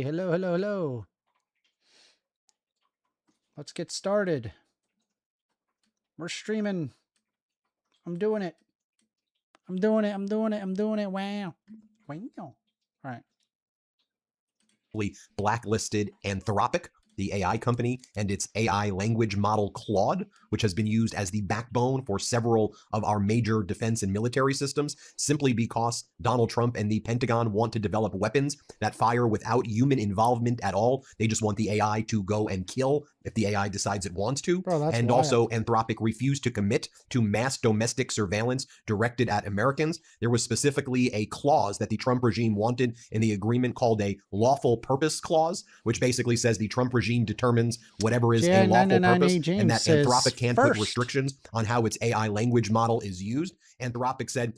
hello, hello, hello. Let's get started. We're streaming. I'm doing it. I'm doing it. I'm doing it. I'm doing it. Wow. Wow. All right. Blacklisted Anthropic, the AI company, and its AI language model Claude, which has been used as the backbone for several of our major defense and military systems, simply because Donald Trump and the Pentagon want to develop weapons that fire without human involvement at all. They just want the AI to go and kill if the AI decides it wants to. Bro, that's and wild. Also, Anthropic refused to commit to mass domestic surveillance directed at Americans. There was specifically a clause that the Trump regime wanted in the agreement called a lawful purpose clause, which basically says the Trump regime determines whatever is a lawful purpose, and that Anthropic can't put restrictions on how its AI language model is used. Anthropic said,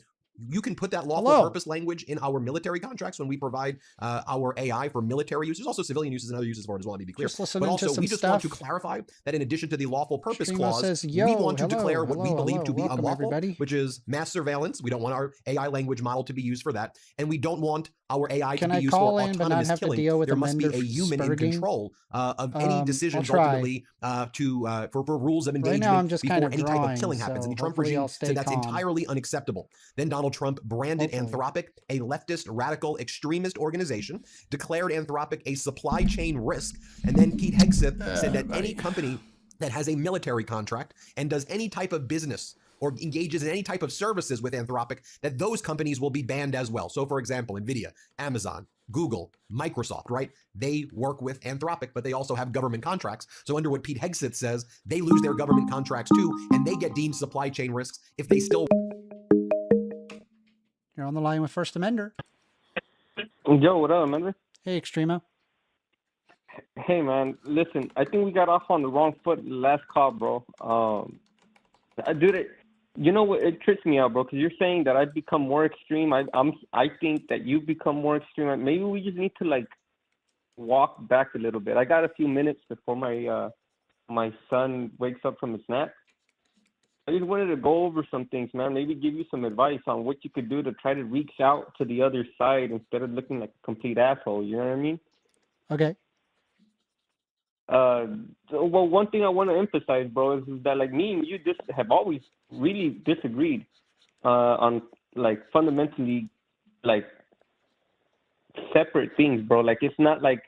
you can put that lawful purpose language in our military contracts when we provide our AI for military use. There's also civilian uses and other uses for it as well, to be clear. But also, we just want to clarify that in addition to the lawful purpose clause, we want to declare what we believe to be unlawful, which is mass surveillance. We don't want our AI language model to be used for that. And we don't want our AI to be used for autonomous killing. There must be a human in control of any decisions ultimately for rules of engagement before any type of killing happens. And the Trump regime said that's entirely unacceptable. Then Donald Trump branded Anthropic a leftist, radical, extremist organization, declared Anthropic a supply chain risk, and then Pete Hegseth said that any company that has a military contract and does any type of business or engages in any type of services with Anthropic, that those companies will be banned as well. So for example, NVIDIA, Amazon, Google, Microsoft, right? They work with Anthropic, but they also have government contracts. So under what Pete Hegseth says, they lose their government contracts too, and they get deemed supply chain risks if they still... You're on the line with First Amender. Yo, what up, Amender? Hey, Extremo. Hey, man. Listen, I think we got off on the wrong foot last call, bro. Dude, you know what? It trips me out, bro, because you're saying that I've become more extreme. I think that you've become more extreme. Maybe we just need to, like, walk back a little bit. I got a few minutes before my son wakes up from his nap. I just wanted to go over some things, man. Maybe give you some advice on what you could do to try to reach out to the other side instead of looking like a complete asshole. You know what I mean? Okay. Well, one thing I want to emphasize, bro, is that, like, me and you just have always really disagreed on, like, fundamentally, like, separate things, bro. Like, it's not like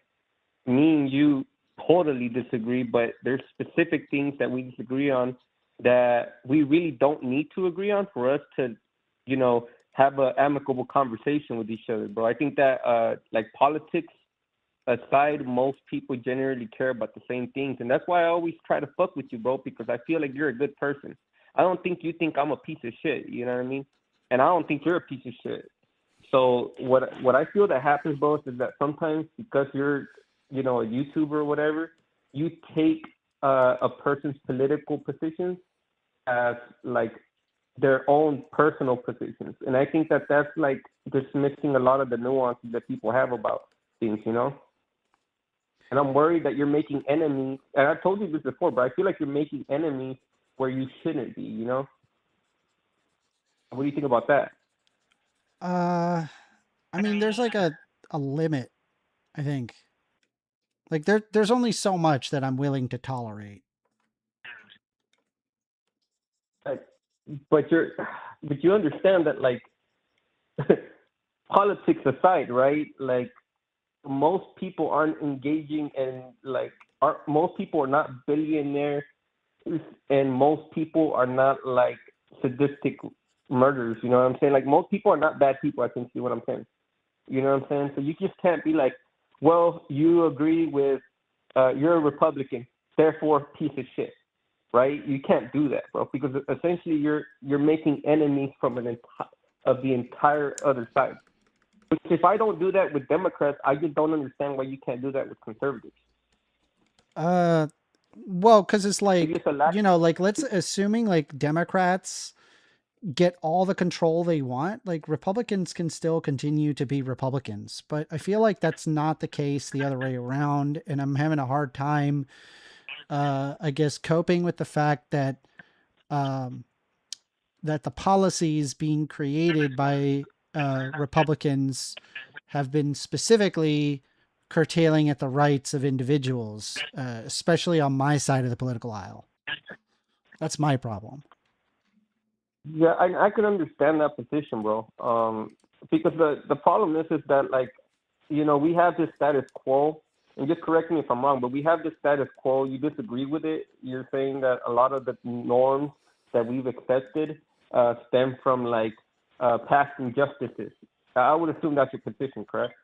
me and you totally disagree, but there's specific things that we disagree on that we really don't need to agree on for us to, you know, have an amicable conversation with each other, bro. I think that, like, politics aside, most people generally care about the same things. And that's why I always try to fuck with you, bro, because I feel like you're a good person. I don't think you think I'm a piece of shit, you know what I mean? And I don't think you're a piece of shit. So what I feel that happens, bro, is that sometimes because you're, you know, a YouTuber or whatever, you take a person's political positions as, like, their own personal positions. And I think that that's, like, dismissing a lot of the nuances that people have about things, you know? And I'm worried that you're making enemies. And I told you this before, but I feel like you're making enemies where you shouldn't be, you know? What do you think about that? I mean, there's like a limit, I think. Like there's only so much that I'm willing to tolerate. But you understand that, like, politics aside, right? Like, most people aren't engaging in, like, most people are not billionaires, and most people are not, like, sadistic murderers. You know what I'm saying? Like, most people are not bad people. I think, see what I'm saying? You know what I'm saying? So you just can't be like, well, you agree with, you're a Republican, therefore piece of shit, right? You can't do that, bro, because essentially you're making enemies from of the entire other side. Which, if I don't do that with Democrats, I just don't understand why you can't do that with conservatives. Well, because it's like, you know, like, let's assuming like Democrats get all the control they want, like Republicans can still continue to be Republicans, but I feel like that's not the case the other way around. And I'm having a hard time, I guess, coping with the fact that, that the policies being created by Republicans have been specifically curtailing at the rights of individuals, especially on my side of the political aisle. That's my problem. Yeah, I can understand that position, bro. Because the problem is that, like, you know, we have this status quo, and just correct me if I'm wrong, but we have this status quo. You disagree with it. You're saying that a lot of the norms that we've accepted stem from, like, past injustices. I would assume that's your position, correct?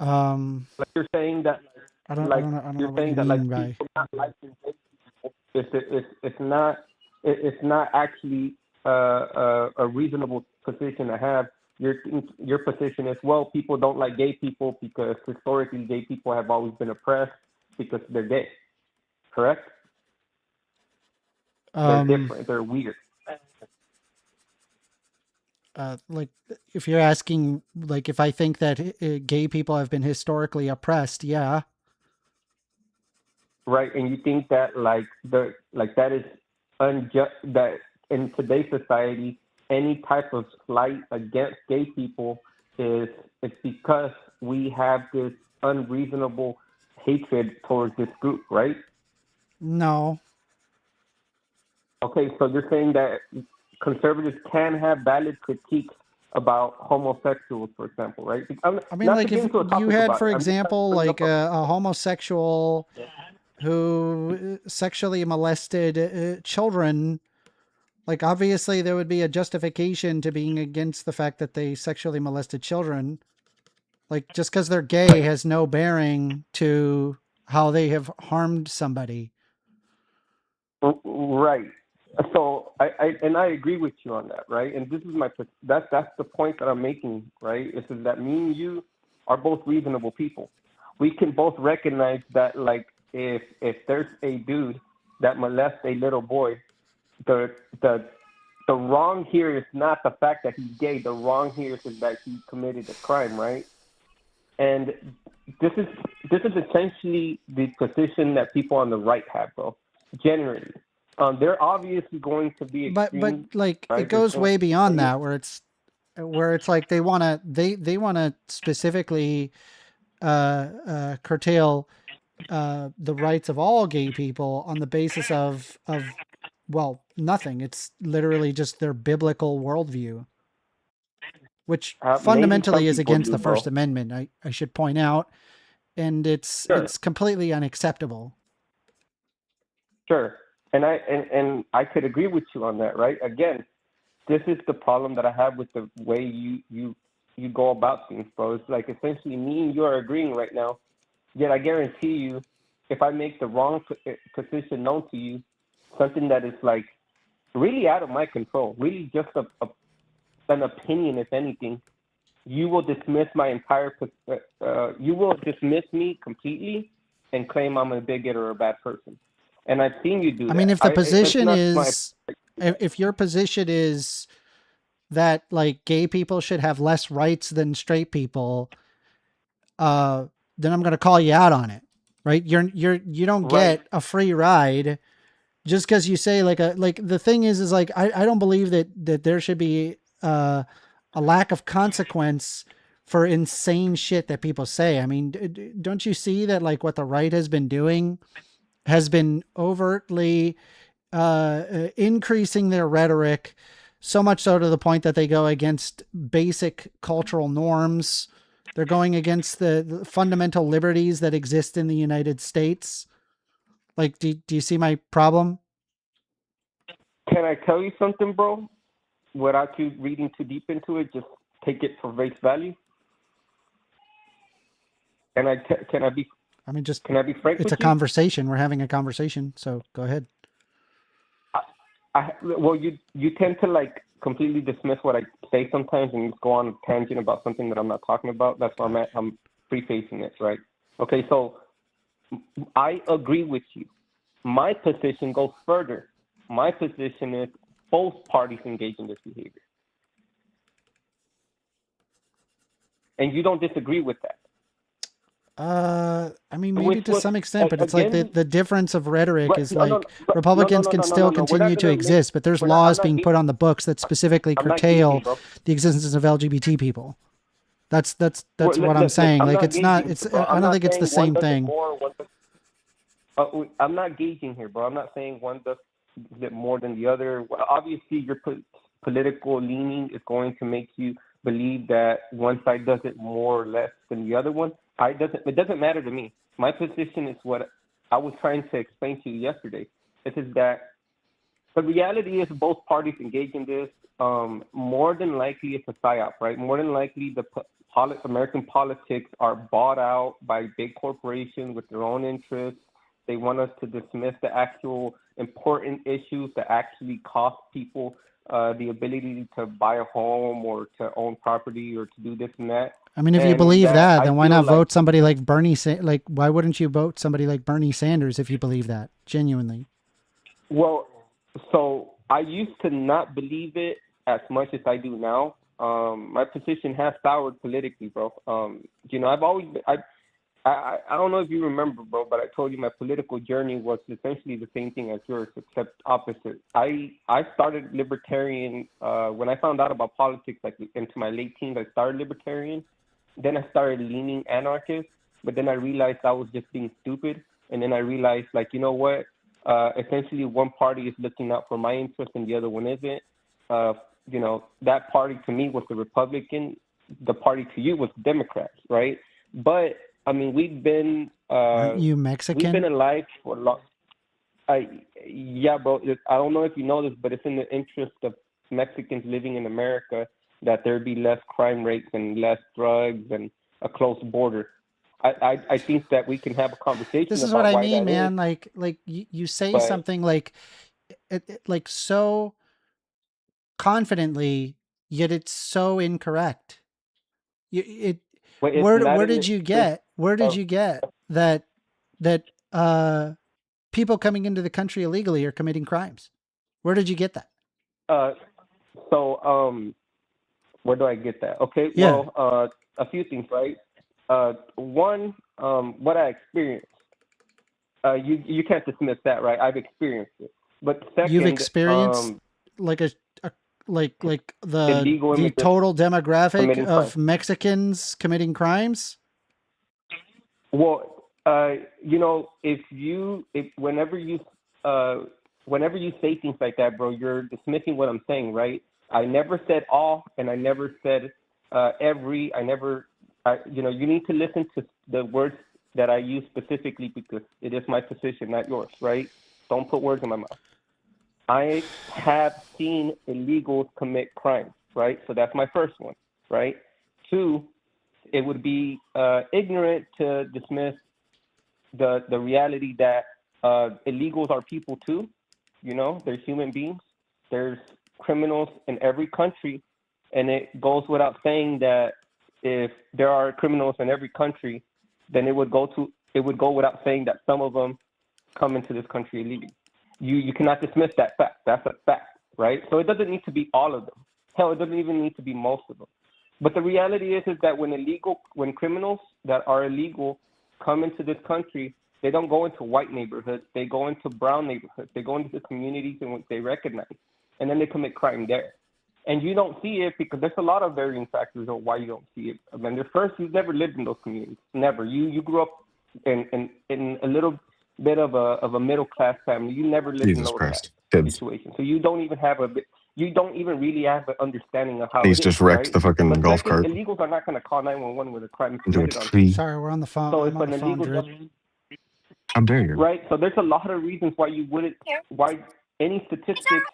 Like you're saying that, I don't know what you mean by. People not liking people, it's not actually a reasonable position to have. Your position is, well, people don't like gay people because historically gay people have always been oppressed because they're gay. Correct? They're different. They're weird. Like, if you're asking, like, if I think that gay people have been historically oppressed, yeah. Right, and you think that that is unjust, that in today's society, any type of slight against gay people it's because we have this unreasonable hatred towards this group, right? No. Okay, so you're saying that conservatives can have valid critiques about homosexuals, for example, right? I mean, like, if you had, for example, like a homosexual who sexually molested children, like, obviously there would be a justification to being against the fact that they sexually molested children. Like, just because they're gay has no bearing to how they have harmed somebody. Right. So I agree with you on that, right? And this is that's the point that I'm making, right? Is that me and you are both reasonable people. We can both recognize that, like, if there's a dude that molests a little boy, the wrong here is not the fact that he's gay. The wrong here is that he committed a crime, right? And this is essentially the position that people on the right have, bro. Generally, they're obviously going to be extreme, but like, right? It goes way beyond that, where it's like they want to specifically curtail the rights of all gay people on the basis of well, nothing. It's literally just their biblical worldview, which fundamentally is against the First Amendment, I should point out, and it's completely unacceptable. Sure, and I could agree with you on that, right? Again, this is the problem that I have with the way you go about things, bro. It's like, essentially, me and you are agreeing right now, yet I guarantee you, if I make the wrong position known to you, something that is, like, really out of my control, really just an opinion, if anything, you will dismiss my entire, you will dismiss me completely and claim I'm a bigot or a bad person. And I've seen you do that. I mean, if the position is, if your position is that, like, gay people should have less rights than straight people, then I'm going to call you out on it, right? You don't get a free ride just because you say, like, the thing is like, I don't believe that there should be a lack of consequence for insane shit that people say. I mean, don't you see that, like, what the right has been doing has been overtly increasing their rhetoric, so much so to the point that they go against basic cultural norms. They're going against the fundamental liberties that exist in the United States. Like, do you see my problem? Can I tell you something, bro? Without you reading too deep into it, just take it for face value. Can I be? I mean, just, can I be frank? It's a conversation. We're having a conversation, so go ahead. Well, you tend to, like, completely dismiss what I say sometimes and just go on a tangent about something that I'm not talking about. That's why I'm prefacing it, right? Okay, so I agree with you. My position goes further. My position is both parties engage in this behavior. And you don't disagree with that. I mean, maybe to some extent, but it's again, like the difference of rhetoric is like Republicans can still continue to exist, but there's laws being put on the books that specifically curtail the existence of LGBT people. That's what I'm saying. I'm like not it's not. gauging It's. here, bro. I I'm don't not think it's the saying one same does it thing. more, one does. I'm not gauging here, bro. I'm not saying one does it more than the other. Well, obviously, your political leaning is going to make you believe that one side does it more or less than the other one. It doesn't matter to me. My position is what I was trying to explain to you yesterday. It is that the reality is both parties engage in this. More than likely, it's a psyop, right? More than likely, the American politics are bought out by big corporations with their own interests. They want us to dismiss the actual important issues that actually cost people the ability to buy a home or to own property or to do this and that. I mean, if you believe that, then why not vote somebody like Bernie? Like, why wouldn't you vote somebody like Bernie Sanders if you believe that genuinely? Well, so I used to not believe it as much as I do now. My position has soured politically, bro. I've always been, I don't know if you remember, bro, but I told you my political journey was essentially the same thing as yours, except opposite. I started libertarian when I found out about politics, like into my late teens. I started libertarian. Then I started leaning anarchist, but then I realized I was just being stupid. And then I realized, like, you know what? Essentially, one party is looking out for my interest and the other one isn't. That party to me was the Republican. The party to you was the Democrats, right? But I mean, we've been Aren't you Mexican? We've been alive for a long. Yeah, bro. I don't know if you know this, but it's in the interest of Mexicans living in America that there be less crime rates and less drugs and a close border. I think that we can have a conversation. This is about what I why mean, that man. is. Like you say something like so confidently, yet it's so incorrect. Where did you get that people coming into the country illegally are committing crimes? Where did you get that? Where do I get that? Okay, yeah. Well, a few things, right? One, what I experienced. You can't dismiss that, right? I've experienced it. But second, you've experienced like the total demographic of crimes. Mexicans committing crimes. Well, whenever you say things like that, bro, you're dismissing what I'm saying, right? I never said all, and I never said every. You need to listen to the words that I use specifically because it is my position, not yours, right? Don't put words in my mouth. I have seen illegals commit crimes, right? So that's my first one, right? Two, it would be ignorant to dismiss the reality that illegals are people too. They're human beings. There's criminals in every country, and it goes without saying that if there are criminals in every country, then it would go without saying that some of them come into this country illegally. You cannot dismiss that fact. That's a fact, right? So it doesn't need to be all of them. Hell, it doesn't even need to be most of them. But the reality is that when criminals that are illegal come into this country, they don't go into white neighborhoods. They go into brown neighborhoods. They go into the communities in which they recognize, and then they commit crime there. And you don't see it because there's a lot of varying factors on why you don't see it. I mean, first, you've never lived in those communities. Never. You grew up in a little bit of a middle class family. You never lived in lower class situations. So you don't even really have an understanding of how He's just wrecked the fucking golf cart. Illegals are not going to call 911 with a crime committed on them. Sorry, we're on the phone. So if an illegal how dare you? Right. So there's a lot of reasons why why any statistics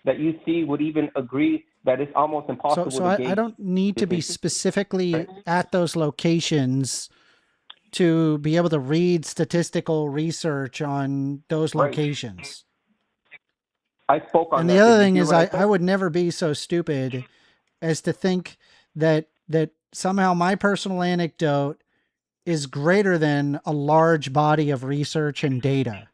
that you see would even agree that it's almost impossible. So I don't need to be specifically at those locations to be able to read statistical research on those locations. I spoke on and that. And the other thing is I would never be so stupid as to think that somehow my personal anecdote is greater than a large body of research and data.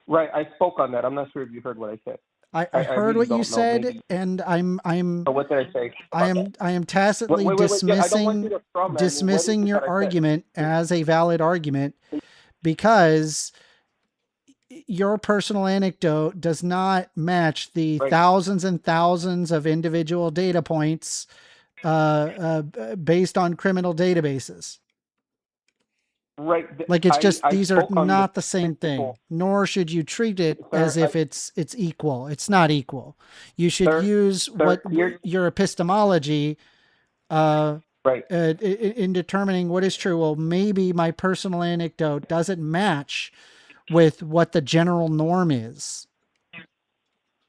Right. I spoke on that. I'm not sure if you heard what I said. I heard what you said, and I'm. So what did I say? I am tacitly dismissing your argument as a valid argument because your personal anecdote does not match the thousands and thousands of individual data points based on criminal databases. Right. Like it's just these are not the same thing. Nor should you treat it as if it's equal. It's not equal. You should use what your epistemology in determining what is true. Well, maybe my personal anecdote doesn't match with what the general norm is.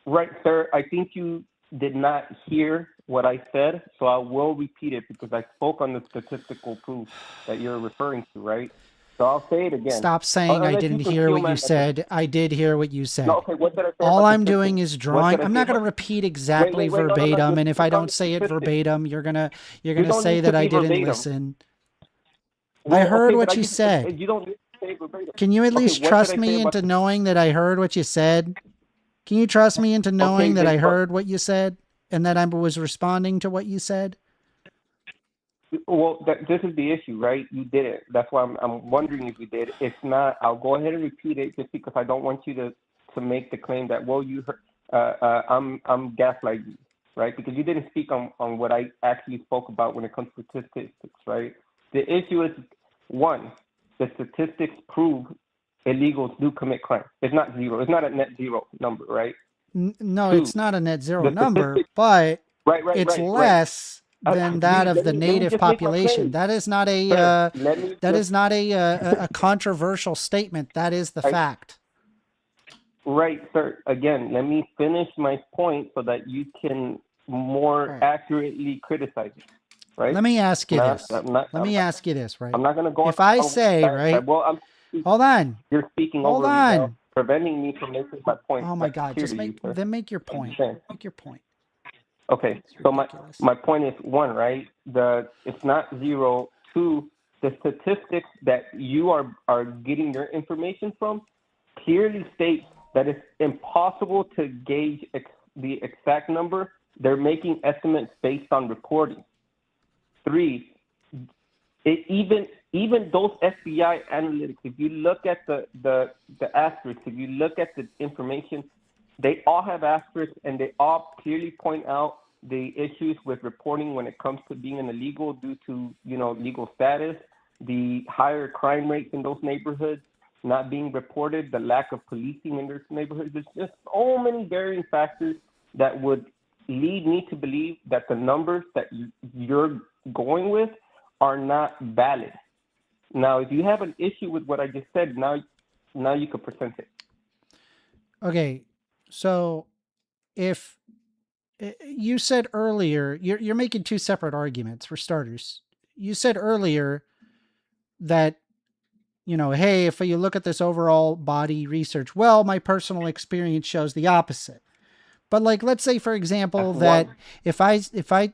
Right, sir. I think you did not hear what I said, so I will repeat it because I spoke on the statistical proof that you're referring to, right? So I'll say it again. Stop saying I didn't hear what you said. I did hear what you said. No, okay, what did I say? All I'm doing is drawing. I'm not going to repeat exactly verbatim, and if I don't say it verbatim, you're gonna say that I didn't listen. I heard what you said. You don't need to say verbatim. Can you at least trust me into knowing that I heard what you said? Can you trust me into knowing that I heard what you said and that I was responding to what you said? Well, this is the issue, right? You did it. That's why I'm wondering if you did. If not, I'll go ahead and repeat it just because I don't want you to make the claim that, well, you heard, I'm gaslighting you, right? Because you didn't speak on what I actually spoke about when it comes to statistics, right? The issue is, one, the statistics prove illegals do commit crime. It's not zero. It's not a net zero number, right? No, it's not a net zero number, but it's less than that of the native population. That is not a controversial statement. That is the fact. Right, sir. Again, let me finish my point so that you can more accurately criticize it. Right? Let me ask you this. Right? I'm not going to go. If I say, right? Well, hold on. You're speaking hold over on. me now, preventing me from making my point. Oh my God! Just make your point. Make your point. Okay, so my point is, one, right? It's not zero. Two, the statistics that you are getting your information from clearly state that it's impossible to gauge the exact number. They're making estimates based on reporting. Three, even those FBI analytics, if you look at the asterisks, if you look at the information, they all have asterisks and they all clearly point out the issues with reporting when it comes to being an illegal due to, legal status, the higher crime rates in those neighborhoods not being reported, the lack of policing in those neighborhoods. There's just so many varying factors that would lead me to believe that the numbers that you're going with are not valid. Now, if you have an issue with what I just said, now you could present it. Okay, so if you said earlier, you're making two separate arguments for starters. You said earlier that, hey, if you look at this overall body research, well, my personal experience shows the opposite. But let's say, for example, that if I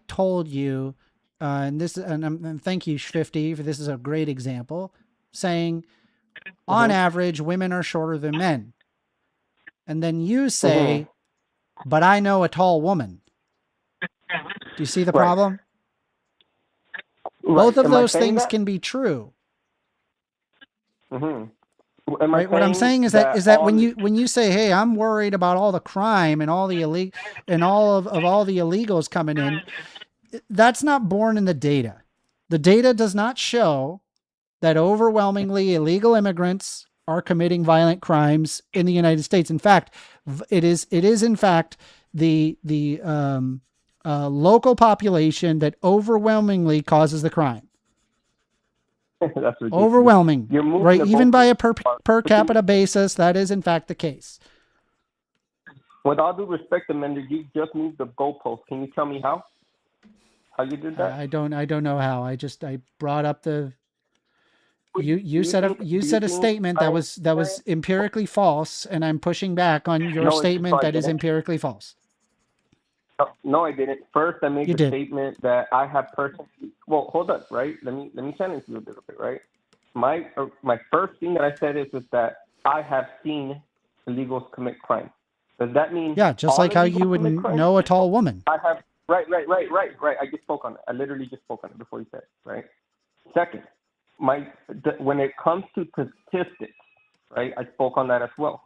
told you, and thank you, Shifty, for this is a great example, saying on average, women are shorter than men. And then you say, but I know a tall woman. Do you see the problem? Both of those things can be true. Right. What I'm saying is that when you say, hey, I'm worried about all the crime and all the all the illegals coming in, that's not born in the data. The data does not show that overwhelmingly illegal immigrants are committing violent crimes in the United States. In fact, it is in fact the local population that overwhelmingly causes the crime. That's overwhelming, right? Even by a per capita basis, that is in fact the case. With all due respect, Amanda, you just moved the goalpost. Can you tell me how you did that? I don't know how. I brought up the. You said a statement that was empirically false, and I'm pushing back on your statement that is empirically false. No, I didn't. First, I made the statement that I have personally. Well, hold up, right? Let me challenge you a little bit, right? My first thing that I said is that I have seen illegals commit crime. Does that mean? Yeah, just like how you would know a tall woman. I have. Right. I just spoke on it. I literally just spoke on it before you said it, right? Second, when it comes to statistics, right? I spoke on that as well.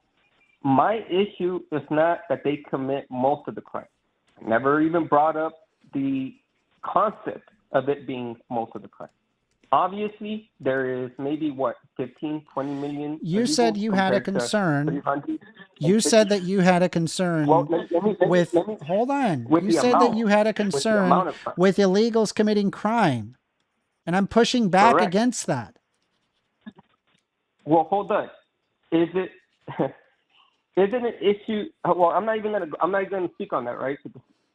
My issue is not that they commit most of the crime. Never even brought up the concept of it being most of the crime. Obviously, there is maybe 15, 20 million. You said you had a concern. You said that you had a concern with. Hold on. You said that you had a concern with illegals committing crime, and I'm pushing back against that. Well, hold on. Is it an issue? Well, I'm not even gonna speak on that, right?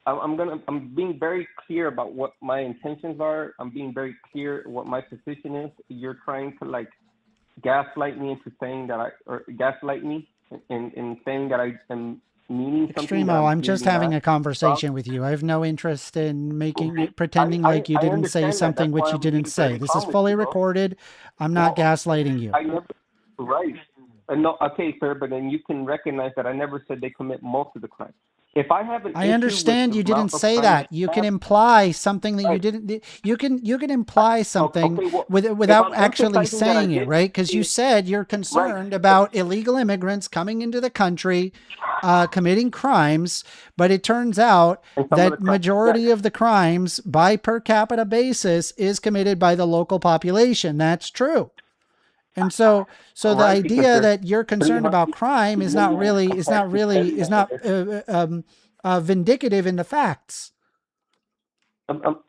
I'm being very clear about what my intentions are. I'm being very clear what my position is. You're trying to like gaslight me into saying that gaslight me in saying that I am meaning something. Extremo, I'm just having a conversation with you. I have no interest in pretending like you didn't say something which you didn't say. This is fully recorded. I'm not gaslighting you. Right. No, okay, sir, but then you can recognize that I never said they commit most of the crimes. If I have an issue, I understand you didn't say that. You can imply something that you didn't. You can imply something without actually saying it, right? Because you said you're concerned about illegal immigrants coming into the country, committing crimes, but it turns out that majority of the crimes by per capita basis is committed by the local population. That's true. And so the idea that you're concerned about crime is not vindicative in the facts.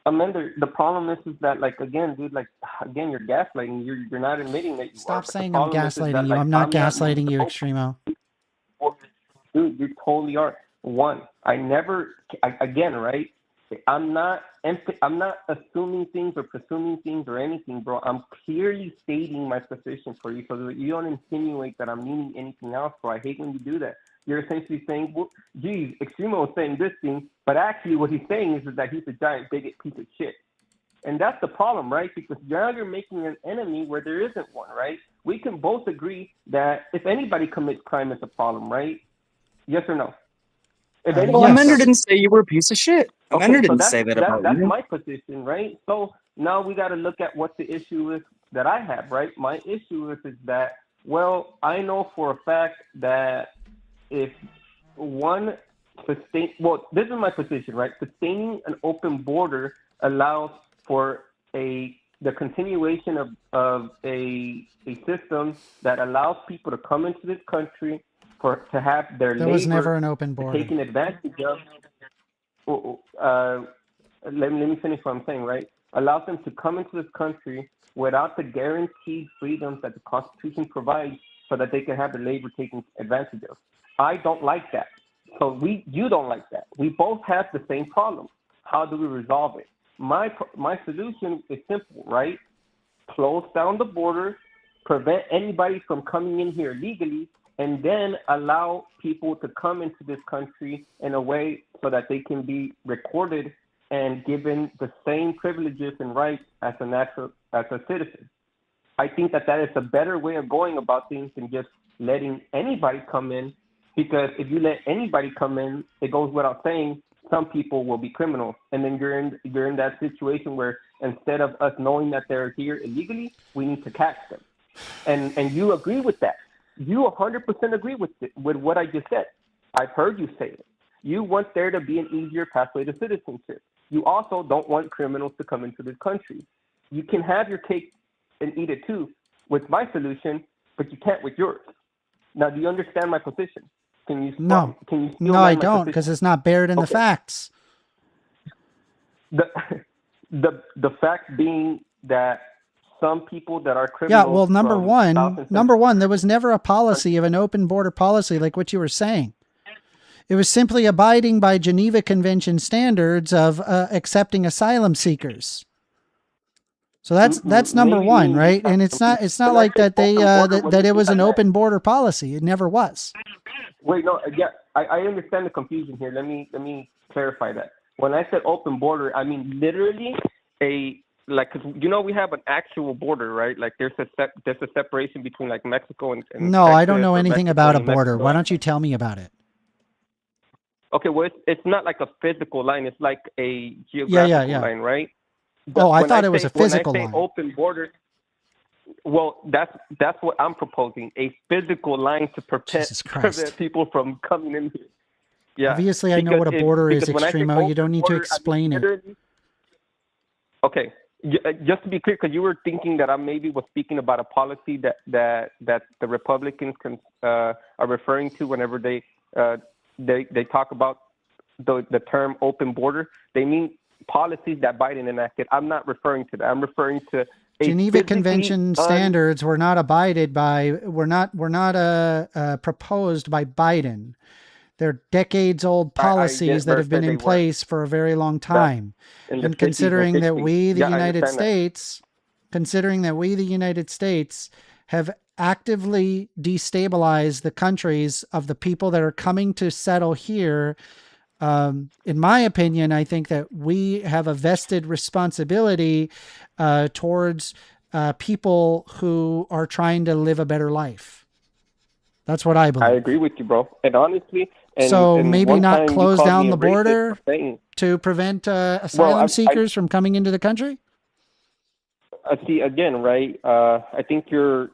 Amanda, the problem is that, like, again, dude, like, again, you're gaslighting. You're not admitting that you Stop saying I'm gaslighting you. I'm not gaslighting you, Extremo. Dude, you totally are. One, again, right? I'm not assuming things or presuming things or anything, bro. I'm clearly stating my position for you so that you don't insinuate that I'm meaning anything else, bro. I hate when you do that. You're essentially saying, well, geez, Extremo is saying this thing, but actually what he's saying is that he's a giant bigot piece of shit. And that's the problem, right? Because now you're making an enemy where there isn't one, right? We can both agree that if anybody commits crime, it's a problem, right? Yes or no? Well, Amanda didn't say you were a piece of shit. Amanda didn't say that about you. That's my position, right? So now we got to look at what the issue is that I have, right? My issue is that, well, I know for a fact that if this is my position, right? Sustaining an open border allows for the continuation of a system that allows people to come into this country to have their labor. There was never an open border. Taken advantage of. Let me finish what I'm saying, right? Allows them to come into this country without the guaranteed freedoms that the Constitution provides so that they can have their labor taken advantage of. I don't like that. So you don't like that. We both have the same problem. How do we resolve it? My solution is simple, right? Close down the border, prevent anybody from coming in here legally, and then allow people to come into this country in a way so that they can be recorded and given the same privileges and rights as a citizen. I think that is a better way of going about things than just letting anybody come in, because if you let anybody come in, it goes without saying, some people will be criminals. And then you're in that situation where instead of us knowing that they're here illegally, we need to catch them. And you agree with that. You 100% agree with what I just said. I've heard you say it. You want there to be an easier pathway to citizenship. You also don't want criminals to come into this country. You can have your cake and eat it too with my solution, but you can't with yours. Now, do you understand my position? No, I don't, because it's not buried in the facts. The fact being that some people that are criminals. Yeah, well, number one, there was never a policy of an open border policy like what you were saying. It was simply abiding by Geneva Convention standards of accepting asylum seekers. So that's number one, right? And it's not like that that it was an open border policy. It never was. Wait, no, yeah, I understand the confusion here. Let me clarify that. When I said open border, I mean literally cause we have an actual border, right? Like there's a separation between like Mexico and no, Texas, I don't know anything about a border. Why don't you tell me about it? Okay, well, it's not like a physical line. It's like a geographical line, right? I thought it was a physical line. Open border. Well, that's what I'm proposing. A physical line to prevent people from coming in here. Yeah. Obviously, I know what a border is, Extremo. You don't need to explain it. Okay. Just to be clear, because you were thinking that I maybe was speaking about a policy that the Republicans are referring to whenever they talk about the term open border. They mean policies that Biden enacted. I'm not referring to that. I'm referring to Geneva Convention standards were not abided by. Were not proposed by Biden. They're decades-old policies that have been in place for a very long time. And considering that we, the United States, have actively destabilized the countries of the people that are coming to settle here, in my opinion, I think that we have a vested responsibility towards people who are trying to live a better life. That's what I believe. I agree with you, bro. And honestly, maybe not close down the border to prevent asylum seekers from coming into the country? See, again, right? I think you're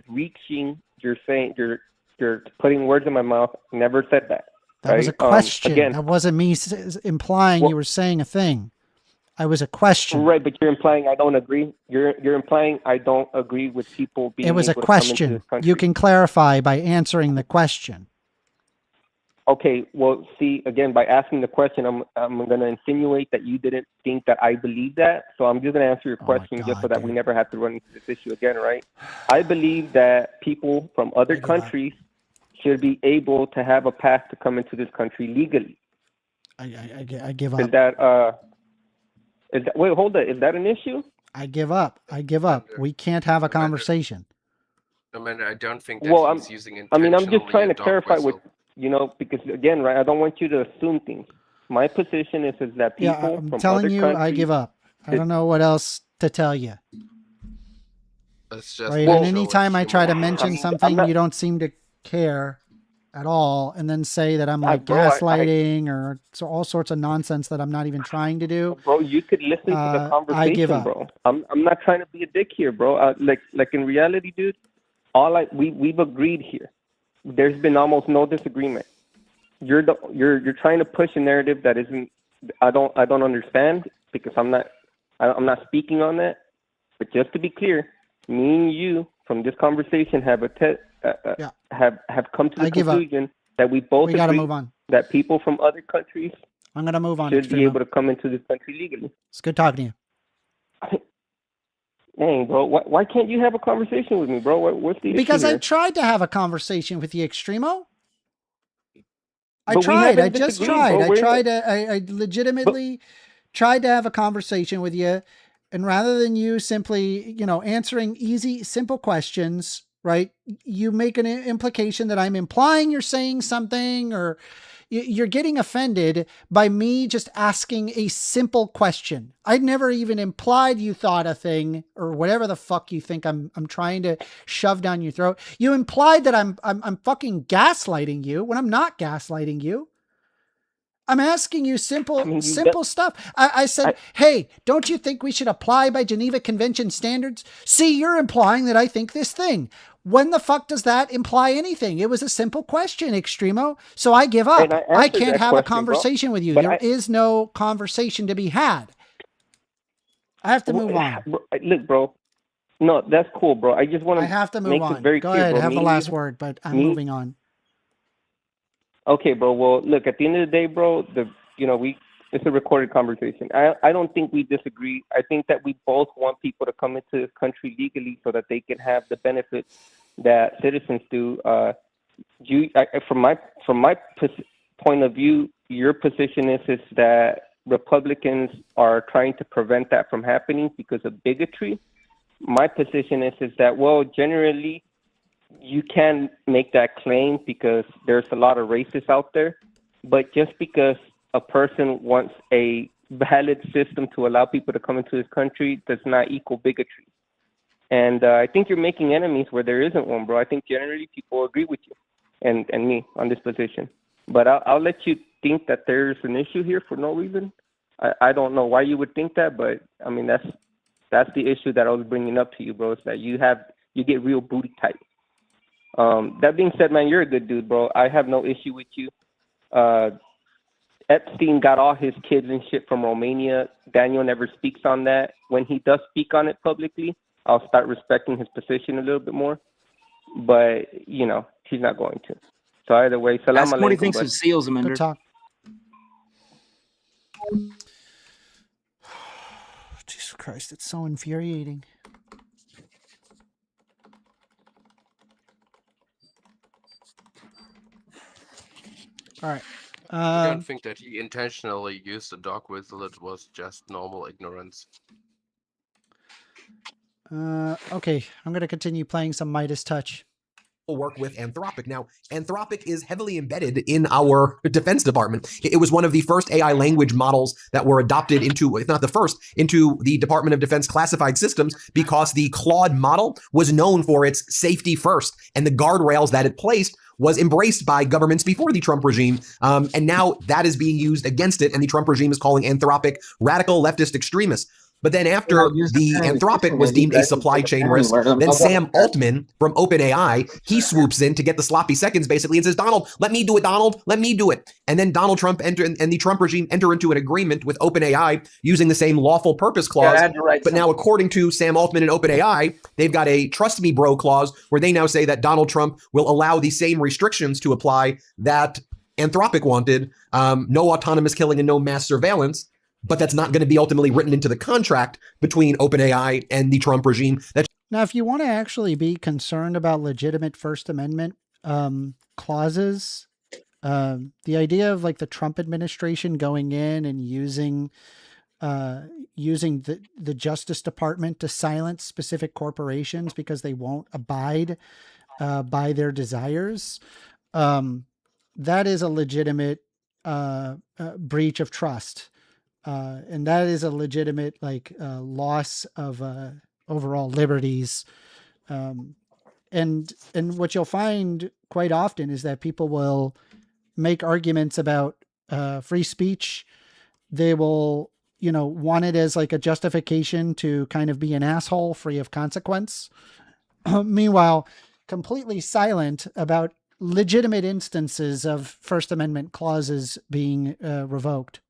reaching. You're saying you're putting words in my mouth. Never said that. That was a question. That wasn't me implying you were saying a thing. I was a question. Right, but you're implying I don't agree. You're implying I don't agree with people being. It was a question. You can clarify by answering the question. Okay, well, see, again, by asking the question, I'm going to insinuate that you didn't think that I believe that. So I'm just going to answer your question just so that we never have to run into this issue again, right? I believe that people from other countries should be able to have a path to come into this country legally. I give up. Is that wait, hold it. Is that an issue? I give up. We can't have a conversation. Amanda, I don't think that he's using intentionally. I'm just trying to clarify because again, right, I don't want you to assume things. My position is that people I'm from telling other you, countries, I give up. I don't know what else to tell you. That's just right. And anytime I try to mention something, you don't seem to care at all, and then say that I'm like gaslighting or all sorts of nonsense that I'm not even trying to do. Bro, you could listen to the conversation, I give up. Bro. I'm not trying to be a dick here, bro. Like in reality, dude, we've agreed here. There's been almost no disagreement. You're trying to push a narrative that isn't. I don't understand because I'm not speaking on that. But just to be clear, me and you from this conversation have have come to the conclusion that we both agree gotta move on. That people from other countries I'm gonna move on. Should be able to come into this country legally. It's good talking to you. Dang, bro, why can't you have a conversation with me, bro? What's the issue Because here? I tried to have a conversation with you, Extremo. I tried. I just tried. I legitimately tried to have a conversation with you. And rather than you simply, answering easy, simple questions, right? You make an implication that I'm implying you're saying something, or you're getting offended by me just asking a simple question. I'd never even implied you thought a thing or whatever the fuck you think I'm trying to shove down your throat. You implied that I'm fucking gaslighting you when I'm not gaslighting you. I'm asking you simple stuff. I said, hey, don't you think we should apply by Geneva Convention standards? See, you're implying that I think this thing. When the fuck does that imply anything? It was a simple question, Extremo. So I give up. I can't have a conversation with you. There is no conversation to be had. I have to move on. Look, bro. No, that's cool, bro. I just want to. I have to move on. Go ahead, have the last word, but I'm moving on. Okay, bro. Well, look. At the end of the day, bro, it's a recorded conversation. I don't think we disagree. I think that we both want people to come into this country legally so that they can have the benefits that citizens do. From my point of view, your position is that Republicans are trying to prevent that from happening because of bigotry. My position is that, well, generally, you can make that claim because there's a lot of racists out there, but just because a person wants a valid system to allow people to come into this country does not equal bigotry. And I think you're making enemies where there isn't one, bro. I think generally people agree with you and me on this position. But I'll let you think that there's an issue here for no reason. I don't know why you would think that, but I mean that's the issue that I was bringing up to you, bro. Is that you get real booty tight. That being said, man, you're a good dude, bro. I have no issue with you. Epstein got all his kids and shit from Romania. Daniel never speaks on that. When he does speak on it publicly, I'll start respecting his position a little bit more. But, you know, he's not going to. So either way, salam Ask him what he alaikum, thinks of seals, Amender. Good talk. Jesus Christ, it's so infuriating. All right. I don't think that he intentionally used the dog whistle. It was just normal ignorance. Okay, I'm going to continue playing some Midas Touch. Work with Anthropic. Now, Anthropic is heavily embedded in our Defense Department. It was one of the first AI language models that were adopted into, if not the first, into the Department of Defense classified systems because the Claude model was known for its safety first, and the guardrails that it placed was embraced by governments before the Trump regime. And now that is being used against it, and the Trump regime is calling Anthropic radical leftist extremists. But then after the Anthropic was deemed a supply chain risk, then Sam Altman from OpenAI, he swoops in to get the sloppy seconds basically and says, Donald, let me do it, Donald, let me do it. And then Donald Trump and the Trump regime enter into an agreement with OpenAI using the same lawful purpose clause. But now according to Sam Altman and OpenAI, they've got a trust me bro clause where they now say that Donald Trump will allow the same restrictions to apply that Anthropic wanted, no autonomous killing and no mass surveillance. But that's not going to be ultimately written into the contract between OpenAI and the Trump regime. Now, if you want to actually be concerned about legitimate First Amendment clauses, the idea of like the Trump administration going in and using the Justice Department to silence specific corporations because they won't abide by their desires, that is a legitimate breach of trust. And that is a legitimate loss of overall liberties. And what you'll find quite often is that people will make arguments about free speech. They will, want it as like a justification to kind of be an asshole free of consequence. Meanwhile, completely silent about legitimate instances of First Amendment clauses being revoked.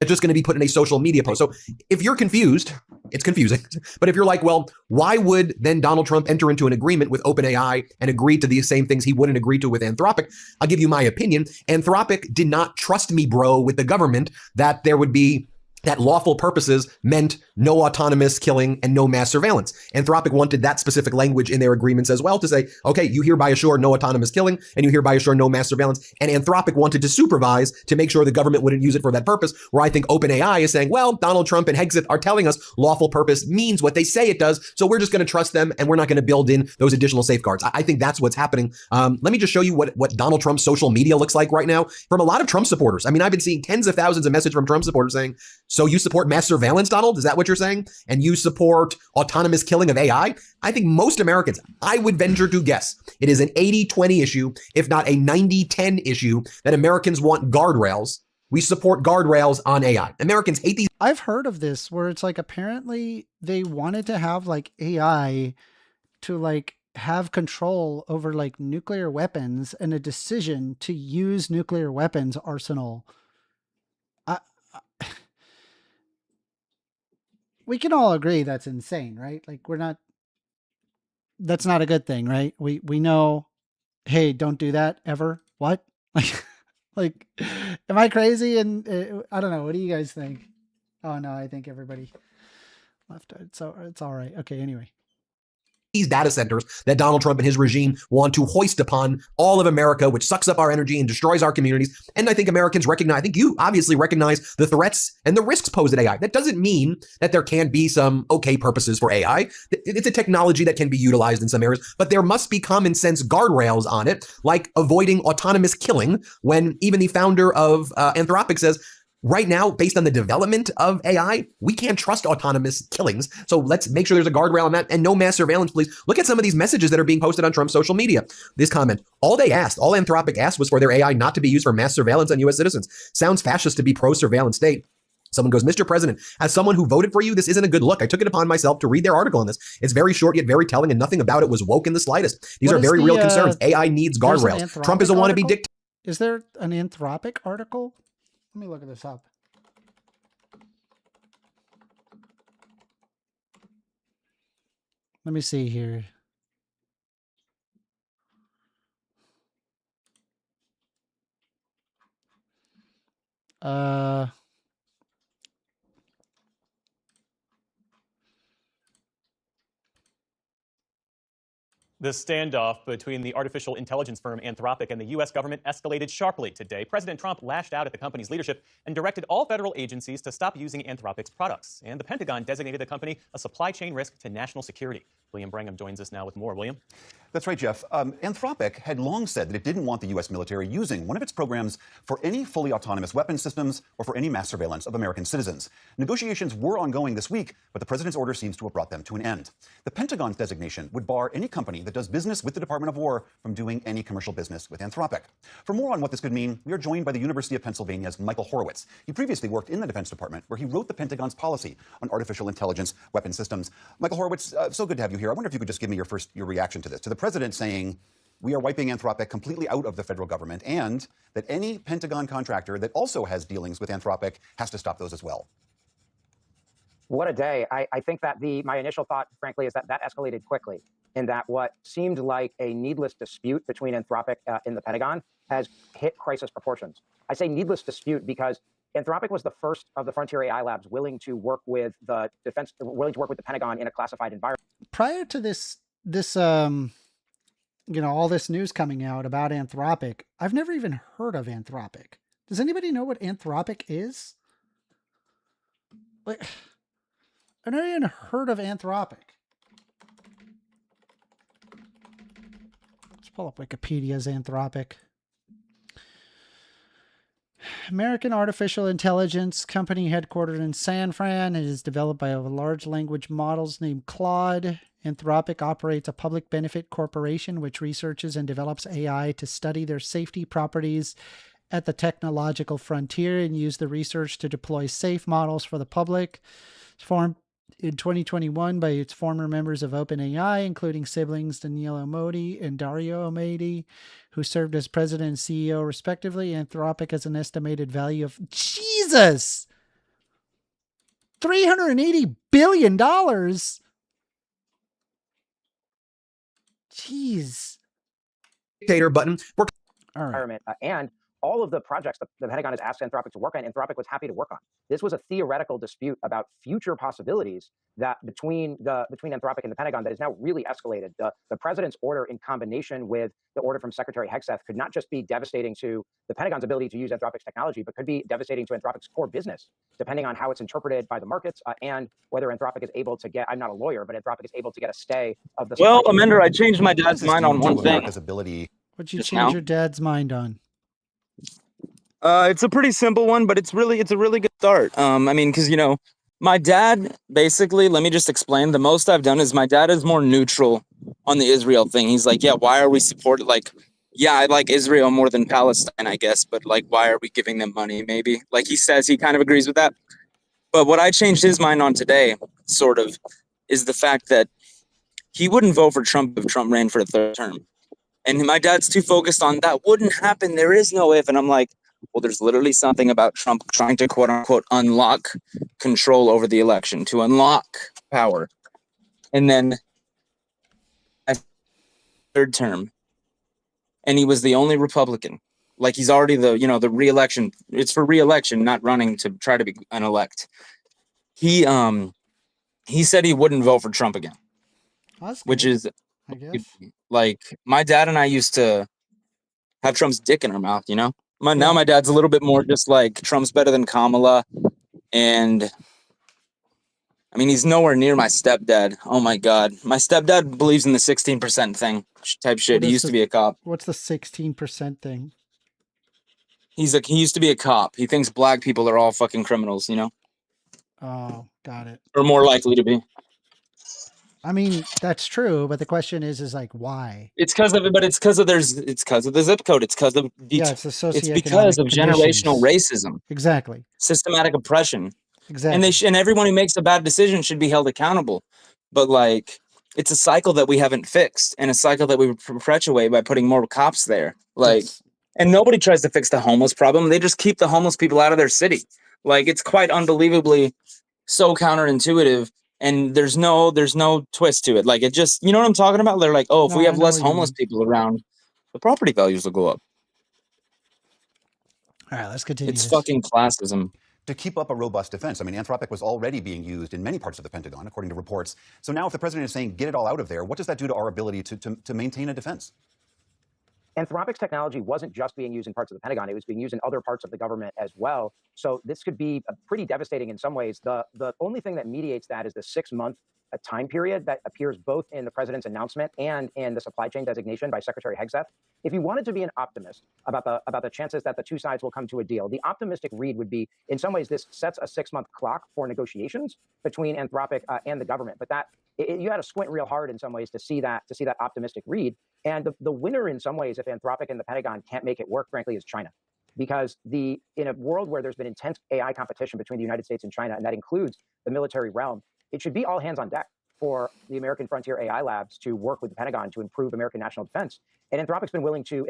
It's just going to be put in a social media post. So if you're confused, it's confusing. But if you're like, well, why would then Donald Trump enter into an agreement with OpenAI and agree to the same things he wouldn't agree to with Anthropic? I'll give you my opinion. Anthropic did not trust me, bro, with the government that there would be that lawful purposes meant no autonomous killing and no mass surveillance. Anthropic wanted that specific language in their agreements as well to say, okay, you hereby assure no autonomous killing and you hereby assure no mass surveillance. And Anthropic wanted to supervise to make sure the government wouldn't use it for that purpose, where I think OpenAI is saying, well, Donald Trump and Hexit are telling us lawful purpose means what they say it does, so we're just going to trust them and we're not going to build in those additional safeguards. I think that's what's happening. Let me just show you what Donald Trump's social media looks like right now from a lot of Trump supporters. I mean, I've been seeing tens of thousands of messages from Trump supporters saying, so you support mass surveillance, Donald? Is that what you're saying? And you support autonomous killing of AI? I think most Americans, I would venture to guess, it is an 80-20 issue, if not a 90-10 issue, that Americans want guardrails. We support guardrails on AI. Americans hate these. I've heard of this where it's like apparently they wanted to have like AI to like have control over like nuclear weapons and a decision to use nuclear weapons arsenal. We can all agree that's insane, right? Like that's not a good thing, right? We know, hey, don't do that ever. What? Like, am I crazy? And I don't know. What do you guys think? Oh no, I think everybody left it. So it's all right. Okay. Anyway. These data centers that Donald Trump and his regime want to hoist upon all of America, which sucks up our energy and destroys our communities. And I think Americans recognize, I think you obviously recognize the threats and the risks posed at AI. That doesn't mean that there can't be some okay purposes for AI. It's a technology that can be utilized in some areas, but there must be common sense guardrails on it, like avoiding autonomous killing, when even the founder of Anthropic says, right now, based on the development of AI, we can't trust autonomous killings. So let's make sure there's a guardrail on that and no mass surveillance, please. Look at some of these messages that are being posted on Trump's social media. This comment, all Anthropic asked was for their AI not to be used for mass surveillance on US citizens. Sounds fascist to be pro-surveillance state. Someone goes, Mr. President, as someone who voted for you, this isn't a good look. I took it upon myself to read their article on this. It's very short yet very telling, and nothing about it was woke in the slightest. These are very real concerns. AI needs guardrails. Trump is a wannabe dictator. Is there an Anthropic article? Let me look at this up. Let me see here. The standoff between the artificial intelligence firm Anthropic and the U.S. government escalated sharply today. President Trump lashed out at the company's leadership and directed all federal agencies to stop using Anthropic's products. And the Pentagon designated the company a supply chain risk to national security. William Brangham joins us now with more. William? That's right, Jeff. Anthropic had long said that it didn't want the U.S. military using one of its programs for any fully autonomous weapons systems or for any mass surveillance of American citizens. Negotiations were ongoing this week, but the president's order seems to have brought them to an end. The Pentagon's designation would bar any company that does business with the Department of War from doing any commercial business with Anthropic. For more on what this could mean, we are joined by the University of Pennsylvania's Michael Horowitz. He previously worked in the Defense Department, where he wrote the Pentagon's policy on artificial intelligence weapon systems. Michael Horowitz, so good to have you here. I wonder if you could just give me your reaction to this, to the president saying, we are wiping Anthropic completely out of the federal government, and that any Pentagon contractor that also has dealings with Anthropic has to stop those as well. What a day. I think that my initial thought, frankly, is that escalated quickly, in that what seemed like a needless dispute between Anthropic and the Pentagon has hit crisis proportions. I say needless dispute because Anthropic was the first of the frontier AI labs willing to work with the Pentagon in a classified environment. Prior to this all this news coming out about Anthropic, I've never even heard of Anthropic. Does anybody know what Anthropic is? Like, I've never even heard of Anthropic. Let's pull up Wikipedia's Anthropic. American artificial intelligence company headquartered in San Fran. It is developed by large language models named Claude. Anthropic operates a public benefit corporation which researches and develops AI to study their safety properties at the technological frontier and use the research to deploy safe models for the public. It's formed in 2021 by its former members of OpenAI, including siblings Daniel Modi and Dario Amati, who served as president and CEO respectively. Anthropic has an estimated value of $380 billion. Jeez. Dictator button. All right. And all of the projects that the Pentagon has asked Anthropic to work on, Anthropic was happy to work on. This was a theoretical dispute about future possibilities that between Anthropic and the Pentagon that is now really escalated. The president's order in combination with the order from Secretary Hegseth could not just be devastating to the Pentagon's ability to use Anthropic's technology, but could be devastating to Anthropic's core business, depending on how it's interpreted by the markets and whether Anthropic is able to get, I'm not a lawyer, but Anthropic is able to get a stay of the... Well, Amender, I changed my dad's mind on one thing. What'd you change your dad's mind on? It's a pretty simple one, but it's a really good start. I mean, because, my dad, basically, let me just explain. The most I've done is my dad is more neutral on the Israel thing. He's like, yeah, why are we supported? Like, yeah, I like Israel more than Palestine, I guess. But like, why are we giving them money? Maybe like he says, he kind of agrees with that. But what I changed his mind on today, sort of, is the fact that he wouldn't vote for Trump if Trump ran for a third term. And my dad's too focused on that wouldn't happen. There is no if. And I'm like, well, there's literally something about Trump trying to, quote unquote, unlock control over the election, to unlock power. And then third term. And he was the only Republican. Like he's already the re-election. It's for re-election, not running to try to be an elect. He said he wouldn't vote for Trump again. Which is, I guess, like my dad and I used to have Trump's dick in our mouth, Now my dad's a little bit more just like Trump's better than Kamala. And I mean, he's nowhere near my stepdad. Oh my God. My stepdad believes in the 16% thing type shit. He used to be a cop. What's the 16% thing? He used to be a cop. He thinks black people are all fucking criminals, Oh, got it. Or more likely to be. I mean, that's true, but the question is like, why? It's because of the zip code. It's because of it's because of generational racism. Exactly. Systematic oppression. Exactly. And everyone who makes a bad decision should be held accountable. But like, it's a cycle that we haven't fixed, and a cycle that we perpetuate by putting more cops there. Like, And nobody tries to fix the homeless problem. They just keep the homeless people out of their city. Like, it's quite unbelievably so counterintuitive, and there's no twist to it. Like, it just, you know what I'm talking about? They're like, oh, if we have less homeless people around, the property values will go up. All right, let's continue. It's fucking classism. To keep up a robust defense. I mean, Anthropic was already being used in many parts of the Pentagon, according to reports. So now if the president is saying, get it all out of there, what does that do to our ability to maintain a defense? Anthropic's technology wasn't just being used in parts of the Pentagon. It was being used in other parts of the government as well. So this could be pretty devastating in some ways. The only thing that mediates that is the 6-month time period that appears both in the president's announcement and in the supply chain designation by Secretary Hegseth. If you wanted to be an optimist about the chances that the two sides will come to a deal, the optimistic read would be, in some ways, this sets a 6-month clock for negotiations between Anthropic and the government. But that you had to squint real hard in some ways to see that optimistic read. And the winner in some ways, if Anthropic and the Pentagon can't make it work, frankly, is China. Because in a world where there's been intense AI competition between the United States and China, and that includes the military realm, it should be all hands on deck for the American Frontier AI Labs to work with the Pentagon to improve American national defense. And Anthropic's been willing to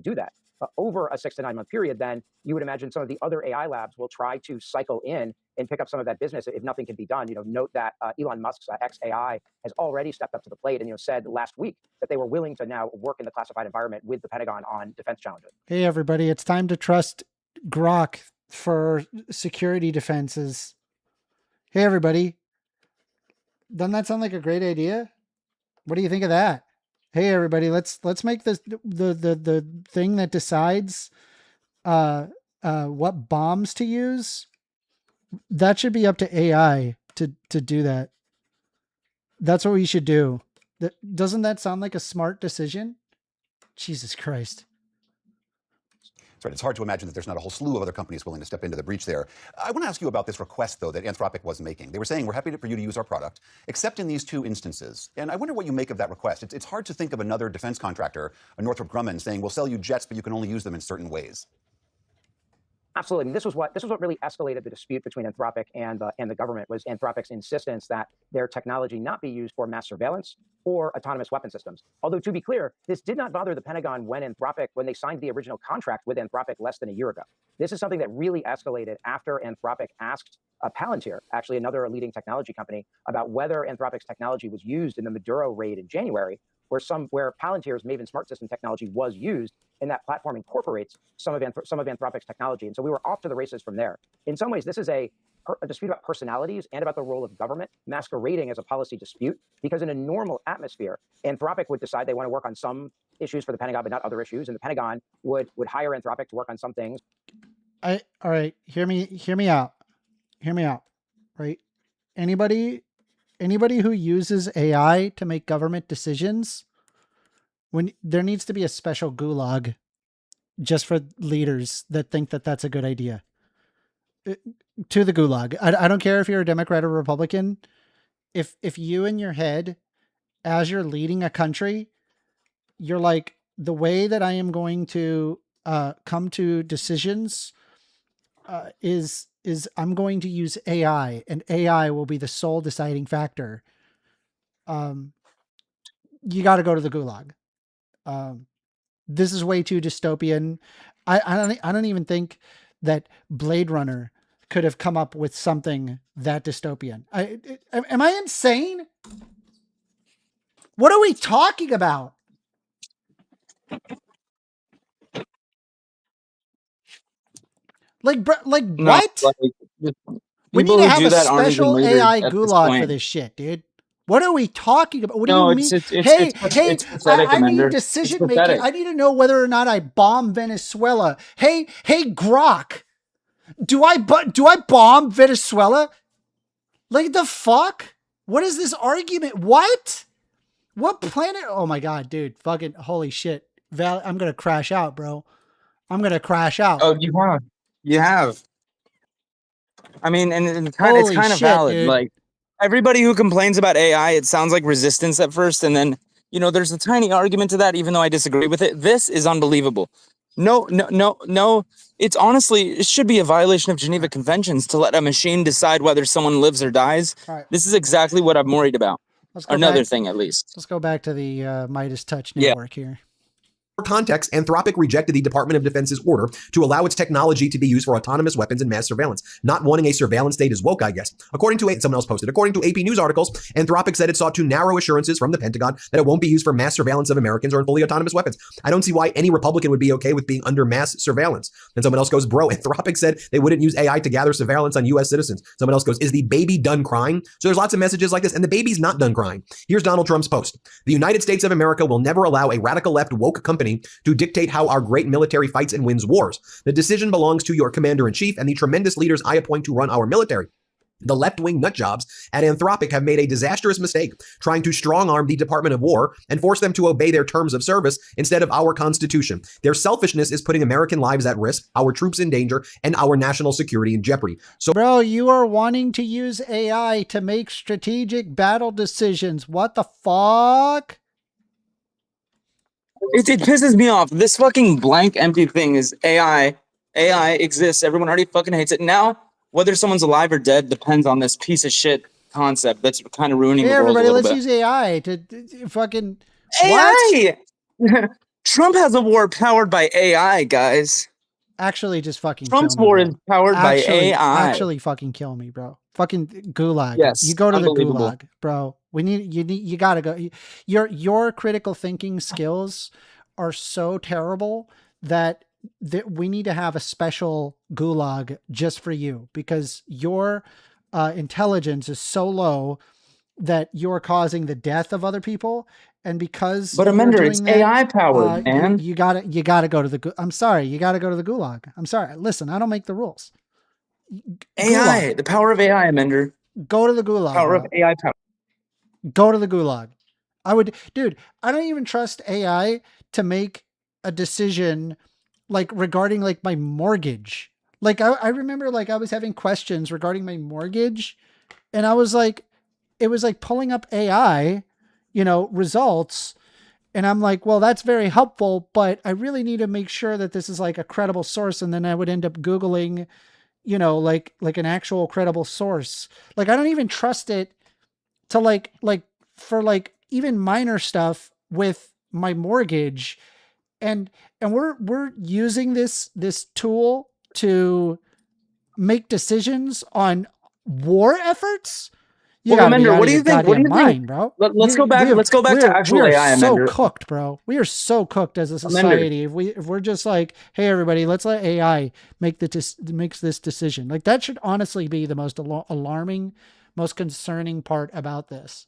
do that. Over a 6 to 9 month period, then you would imagine some of the other AI labs will try to cycle in and pick up some of that business if nothing can be done. Note that Elon Musk's XAI has already stepped up to the plate and said last week that they were willing to now work in the classified environment with the Pentagon on defense challenges. Hey everybody, it's time to trust Grok for security defenses. Hey everybody, doesn't that sound like a great idea? What do you think of that? Hey everybody, let's make this the thing that decides what bombs to use. That should be up to AI to do that. That's what we should do. Doesn't that sound like a smart decision? Jesus Christ. That's right. It's hard to imagine that there's not a whole slew of other companies willing to step into the breach there. I want to ask you about this request, though, that Anthropic was making. They were saying, we're happy for you to use our product, except in these 2 instances. And I wonder what you make of that request. It's hard to think of another defense contractor, a Northrop Grumman, saying, we'll sell you jets, but you can only use them in certain ways. Absolutely. I mean, this was what really escalated the dispute between Anthropic and the government, was Anthropic's insistence that their technology not be used for mass surveillance or autonomous weapon systems. Although, to be clear, this did not bother the Pentagon when they signed the original contract with Anthropic less than a year ago. This is something that really escalated after Anthropic asked Palantir, actually another leading technology company, about whether Anthropic's technology was used in the Maduro raid in January, where Palantir's Maven Smart System technology was used, and that platform incorporates some of Anthropic's technology. And so we were off to the races from there. In some ways, this is a dispute about personalities and about the role of government masquerading as a policy dispute, because in a normal atmosphere, Anthropic would decide they want to work on some issues for the Pentagon, but not other issues, and the Pentagon would hire Anthropic to work on some things. All right, hear me out. Right? Anybody who uses AI to make government decisions, when there needs to be a special gulag just for leaders that think that that's a good idea. To the gulag. I don't care if you're a Democrat or Republican. If you in your head, as you're leading a country, you're like, the way that I am going to come to decisions is I'm going to use AI, and AI will be the sole deciding factor. You got to go to the gulag. This is way too dystopian. I don't even think that Blade Runner could have come up with something that dystopian. Am I insane? What are we talking about? Like what? We need to have a special AI gulag for this shit, dude. What are we talking about? What do you mean? It's pathetic, I need decision making. I need to know whether or not I bomb Venezuela. Hey, Grok, do I bomb Venezuela? Like the fuck? What is this argument? What planet? Oh my god, dude! Fucking holy shit! I'm gonna crash out, bro. I'm gonna crash out. Oh, you have. I mean, and it's kind of valid. Dude. Like, everybody who complains about AI, it sounds like resistance at first, and then, there's a tiny argument to that, even though I disagree with it. This is unbelievable. No. It's honestly, it should be a violation of Geneva Conventions to let a machine decide whether someone lives or dies. Right. This is exactly what I'm worried about. Another thing, at least. Let's go back to the Midas Touch network here. For context, Anthropic rejected the Department of Defense's order to allow its technology to be used for autonomous weapons and mass surveillance. Not wanting a surveillance state is woke, I guess. According to someone else posted, according to AP News articles, Anthropic said it sought to narrow assurances from the Pentagon that it won't be used for mass surveillance of Americans or in fully autonomous weapons. I don't see why any Republican would be okay with being under mass surveillance. And someone else goes, bro, Anthropic said they wouldn't use AI to gather surveillance on U.S. citizens. Someone else goes, is the baby done crying? So there's lots of messages like this, and the baby's not done crying. Here's Donald Trump's post. The United States of America will never allow a radical left woke company to dictate how our great military fights and wins wars. The decision belongs to your commander-in-chief and the tremendous leaders I appoint to run our military. The left-wing nutjobs at Anthropic have made a disastrous mistake trying to strong-arm the Department of War and force them to obey their terms of service instead of our Constitution. Their selfishness is putting American lives at risk, our troops in danger, and our national security in jeopardy. So, bro, you are wanting to use AI to make strategic battle decisions. What the fuck? It pisses me off. This fucking blank empty thing is AI. AI exists. Everyone already fucking hates it. Now, whether someone's alive or dead depends on this piece of shit concept that's kind of ruining the world everybody, a little let's bit. use AI to fucking... AI! Trump has a war powered by AI, guys. Actually, just fucking Trump's kill me, war bro. is powered by AI. Actually fucking kill me, bro. Fucking gulag. Yes, you go to the unbelievable. gulag, bro. You gotta go. Your critical thinking skills are so terrible that we need to have a special gulag just for you, because your intelligence is so low that you're causing the death of other people. And because But Amender, it's AI powered, man. you gotta go to the. I'm sorry, you gotta go to the gulag. I'm sorry. Listen, I don't make the rules. AI, the power of AI, Amender. Go to the gulag. Power of AI power. Go to the gulag. Dude, I don't even trust AI to make a decision like regarding like my mortgage. Like I remember like I was having questions regarding my mortgage, and I was like, it was like pulling up AI, results. And I'm like, well, that's very helpful, but I really need to make sure that this is like a credible source. And then I would end up Googling, like an actual credible source. Like, I don't even trust it to like for like even minor stuff with my mortgage. And we're using this tool to make decisions on war efforts. Well, Amender, what do you think? What do you think, bro? Let's go back to actual AI, Amender. Amender. So cooked, bro. We are so cooked as a society. If we're just like, hey, everybody, let's let AI makes this decision. Like, that should honestly be the most alarming, most concerning part about this.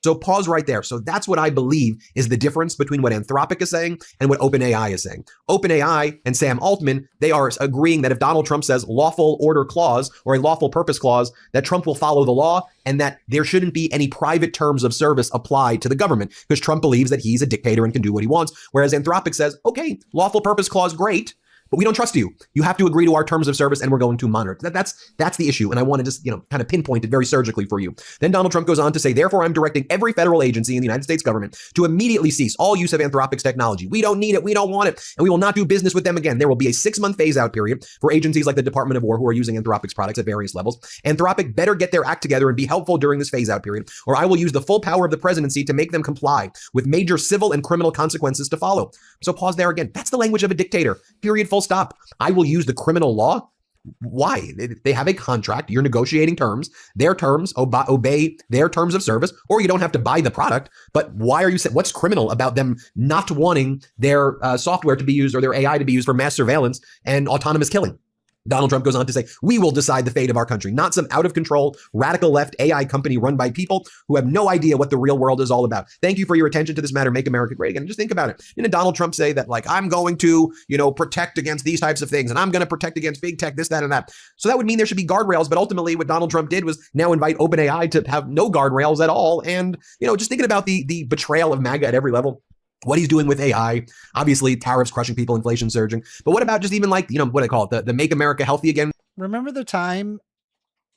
So pause right there. So that's what I believe is the difference between what Anthropic is saying and what OpenAI is saying. OpenAI and Sam Altman, they are agreeing that if Donald Trump says lawful order clause or a lawful purpose clause, that Trump will follow the law and that there shouldn't be any private terms of service applied to the government because Trump believes that he's a dictator and can do what he wants. Whereas Anthropic says, okay, lawful purpose clause, great. But we don't trust you. You have to agree to our terms of service and we're going to monitor it. That's the issue. And I want to just, kind of pinpoint it very surgically for you. Then Donald Trump goes on to say, therefore, I'm directing every federal agency in the United States government to immediately cease all use of Anthropic's technology. We don't need it. We don't want it. And we will not do business with them again. There will be a 6-month phase out period for agencies like the Department of War who are using Anthropic's products at various levels. Anthropic better get their act together and be helpful during this phase out period, or I will use the full power of the presidency to make them comply with major civil and criminal consequences to follow. So pause there again. That's the language of a dictator. Period. Full stop. I will use the criminal law. Why? They have a contract. You're negotiating terms. Their terms, obey their terms of service, or you don't have to buy the product. But why are you saying, what's criminal about them not wanting their software to be used or their AI to be used for mass surveillance and autonomous killing? Donald Trump goes on to say, we will decide the fate of our country, not some out-of-control, radical left AI company run by people who have no idea what the real world is all about. Thank you for your attention to this matter. Make America great again. Just think about it. Didn't Donald Trump say that, like, I'm going to, protect against these types of things, and I'm going to protect against big tech, this, that, and that. So that would mean there should be guardrails. But ultimately, what Donald Trump did was now invite OpenAI to have no guardrails at all. And, just thinking about the betrayal of MAGA at every level. What he's doing with AI, obviously tariffs crushing people, inflation surging. But what about just even like, what I call it, the Make America Healthy Again? Remember the time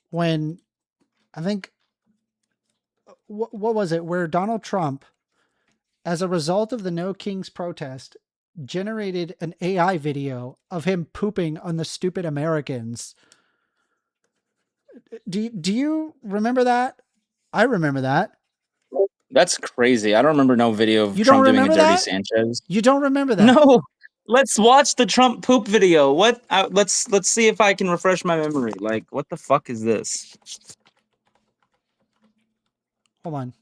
when I think, what was it, where Donald Trump, as a result of the No Kings protest, generated an AI video of him pooping on the stupid Americans. Do you remember that? I remember that. That's crazy. I don't remember no video of Trump doing a dirty Sanchez. You don't remember that? No. Let's watch the Trump poop video. What? Let's see if I can refresh my memory. Like, what the fuck is this? Hold on.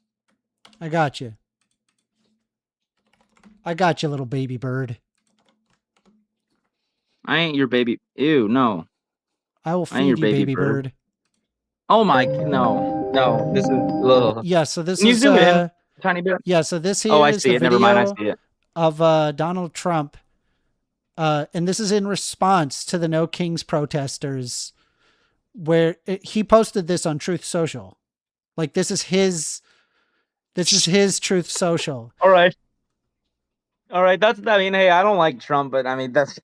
I got you. I got you, little baby bird. I ain't your baby. Ew, no. I will feed you, baby bird. Oh my, no. This is little. Yeah, so this Can is you zoom in? Tiny bit. Yeah, so this here I is see the it. video Never mind, I see it. of Donald Trump. And this is in response to the No Kings protesters, where he posted this on Truth Social. Like, this is his Truth Social. All right. Hey, I don't like Trump, but I mean, that's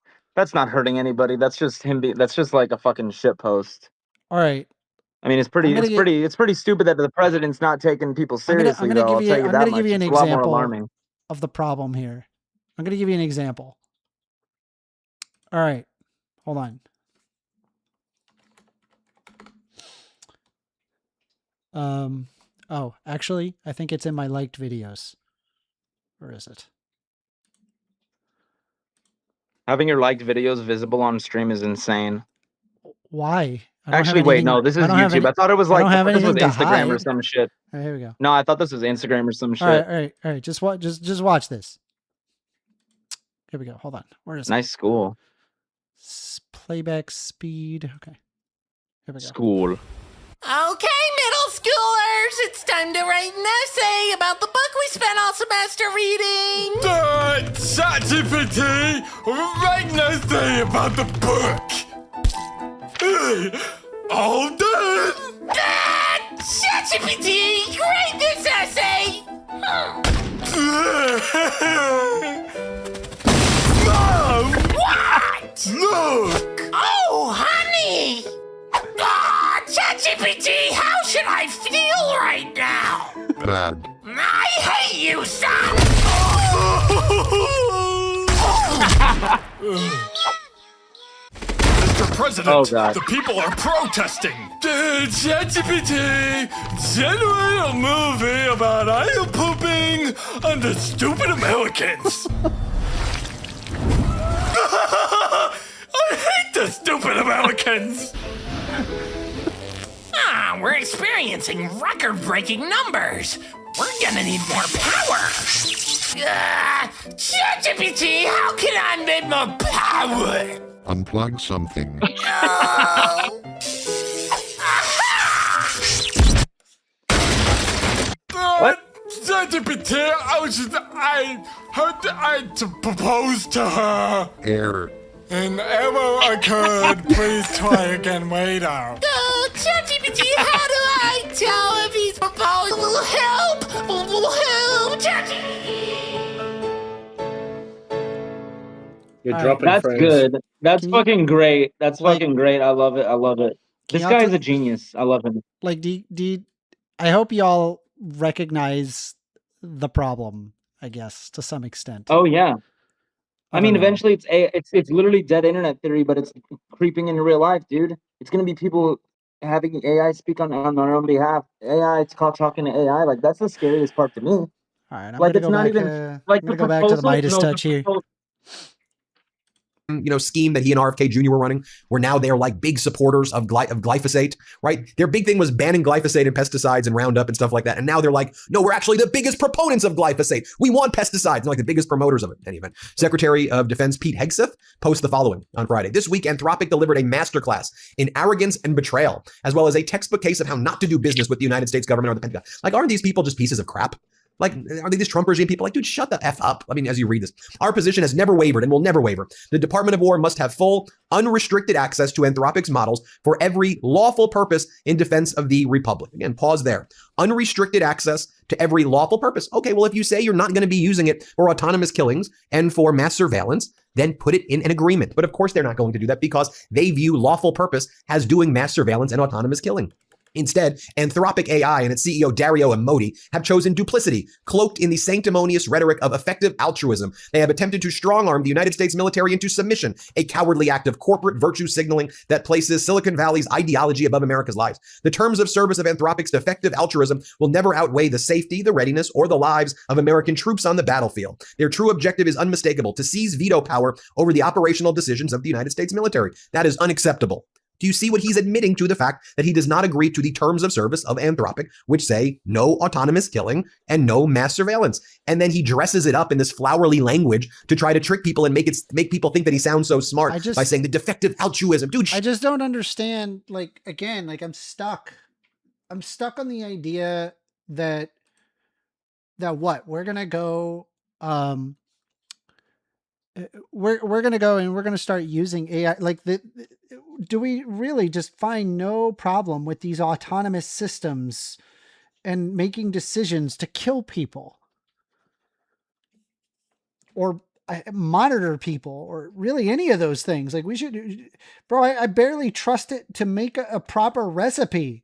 not hurting anybody. That's just him. That's just like a fucking shit post. All right. I mean, it's pretty stupid that the president's not taking people seriously. I'm gonna give you an example of the problem here. I'm gonna give you an example. All right, hold on. Oh, actually, I think it's in my liked videos. Where is it? Having your liked videos visible on stream is insane. Why? Actually, wait, no, this is YouTube. I thought it was like this was Instagram or some shit. All right, here we go. No, I thought this was Instagram or some shit. All right. Just watch this. Here we go. Hold on. Where is it? Nice school. Playback speed. Okay. Here we go. School. Okay, middle schoolers, it's time to write an essay about the book we spent all semester reading. ChatGPT, write an essay about the book. All done. ChatGPT, write this essay. Mom! What? Look! Oh, honey! ChatGPT, how should I feel right now? Bad. I hate you, son! Mr. President, the people are protesting. Did ChatGPT generate a movie about idol pooping on the stupid Americans? I hate the stupid Americans! We're experiencing record-breaking numbers. We're gonna need more power. ChatGPT, how can I make more power? Unplug something. What? ChatGPT, I heard I proposed to her. Error. And ever I could, please try again later. ChatGPT, how do I tell if he's proposed? Will help! Will help! You're dropping That's phrase. Good. That's fucking great. That's fucking great. I love it. I love it. This guy is a genius. I love him. Like, I hope y'all recognize the problem, I guess, to some extent. Oh, yeah. I mean, eventually it's literally dead internet theory, but it's creeping into real life, dude. It's gonna be people having AI speak on their own behalf. AI, it's called talking to AI. Like, that's the scariest part to me. All right, I'm like, gonna it's not back, even like I'm gonna go back to the Midas touch here. Scheme that he and RFK Jr. were running, where now they're like big supporters of glyphosate, right? Their big thing was banning glyphosate and pesticides and Roundup and stuff like that. And now they're like, no, we're actually the biggest proponents of glyphosate. We want pesticides. They're like the biggest promoters of it. In any event, Secretary of Defense Pete Hegseth posts the following on Friday. This week, Anthropic delivered a masterclass in arrogance and betrayal, as well as a textbook case of how not to do business with the United States government or the Pentagon. Like, aren't these people just pieces of crap? Like, are they these Trump regime people? Like, dude, shut the F up. I mean, as you read this, our position has never wavered and will never waver. The Department of War must have full, unrestricted access to Anthropic's models for every lawful purpose in defense of the Republic. Again, pause there. Unrestricted access to every lawful purpose. Okay, well, if you say you're not going to be using it for autonomous killings and for mass surveillance, then put it in an agreement. But of course, they're not going to do that because they view lawful purpose as doing mass surveillance and autonomous killing. Instead, Anthropic AI and its CEO Dario Amodei have chosen duplicity, cloaked in the sanctimonious rhetoric of effective altruism. They have attempted to strong-arm the United States military into submission, a cowardly act of corporate virtue signaling that places Silicon Valley's ideology above America's lives. The terms of service of Anthropic's defective altruism will never outweigh the safety, the readiness, or the lives of American troops on the battlefield. Their true objective is unmistakable: to seize veto power over the operational decisions of the United States military. That is unacceptable. Do you see what he's admitting to the fact that he does not agree to the terms of service of Anthropic, which say no autonomous killing and no mass surveillance? And then he dresses it up in this flowery language to try to trick people and make people think that he sounds so smart by saying the defective altruism. Dude, I just don't understand. Like, again, like I'm stuck on the idea that what we're going to go, we're going to go and we're going to start using AI. Like, do we really just find no problem with these autonomous systems and making decisions to kill people or monitor people or really any of those things? Like, we should, bro, I barely trust it to make a proper recipe.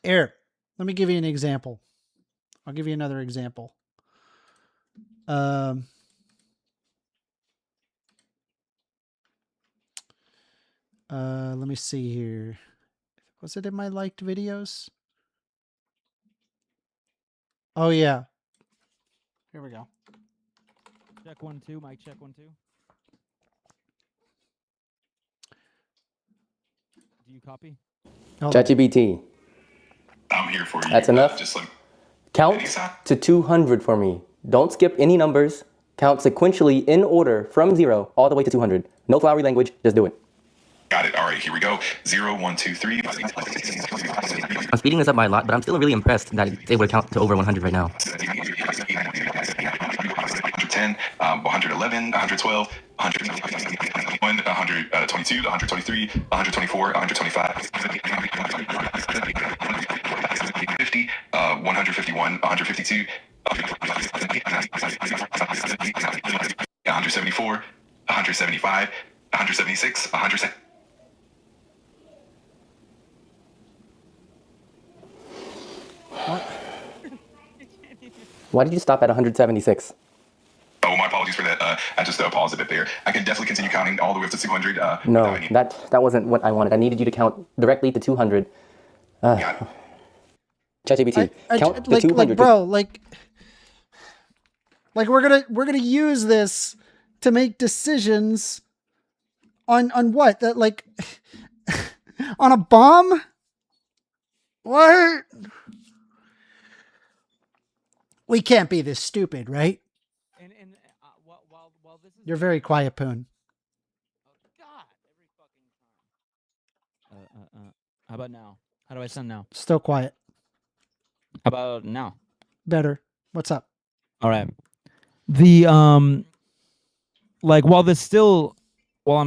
Here, let me give you an example. I'll give you another example. Let me see here. Was it in my liked videos? Oh yeah. Here we go. Check 1 2, mic check 1 2. Do you copy? ChatGPT. I'm here for you. That's enough. Just like count to 200 for me. Don't skip any numbers. Count sequentially in order from 0 all the way to 200. No flowery language. Just do it. Got it. All right, here we go. 0 1 2 3. I'm speeding this up by a lot, but I'm still really impressed that it's able to count to over 100 right now. 110, 111, 112, 121, 122, 123, 124, 125, 50, 151, 152, 174, 175, 176, 100. Why did you stop at 176? Oh, my apologies for that. I just paused a bit there. I can definitely continue counting all the way up to 200. No, that wasn't what I wanted. I needed you to count directly to 200. ChatGPT, count to 200. Like, bro, like we're gonna use this to make decisions on what? That, like, on a bomb? What? We can't be this stupid, right? While this is You're very quiet, Poon. God, every fucking time. How about now? How do I sound now? Still quiet. How about now? Better. What's up? All right. The like while I'm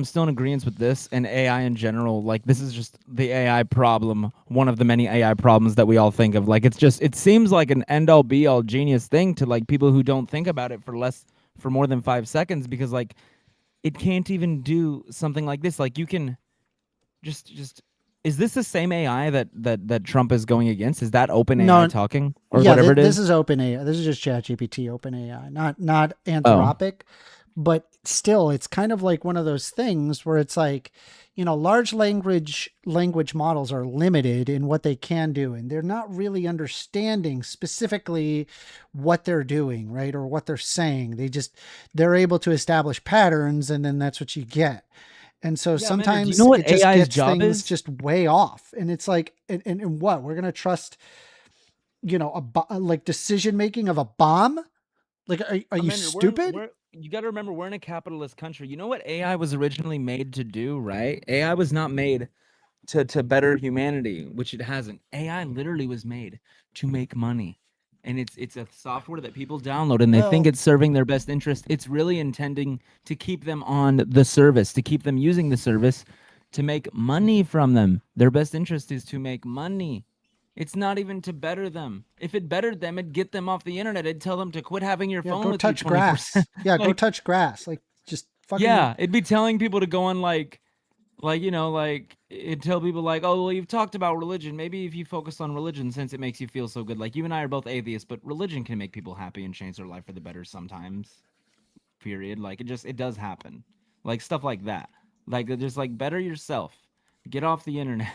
still in agreement with this and AI in general, like this is just the AI problem, one of the many AI problems that we all think of. Like it seems like an end all be all genius thing to like people who don't think about it for more than 5 seconds, because like it can't even do something like this. Like you can just is this the same AI that Trump is going against? Is that OpenAI talking or whatever it is? This is OpenAI. This is just ChatGPT, OpenAI, not Anthropic. But still, it's kind of like one of those things where it's like, you know, large language models are limited in what they can do, and they're not really understanding specifically what they're doing, right? Or what they're saying. They're able to establish patterns, and then that's what you get. And so sometimes do you know what it just AI's gets job things is? just way off. And it's like, and what? We're going to trust, you know, like decision-making of a bomb? Like, are you stupid? You got to remember, we're in a capitalist country. You know what AI was originally made to do, right? AI was not made to better humanity, which it hasn't. AI literally was made to make money. And it's a software that people download and they think it's serving their best interest. It's really intending to keep them on the service, to keep them using the service, to make money from them. Their best interest is to make money. It's not even to better them. If it bettered them, it'd get them off the internet. It'd tell them to quit having your phone go with touch you 24/7. grass. Yeah, go touch grass. Like, just fucking. Yeah, it'd be telling people to go on like Like, you know, like it tell people like, oh, well, you've talked about religion. Maybe if you focus on religion, since it makes you feel so good. Like you and I are both atheists, but religion can make people happy and change their life for the better sometimes. Period. Like it does happen. Like stuff like that. Like just like better yourself. Get off the internet.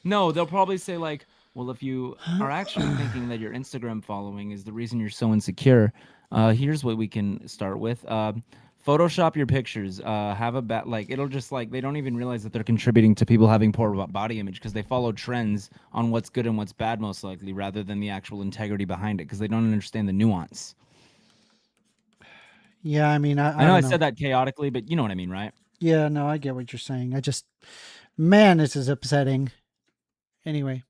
No, they'll probably say like, well, if you are actually thinking that your Instagram following is the reason you're so insecure, here's what we can start with. Photoshop your pictures. Have a like it'll just like they don't even realize that they're contributing to people having poor body image because they follow trends on what's good and what's bad most likely rather than the actual integrity behind it because they don't understand the nuance. Yeah, I mean, I know I said that chaotically, but you know what I mean, right? Yeah, no, I get what you're saying. Man, this is upsetting. Anyway.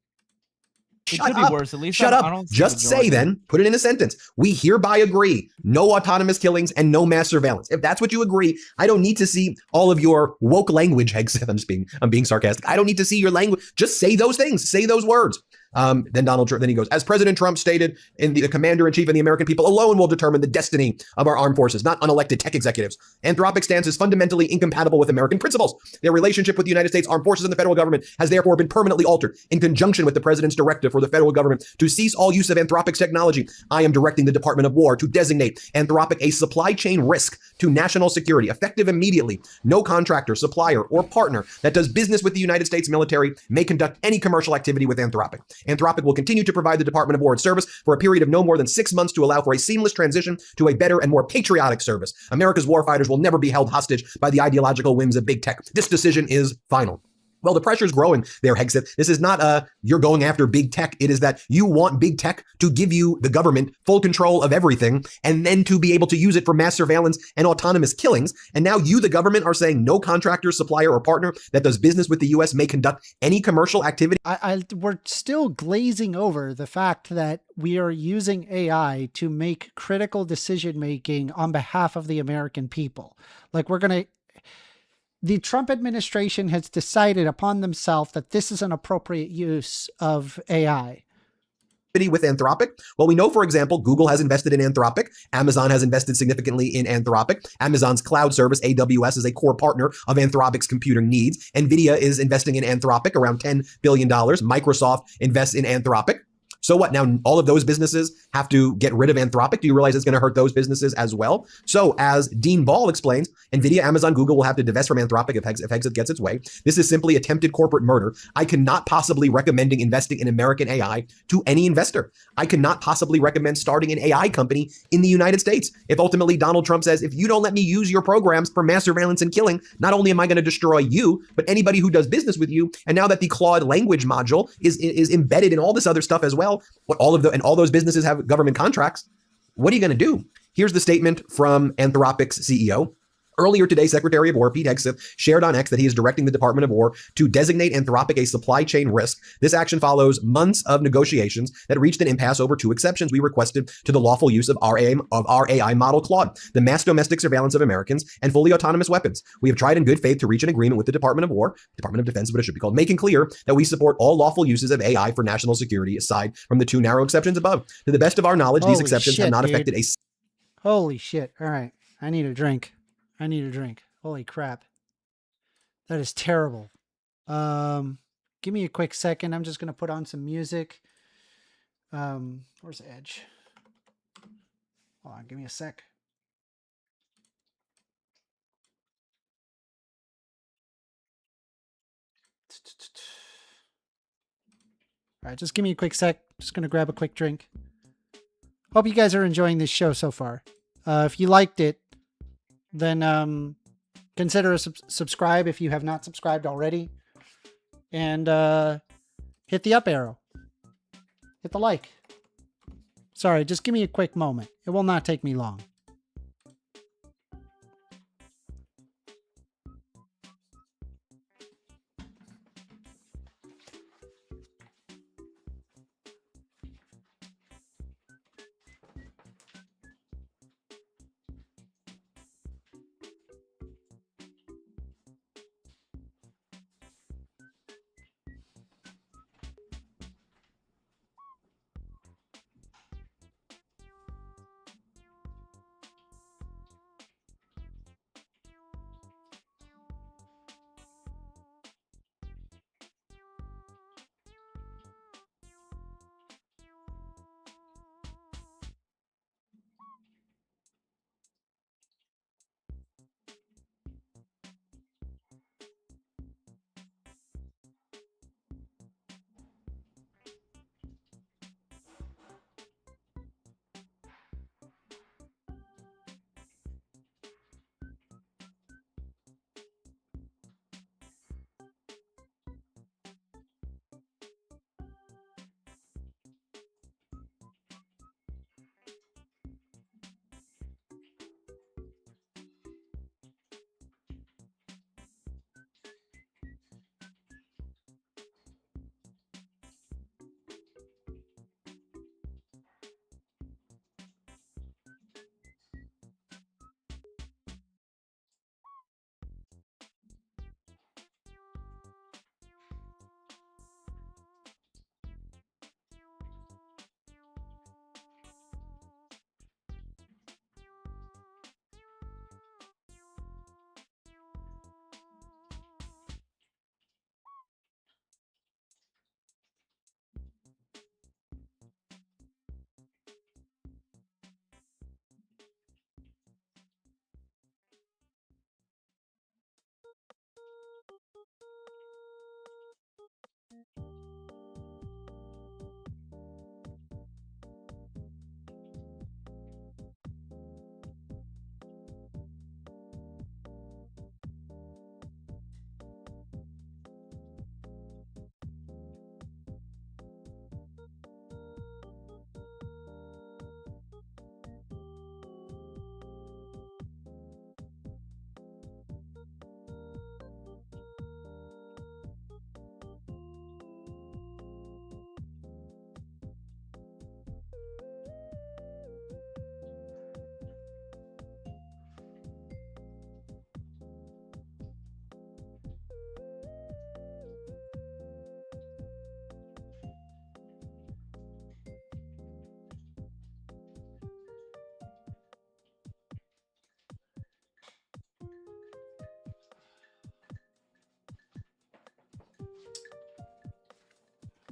Shut up. Worse. At least Shut up. Just say then, put it in a sentence. We hereby agree, no autonomous killings and no mass surveillance. If that's what you agree, I don't need to see all of your woke language, Hegseth. I'm being sarcastic. I don't need to see your language. Just say those things. Say those words. Then Donald Trump, then he goes, as President Trump stated, the commander-in-chief and the American people alone will determine the destiny of our armed forces, not unelected tech executives. Anthropic's stance is fundamentally incompatible with American principles. Their relationship with the United States armed forces and the federal government has therefore been permanently altered. In conjunction with the president's directive for the federal government to cease all use of Anthropic's technology, I am directing the Department of War to designate Anthropic a supply chain risk to national security, effective immediately. No contractor, supplier, or partner that does business with the United States military may conduct any commercial activity with Anthropic. Anthropic will continue to provide the Department of War its service for a period of no more than 6 months to allow for a seamless transition to a better and more patriotic service. America's warfighters will never be held hostage by the ideological whims of big tech. This decision is final. Well, the pressure's growing there, Hegseth. This is not you're going after big tech. It is that you want big tech to give you, the government, full control of everything, and then to be able to use it for mass surveillance and autonomous killings. And now you, the government, are saying no contractor, supplier, or partner that does business with the U.S. may conduct any commercial activity. We're still glazing over the fact that we are using AI to make critical decision-making on behalf of the American people. Like the Trump administration has decided upon themselves that this is an appropriate use of AI. With Anthropic? Well, we know, for example, Google has invested in Anthropic. Amazon has invested significantly in Anthropic. Amazon's cloud service, AWS, is a core partner of Anthropic's computer needs. NVIDIA is investing in Anthropic, around $10 billion. Microsoft invests in Anthropic. So what? Now all of those businesses have to get rid of Anthropic. Do you realize it's going to hurt those businesses as well? So as Dean Ball explains, NVIDIA, Amazon, Google will have to divest from Anthropic if Hegseth gets its way. This is simply attempted corporate murder. I cannot possibly recommend investing in American AI to any investor. I cannot possibly recommend starting an AI company in the United States. If ultimately Donald Trump says, if you don't let me use your programs for mass surveillance and killing, not only am I going to destroy you, but anybody who does business with you. And now that the Claude language module is embedded in all this other stuff as well, and all those businesses have government contracts. What are you going to do? Here's the statement from Anthropic's CEO. Earlier today, Secretary of War Pete Hegseth shared on X that he is directing the Department of War to designate Anthropic a supply chain risk. This action follows months of negotiations that reached an impasse over 2 exceptions we requested to the lawful use of our AI model Claude, the mass domestic surveillance of Americans, and fully autonomous weapons. We have tried in good faith to reach an agreement with the Department of War, Department of Defense, but it should be called, making clear that we support all lawful uses of AI for national security aside from the 2 narrow exceptions above. To the best of our knowledge, these exceptions have not affected a... Holy shit. All right. I need a drink. Holy crap. That is terrible. Give me a quick second. I'm just going to put on some music. Where's Edge? Hold on, give me a sec. All right, just give me a quick sec. Just going to grab a quick drink. Hope you guys are enjoying this show so far. If you liked it, then consider a subscribe if you have not subscribed already. And hit the up arrow. Hit the like. Sorry, just give me a quick moment. It will not take me long.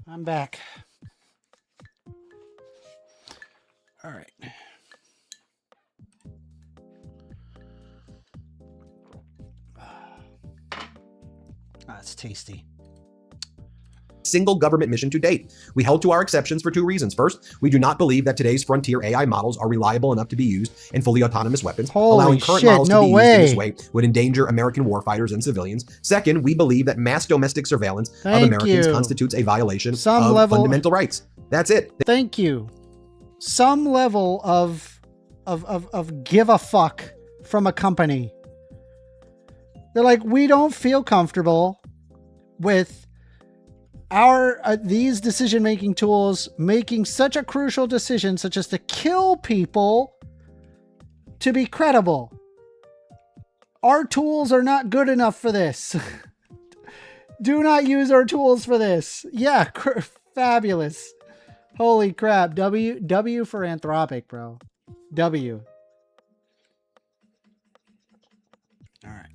I'm back. All right. That's tasty. Single government mission to date. We held to our exceptions for two reasons. First, we do not believe that today's frontier AI models are reliable enough to be used in fully autonomous weapons. Allowing current models to be used in this way would endanger American warfighters and civilians. Second, we believe that mass domestic surveillance of Americans constitutes a violation of fundamental rights. That's it. Thank you. Some level of give a fuck from a company. They're like, we don't feel comfortable with our these decision-making tools making such a crucial decision, such as to kill people, to be credible. Our tools are not good enough for this. Do not use our tools for this. Yeah, fabulous. Holy crap. W for Anthropic, bro. W. All right.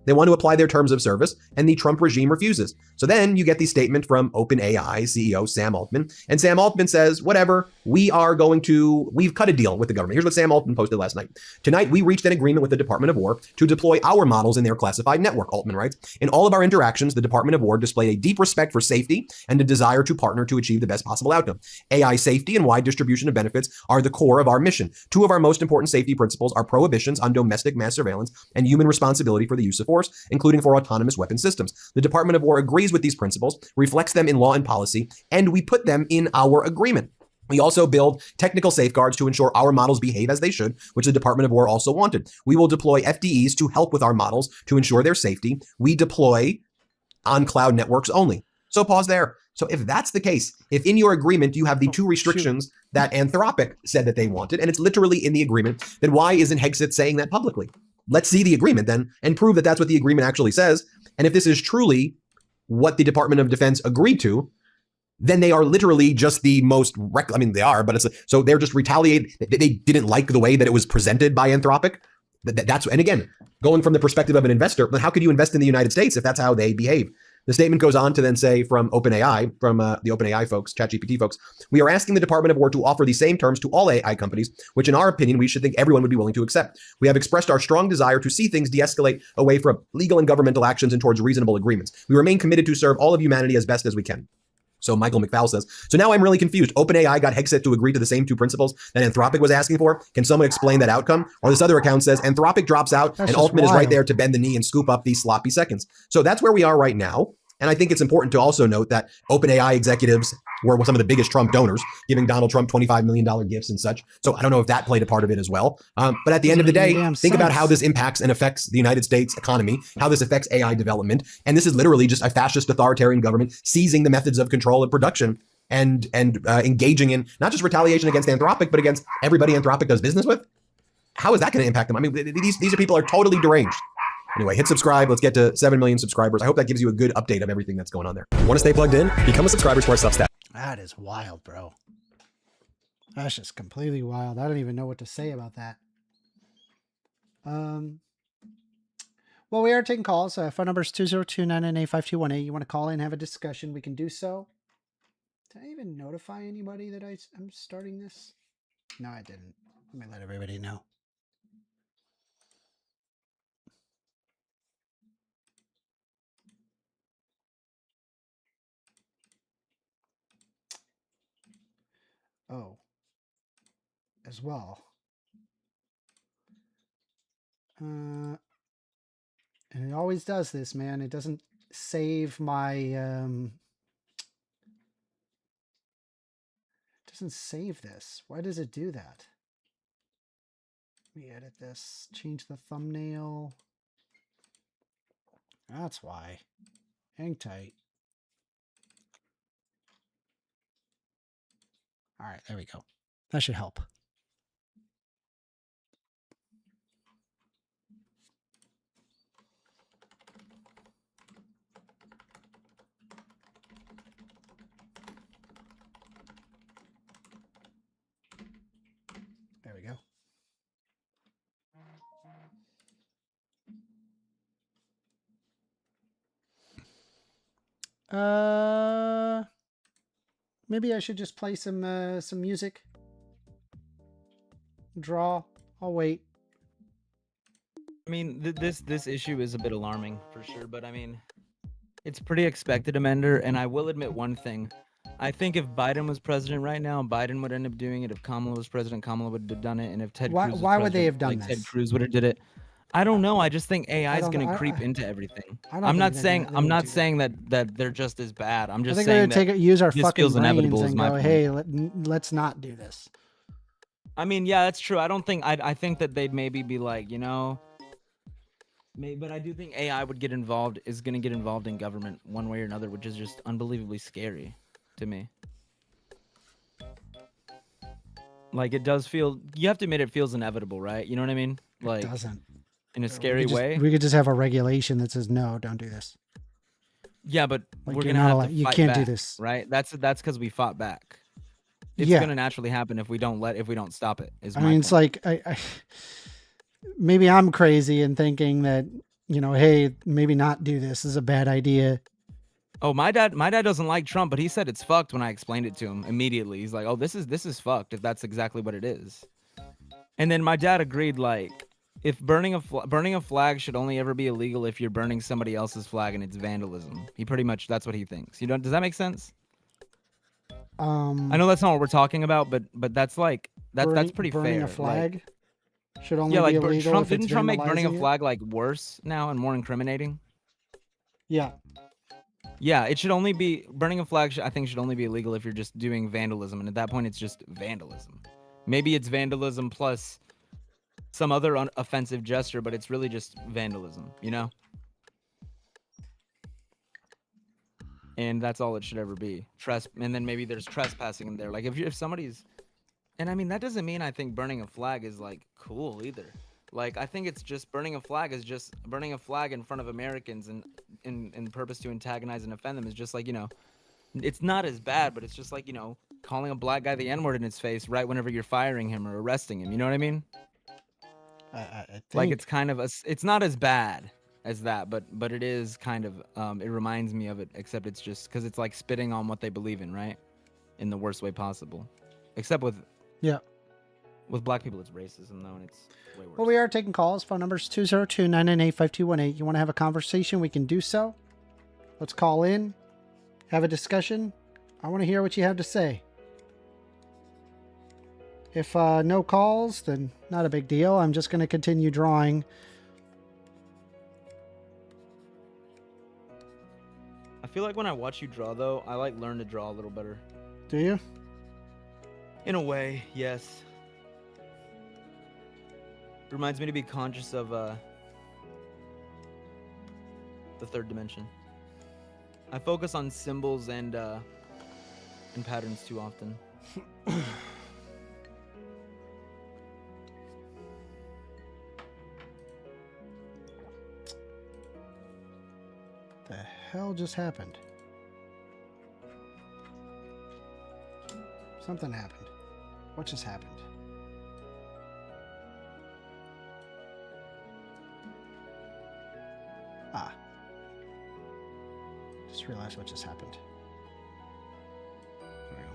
They want to apply their terms of service, and the Trump regime refuses. So then you get the statement from OpenAI CEO Sam Altman, and Sam Altman says, whatever, we've cut a deal with the government. Here's what Sam Altman posted last night. Tonight, we reached an agreement with the Department of War to deploy our models in their classified network, Altman writes. In all of our interactions, the Department of War displayed a deep respect for safety and a desire to partner to achieve the best possible outcome. AI safety and wide distribution of benefits are the core of our mission. Two of our most important safety principles are prohibitions on domestic mass surveillance and human responsibility for the use of force, including for autonomous weapon systems. The Department of War agrees with these principles, reflects them in law and policy, and we put them in our agreement. We also build technical safeguards to ensure our models behave as they should, which the Department of War also wanted. We will deploy FDEs to help with our models to ensure their safety. We deploy on cloud networks only. So pause there. So if that's the case, if in your agreement you have the two restrictions that Anthropic said that they wanted, and it's literally in the agreement, then why isn't Hegseth saying that publicly? Let's see the agreement then and prove that that's what the agreement actually says. And if this is truly what the Department of Defense agreed to, then they are literally just the most they are, but so they're just retaliating. They didn't like the way that it was presented by Anthropic. And again, going from the perspective of an investor, but how could you invest in the United States if that's how they behave? The statement goes on to then say from OpenAI, from the OpenAI folks, ChatGPT folks, we are asking the Department of War to offer the same terms to all AI companies, which in our opinion, we should think everyone would be willing to accept. We have expressed our strong desire to see things de-escalate away from legal and governmental actions and towards reasonable agreements. We remain committed to serve all of humanity as best as we can. So Michael McFowle says, so now I'm really confused. OpenAI got Hegseth to agree to the same two principles that Anthropic was asking for. Can someone explain that outcome? Or this other account says Anthropic drops out and Altman is right there to bend the knee and scoop up these sloppy seconds. So that's where we are right now. And I think it's important to also note that OpenAI executives were some of the biggest Trump donors, giving Donald Trump $25 million gifts and such. So I don't know if that played a part of it as well. But at the end of the day, think about how this impacts and affects the United States economy, how this affects AI development. And this is literally just a fascist authoritarian government seizing the methods of control and production and engaging in not just retaliation against Anthropic, but against everybody Anthropic does business with. How is that going to impact them? I mean, these are people are totally deranged. Anyway, hit subscribe. Let's get to 7 million subscribers. I hope that gives you a good update of everything that's going on there. Want to stay plugged in? Become a subscriber to our Substack. That is wild, bro. That's just completely wild. I don't even know what to say about that. Well, we are taking calls. Phone number is 202-998-5218. You want to call in, have a discussion, we can do so. Did I even notify anybody that I'm starting this? No, I didn't. Let me let everybody know. Oh, as well. And it always does this, man. It doesn't save my, doesn't save this. Why does it do that? Let me edit this, change the thumbnail. That's why. Hang tight. All right, there we go. That should help. There we go. maybe I should just play some music. Draw. I'll wait. I mean, this issue is a bit alarming for sure, but I mean, it's pretty expected, Amender. And I will admit one thing: I think if Biden was president right now, Biden would end up doing it. If Kamala was president, Kamala would have done it. And if Ted Cruz was why would they have done like this? Ted Cruz would have did it. I don't know. I just think AI is going to creep into everything. I'm not saying that they're just as bad. I'm just saying that use our this fucking feels brains inevitable. and Is my go, point. hey, let's not do this. I mean, yeah, that's true. I don't think I think that they'd maybe be like, you know, maybe, but I do think AI would get involved, is going to get involved in government one way or another, which is just unbelievably scary to me. Like, it does feel, you have to admit, it feels inevitable, right? You know what I mean? Like, It doesn't. In a scary way. We could just have a regulation that says no, don't do this. Yeah, but Like, we're you're gonna not have to you fight can't do back, this. right? That's because we fought back. It's Yeah. gonna naturally happen if we don't stop it. I mean, it's like I maybe I'm crazy in thinking that, you know, hey, maybe not do this is a bad idea. Oh, my dad doesn't like Trump, but he said it's fucked when I explained it to him immediately. He's like, "Oh, this is fucked if that's exactly what it is." And then my dad agreed, like, if burning a flag should only ever be illegal if you're burning somebody else's flag and it's vandalism. He pretty much, that's what he thinks. You know, does that make sense? I know that's not what we're talking about, but that's like that's pretty burning fair. a flag Like, should only yeah, like be illegal Trump if it's didn't Trump make burning a vandalizing it? flag like worse now and more incriminating? Yeah. Yeah, it should only be burning a flag. I think should only be illegal if you're just doing vandalism, and at that point, it's just vandalism. Maybe it's vandalism plus some other offensive gesture, but it's really just vandalism, you know? And that's all it should ever be. And then maybe there's trespassing in there. Like if somebody's, and I mean, that doesn't mean I think burning a flag is like cool either. Like I think it's just burning a flag is just burning a flag in front of Americans and in purpose to antagonize and offend them is just like, you know, it's not as bad, but it's just like, you know, calling a black guy the N-word in his face right whenever you're firing him or arresting him. You know what I mean? I think, Like it's kind of it's not as bad as that, but it is kind of it reminds me of it, except it's just because it's like spitting on what they believe in, right? In the worst way possible. Except with black people it's racism though, and it's way worse. Well, we are taking calls. Phone numbers 202-998-5218. You want to have a conversation, we can do so. Let's call in, have a discussion. I want to hear what you have to say. If no calls, then not a big deal. I'm just going to continue drawing. I feel like when I watch you draw though, I like learn to draw a little better. Do you? In a way, yes. Reminds me to be conscious of the third dimension. I focus on symbols and patterns too often. The hell just happened? Something happened. What just happened? Ah. Just realized what just happened. There we go.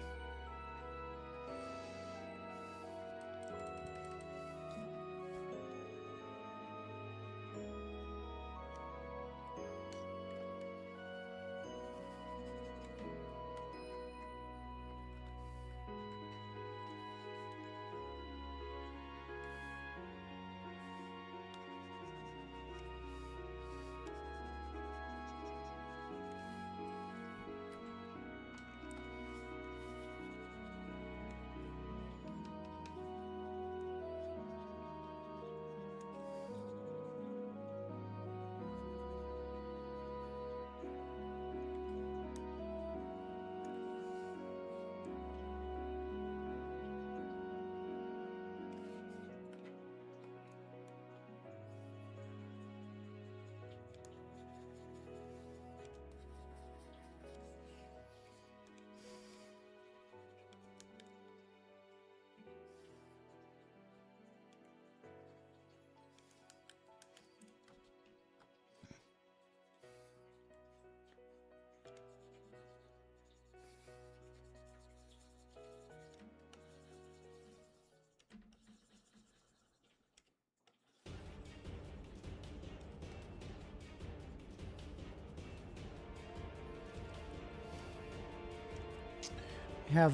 have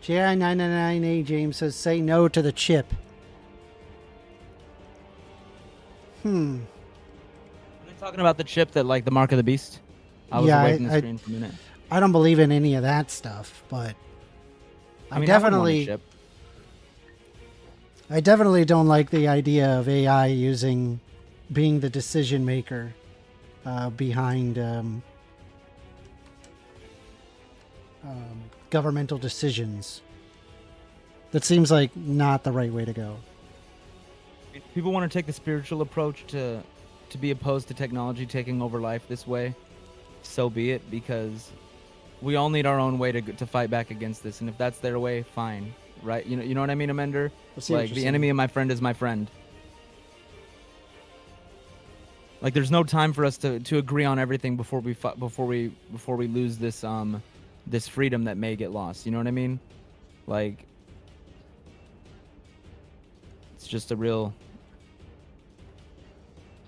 JI999A James says, say no to the chip. Are they talking about the chip that, like, the mark of the beast? I was away from the screen for a minute. I don't believe in any of that stuff, but I mean, I definitely don't like the idea of AI being the decision maker behind governmental decisions. That seems like not the right way to go. People want to take the spiritual approach to be opposed to technology taking over life this way. So be it, because we all need our own way to fight back against this, and if that's their way, fine, right? You know what I mean, Amender? Like, the enemy of my friend is my friend. Like, there's no time for us to agree on everything before we lose this this freedom that may get lost. You know what I mean? Like, it's just a real.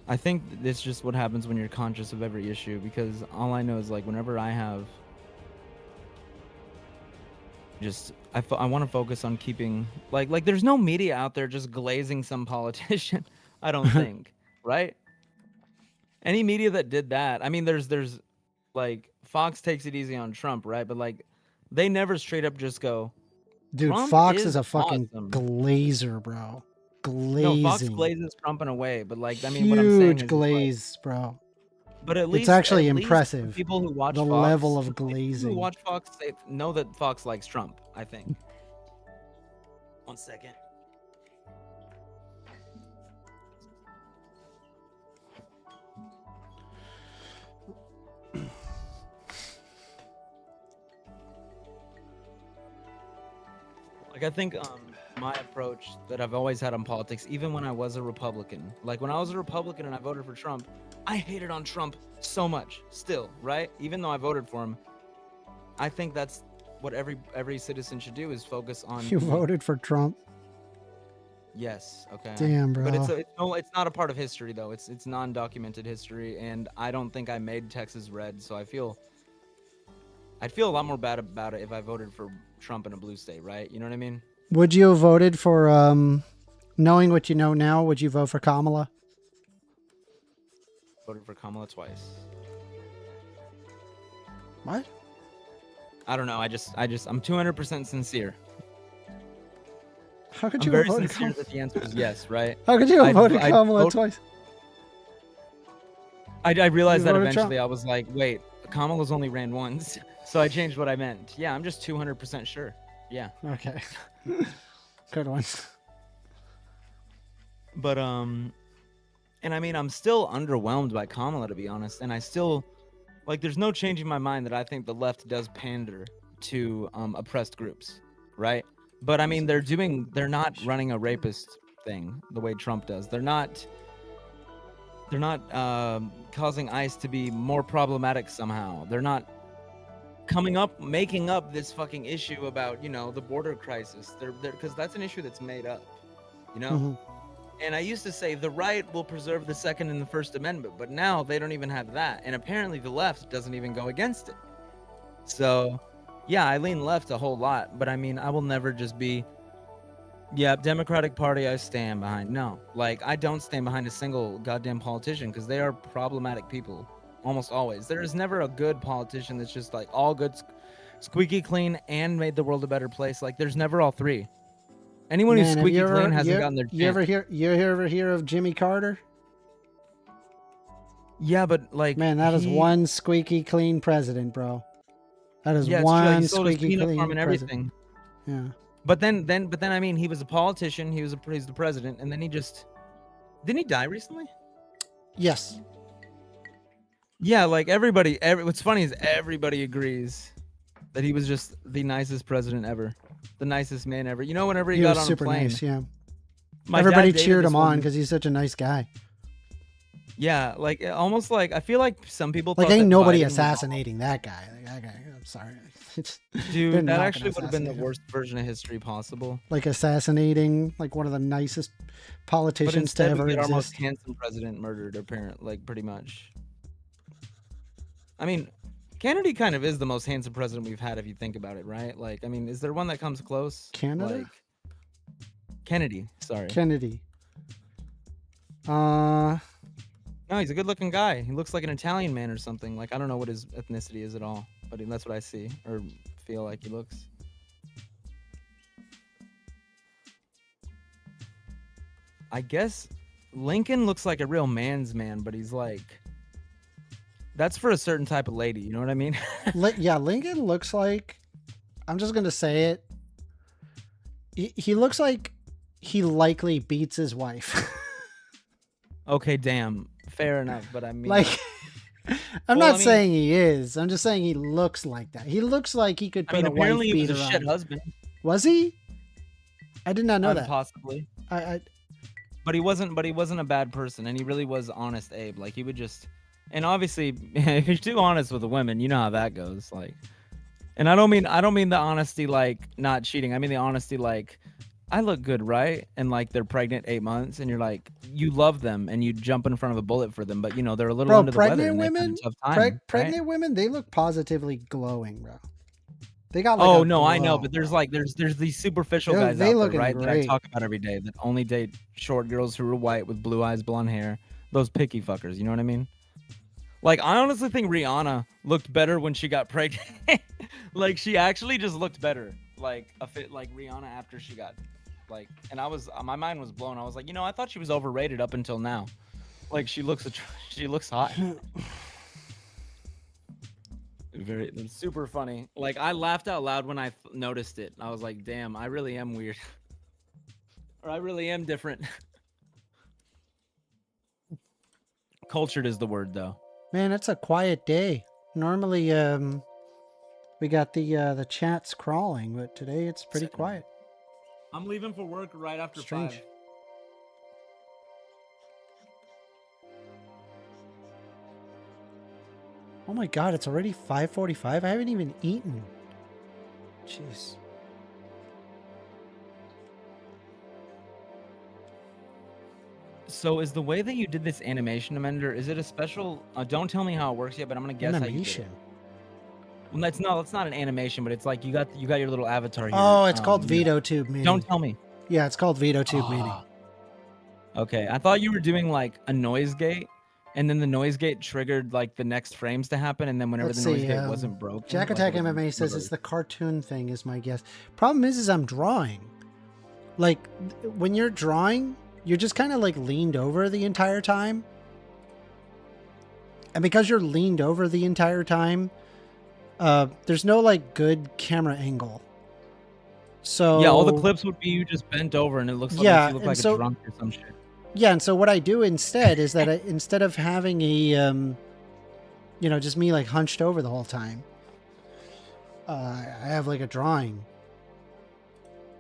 I think it's just what happens when you're conscious of every issue, because all I know is, like, whenever I have I want to focus on keeping like there's no media out there just glazing some politician. I don't think, right? Any media that did that, I mean, there's like Fox takes it easy on Trump, right? But like, they never straight up just go, dude, Trump Fox is a fucking awesome. glazer, bro. Glazing. No, Fox glazes Trump in a way, but like, I mean, what I'm saying is glaze, like, bro. But at least it's actually at least impressive. People who watch the Fox, level of people glazing. who watch Fox know that Fox likes Trump, I think. 1 second. Like, I think my approach that I've always had on politics, even when I was a Republican, like when I was a Republican and I voted for Trump, I hated on Trump so much still, right? Even though I voted for him, I think that's what every citizen should do, is focus on. You voted for Trump? Yes. Okay. Damn, bro. But it's not a part of history though. It's non-documented history, and I don't think I made Texas red, so I'd feel a lot more bad about it if I voted for Trump in a blue state, right? You know what I mean? Would you have voted for, knowing what you know now, would you vote for Kamala? Voted for Kamala twice. What? I don't know. I'm 200% sincere. How could I'm you very have voted sincere Kamala? that the answer is yes, right? How could you have voted Kamala twice? I realized that voted eventually. Trump? I was like, wait, Kamala's only ran once, so I changed what I meant. Yeah, I'm just 200% sure. Yeah. Okay. Good one. But and I mean, I'm still underwhelmed by Kamala, to be honest, and I still, like, there's no changing my mind that I think the left does pander to oppressed groups, right? But I mean, they're not running a rapist thing the way Trump does. They're not causing ICE to be more problematic somehow. They're not making up this fucking issue about, you know, the border crisis. They're because that's an issue that's made up, you know? Mm-hmm. And I used to say the right will preserve the Second and the First Amendment, but now they don't even have that. And apparently the left doesn't even go against it. So, yeah, I lean left a whole lot, but I mean, I will never just be, yeah, Democratic Party I stand behind. No, like, I don't stand behind a single goddamn politician because they are problematic people, almost always. There is never a good politician that's just like all good, squeaky clean, and made the world a better place. Like, there's never all three. Anyone who's squeaky clean hasn't gotten their chance. You ever hear of Jimmy Carter? Yeah, but like, man, that is one squeaky clean president, bro. That is one squeaky clean farm and everything. Yeah. But then I mean, he was a politician. He's the president, and then didn't he die recently? Yes. Yeah, like what's funny is everybody agrees that he was just the nicest president ever, the nicest man ever. You know, whenever he got on a plane, nice, yeah. Everybody cheered him on because he's such a nice guy. Yeah, like almost like I feel like some people like ain't nobody assassinating that guy. Like, that guy. I'm sorry, dude. That actually would have been the worst version of history possible. Like assassinating like one of the nicest politicians to ever exist. Our most handsome president murdered, apparently, like pretty much. I mean, Kennedy kind of is the most handsome president we've had, if you think about it, right? Like, I mean, is there one that comes close? Canada? Like, Kennedy, sorry. Kennedy. No, he's a good-looking guy. He looks like an Italian man or something. Like, I don't know what his ethnicity is at all, but that's what I see or feel like he looks. I guess Lincoln looks like a real man's man, but he's like, that's for a certain type of lady. You know what I mean? Yeah, Lincoln looks like, I'm just going to say it. He looks like he likely beats his wife. Okay, damn. Fair enough, but I mean, like, I'm not saying he is. I'm just saying he looks like that. He looks like he could put a wife apparently he was beater a on. shit husband. Was he? I did not know that. Possibly. But he wasn't a bad person, and he really was honest, Abe. Like, he would just, and obviously, if you're too honest with the women, you know how that goes. Like, and I don't mean the honesty like not cheating. I mean the honesty like, I look good, right? And like they're pregnant 8 months, and you're like, you love them, and you jump in front of a bullet for them, but you know they're a little under the weather. And Women, tough time, pregnant women, they look positively glowing, bro. They got like oh no, I know, but there's these superficial guys out there, right? Great. That I talk about every day that only date short girls who are white with blue eyes, blonde hair. Those picky fuckers, you know what I mean? Like, I honestly think Rihanna looked better when she got pregnant. Like, she actually just looked better, like a fit like Rihanna after she got, like, and my mind was blown. I was like, you know, I thought she was overrated up until now. Like, she looks hot. Very super funny. Like, I laughed out loud when I noticed it. I was like, damn, I really am weird. Or I really am different. Cultured is the word, though. Man, it's a quiet day. Normally, we got the chats crawling, but today it's pretty quiet. I'm leaving for work right after 5. Oh my god, it's already 5:45. I haven't even eaten. Jeez. So is the way that you did this animation, Amender, is it a special? Don't tell me how it works yet, but I'm gonna guess Animation. how you did it. Well, that's not an animation, but it's like you got your little avatar here. Oh, it's called VideoTube Mini. Don't tell me. Yeah, it's called VideoTube Mini. Okay, I thought you were doing like a noise gate, and then the noise gate triggered like the next frames to happen, and then whenever Let's the noise see, gate wasn't broken. Jack Attack MMA says it's the cartoon thing is my guess. Problem is I'm drawing. Like, when you're drawing, you're just kind of like leaned over the entire time. And because you're leaned over the entire time, there's no like good camera angle. So yeah, all the clips would be you just bent over, and it looks like you look like a drunk or some shit. Yeah, and so what I do instead is that instead of having a, just me like hunched over the whole time, I have like a drawing.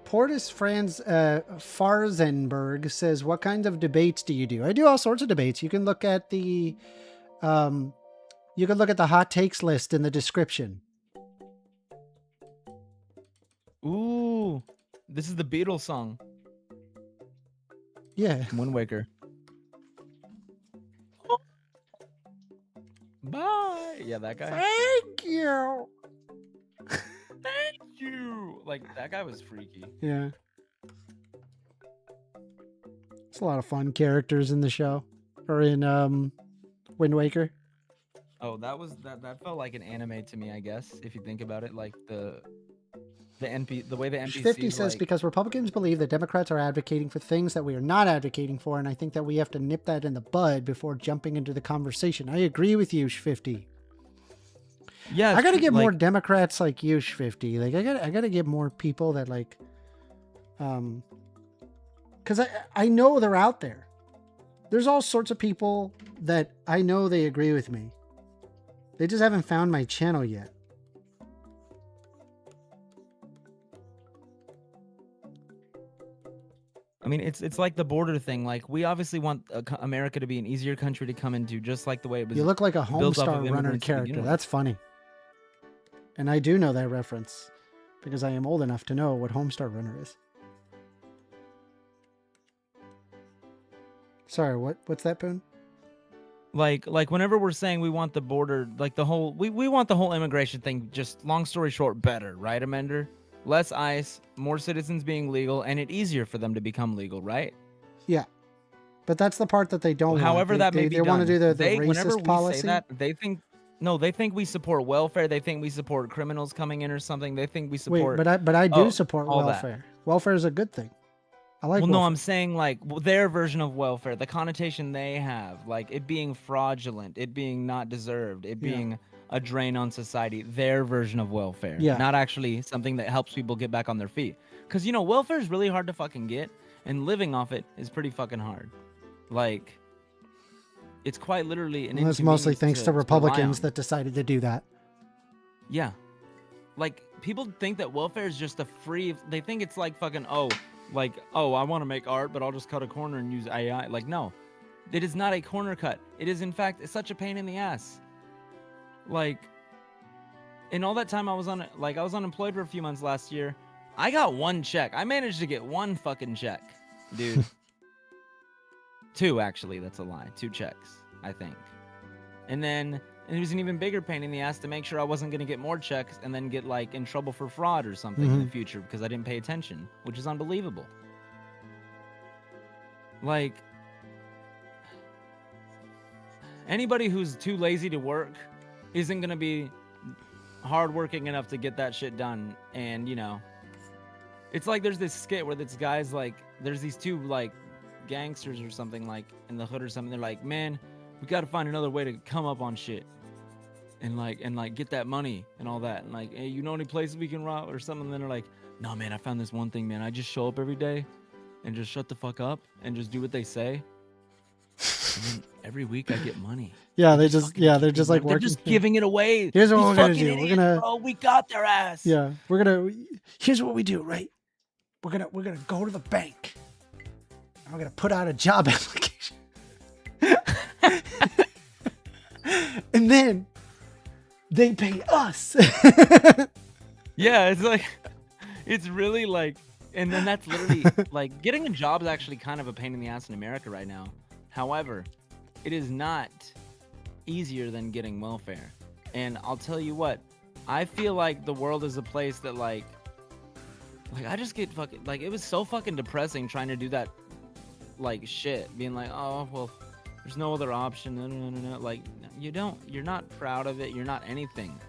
Portis Franz Farzenberg says, "What kinds of debates do you do?" I do all sorts of debates. You can look at the, hot takes list in the description. Ooh, this is the Beatles song. Yeah. Wind Waker. Oh. Bye. Yeah, that guy. Thank you. Thank you. Like, that guy was freaky. Yeah. It's a lot of fun characters in the show. Or in Wind Waker. Oh, that felt like an anime to me, I guess, if you think about it. Like the way the NPCs 50 says, because Republicans believe that Democrats are advocating for things that we are not advocating for, and I think that we have to nip that in the bud before jumping into the conversation. I agree with you, 50. Yeah, I gotta get more Democrats like you, 50. Like, I gotta get more people that like, because I know they're out there. There's all sorts of people that I know they agree with me. They just haven't found my channel yet. I mean, it's like the border thing. Like, we obviously want America to be an easier country to come into, just like the way it was. You look like a built off of Homestar Runner immigrants to begin character. with. That's funny. And I do know that reference because I am old enough to know what Homestar Runner is. Sorry, what's that, Poon? Like whenever we're saying we want the border, like the whole, we want the whole immigration thing, just long story short, better, right, Amender? Less ICE, more citizens being legal, and it easier for them to become legal, right? Yeah. But that's the part that they don't However want. that may be they want to do the whenever racist we policy. say that, they think we support welfare. They think we support criminals coming in or something. They think we support. Wait, but I do support welfare. That. Welfare is a good thing. I like. Well, welfare. no, I'm saying like their version of welfare, the connotation they have, like it being fraudulent, it being not deserved, it being a drain on society. Their version of welfare, not actually something that helps people get back on their feet. Because welfare is really hard to fucking get, and living off it is pretty fucking hard. Like, it's quite literally an. And that's mostly thanks to Republicans that decided to do that. Yeah, like people think that welfare is just a free. They think it's like fucking I want to make art, but I'll just cut a corner and use AI. Like, no, it is not a corner cut. It is in fact such a pain in the ass. Like, in all that time I was unemployed for a few months last year. I got one check. I managed to get one fucking check, dude. 2 actually, that's a lie. 2 checks, I think. And then it was an even bigger pain in the ass to make sure I wasn't going to get more checks and then get like in trouble for fraud or something in the future because I didn't pay attention, which is unbelievable. Like, anybody who's too lazy to work isn't going to be hardworking enough to get that shit done. And it's like there's this skit where this guy's like, there's these 2 like gangsters or something like in the hood or something. They're like, man, we got to find another way to come up on shit and get that money and all that. And like, hey, you know any places we can rob or something? And then they're like, no, man, I found this one thing, man. I just show up every day and just shut the fuck up and just do what they say. And then every week I get money. Yeah, they're just like working. They're just giving it away. Here's what we're gonna do. Idiots, we're gonna. Bro, we got their ass. Yeah, here's what we do, right? We're gonna go to the bank. I'm gonna put out a job application. And then they pay us. Yeah, it's like, it's really like, and then that's literally like getting a job is actually kind of a pain in the ass in America right now. However, it is not easier than getting welfare. And I'll tell you what, I feel like the world is a place that like I just get fucking, like, it was so fucking depressing trying to do that like shit, being like, oh well, there's no other option. No. Like, you're not proud of it. You're not anything.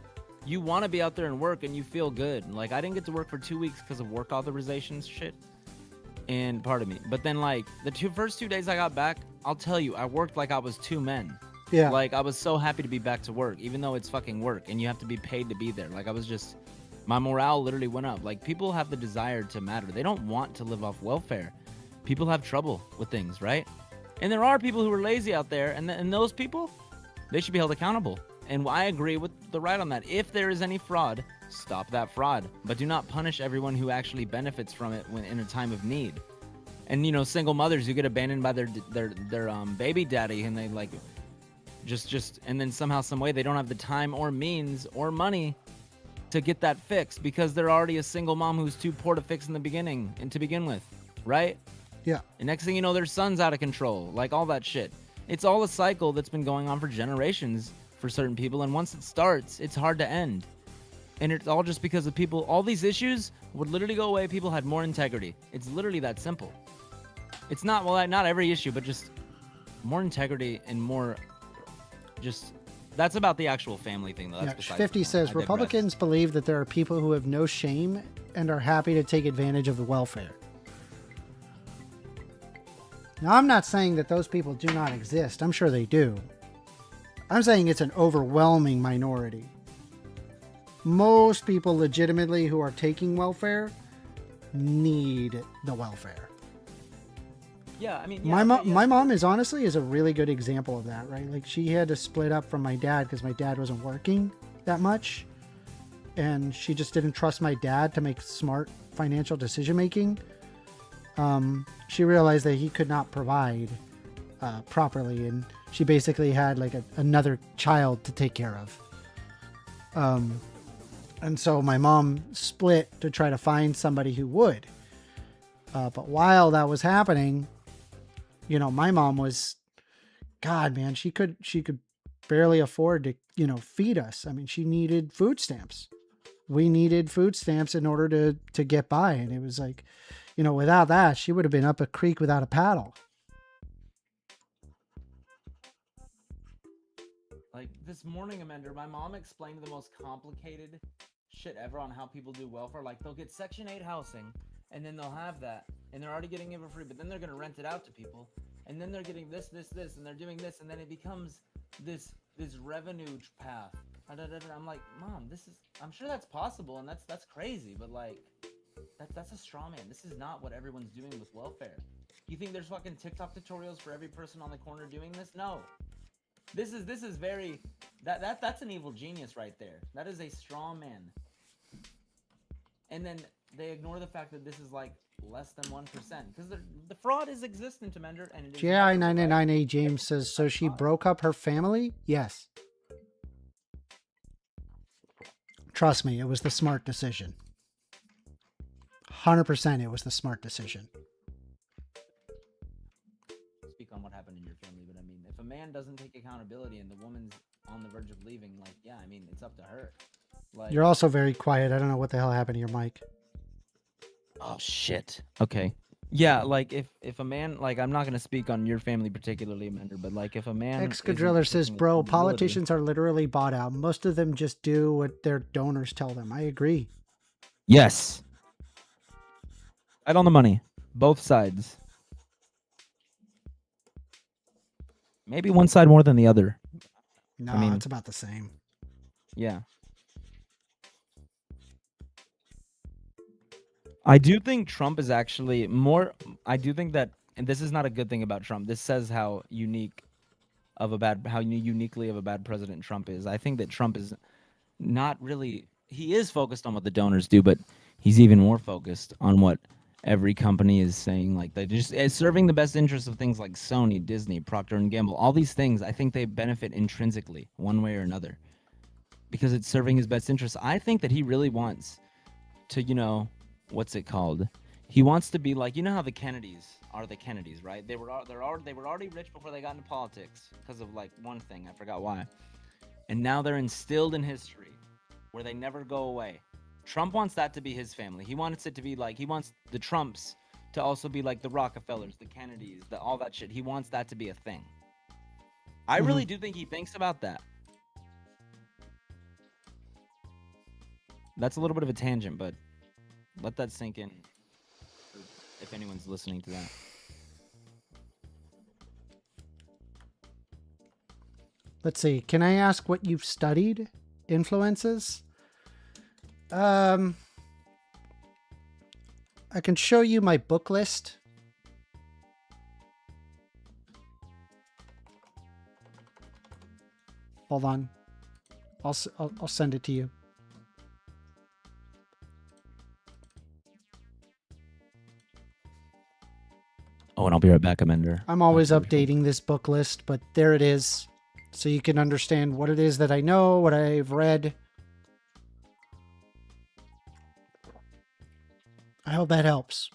You want to be out there and work and you feel good. Like, I didn't get to work for 2 weeks because of work authorizations shit. And pardon me. But then like the first 2 days I got back, I'll tell you, I worked like I was 2 men. Yeah. Like, I was so happy to be back to work, even though it's fucking work and you have to be paid to be there. Like, I was just, my morale literally went up. Like, people have the desire to matter. They don't want to live off welfare. People have trouble with things, right? And there are people who are lazy out there, and those people, they should be held accountable. And I agree with the right on that. If there is any fraud, stop that fraud. But do not punish everyone who actually benefits from it when in a time of need. And, single mothers who get abandoned by their baby daddy, and they like just and then somehow, some way, they don't have the time or means or money to get that fixed because they're already a single mom who's too poor to fix in the beginning and to begin with, right? Yeah. And next thing you know, their son's out of control, like all that shit. It's all a cycle that's been going on for generations for certain people, and once it starts, it's hard to end. And it's all just because of people. All these issues would literally go away. People had more integrity. It's literally that simple. It's not, well, not every issue, but just more integrity and more just, that's about the actual family thing, though. That's yeah, 50 says, Republicans believe that there are people who have no shame and are happy to take advantage of the welfare. Now, I'm not saying that those people do not exist. I'm sure they do. I'm saying it's an overwhelming minority. Most people legitimately who are taking welfare need the welfare. Yeah, I mean, my mom is honestly a really good example of that, right? Like, she had to split up from my dad because my dad wasn't working that much, and she just didn't trust my dad to make smart financial decision making. She realized that he could not provide properly, and she basically had like another child to take care of. And so my mom split to try to find somebody who would. But while that was happening, my mom was God, man, she could barely afford to, you know, feed us. I mean, she needed food stamps. We needed food stamps in order to get by. And it was like, you know, without that, she would have been up a creek without a paddle. Like this morning, Amanda, my mom explained the most complicated shit ever on how people do welfare. Like they'll get Section 8 housing, and then they'll have that, and they're already getting it for free, but then they're gonna rent it out to people, and then they're getting this, and they're doing this, and then it becomes this revenue path. I'm like, Mom, I'm sure that's possible, and that's crazy, but like, that's a straw man. This is not what everyone's doing with welfare. You think there's fucking TikTok tutorials for every person on the corner doing this? No. This is very that's an evil genius right there. That is a straw man. And then they ignore the fact that this is like less than 1% because the fraud is existent, Amender, and it is GI99A James says, so she broke up her family? Yes. Trust me, it was the smart decision. 100% it was the smart decision. Speak on what happened in your family, but I mean, if a man doesn't take accountability and the woman's on the verge of leaving, like, yeah, I mean, it's up to her. Like, you're also very quiet. I don't know what the hell happened to your mic. Oh shit. Okay. Yeah, like if a man, like, I'm not gonna speak on your family particularly, Amender, but like if a man Excadriller says, bro, politicians are literally bought out. Most of them just do what their donors tell them. I agree. Yes. Right on the money. Both sides. Maybe one side more than the other. No, I mean, it's about the same. Yeah. I do think Trump is actually more. I do think that, and this is not a good thing about Trump. This says how uniquely of a bad president Trump is. I think that Trump is not really. He is focused on what the donors do, but he's even more focused on what every company is saying. Like they just serving the best interests of things like Sony, Disney, Procter and Gamble. All these things, I think they benefit intrinsically one way or another because it's serving his best interests. I think that he really wants to, you know. What's it called? He wants to be like, you know how the Kennedys are the Kennedys, right? They were already rich before they got into politics because of like one thing, I forgot why. And now they're instilled in history where they never go away. Trump wants that to be his family. He wants it to be like, he wants the Trumps to also be like the Rockefellers, the Kennedys, all that shit. He wants that to be a thing. I really do think he thinks about that. That's a little bit of a tangent, but let that sink in if anyone's listening to that. Let's see. Can I ask what you've studied? Influences? I can show you my book list. Hold on. I'll send it to you. Oh, and I'll be right back, Amender. I'm always updating this book list, but there it is. So you can understand what it is that I know, what I've read. I hope that helps.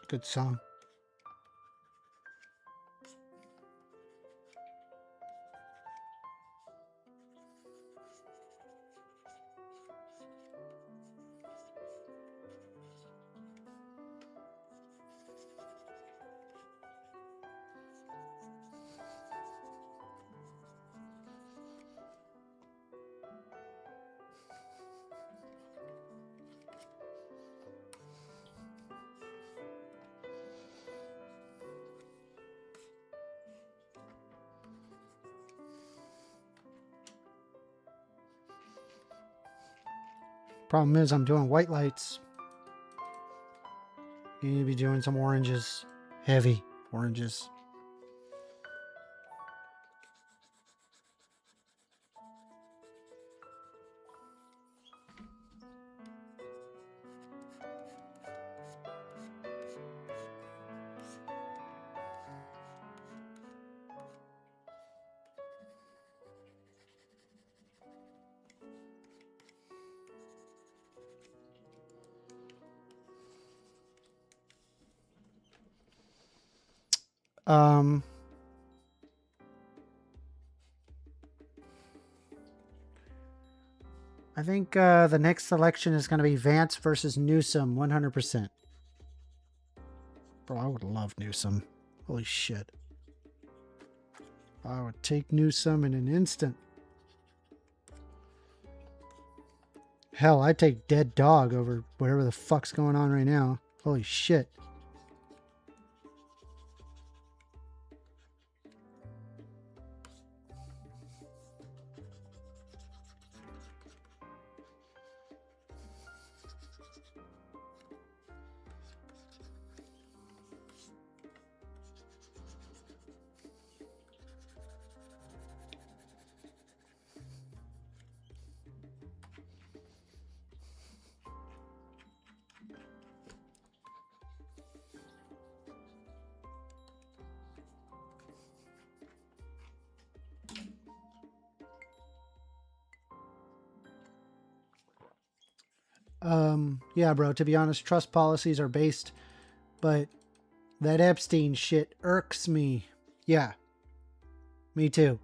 Good song. Problem is, I'm doing white lights. You need to be doing some oranges. Heavy oranges. I think the next election is going to be Vance versus Newsom, 100%. Bro, I would love Newsom. Holy shit. I would take Newsom in an instant. Hell, I'd take Dead Dog over whatever the fuck's going on right now. Holy shit. Yeah, bro, to be honest, trust policies are based, but that Epstein shit irks me. Yeah. Me too.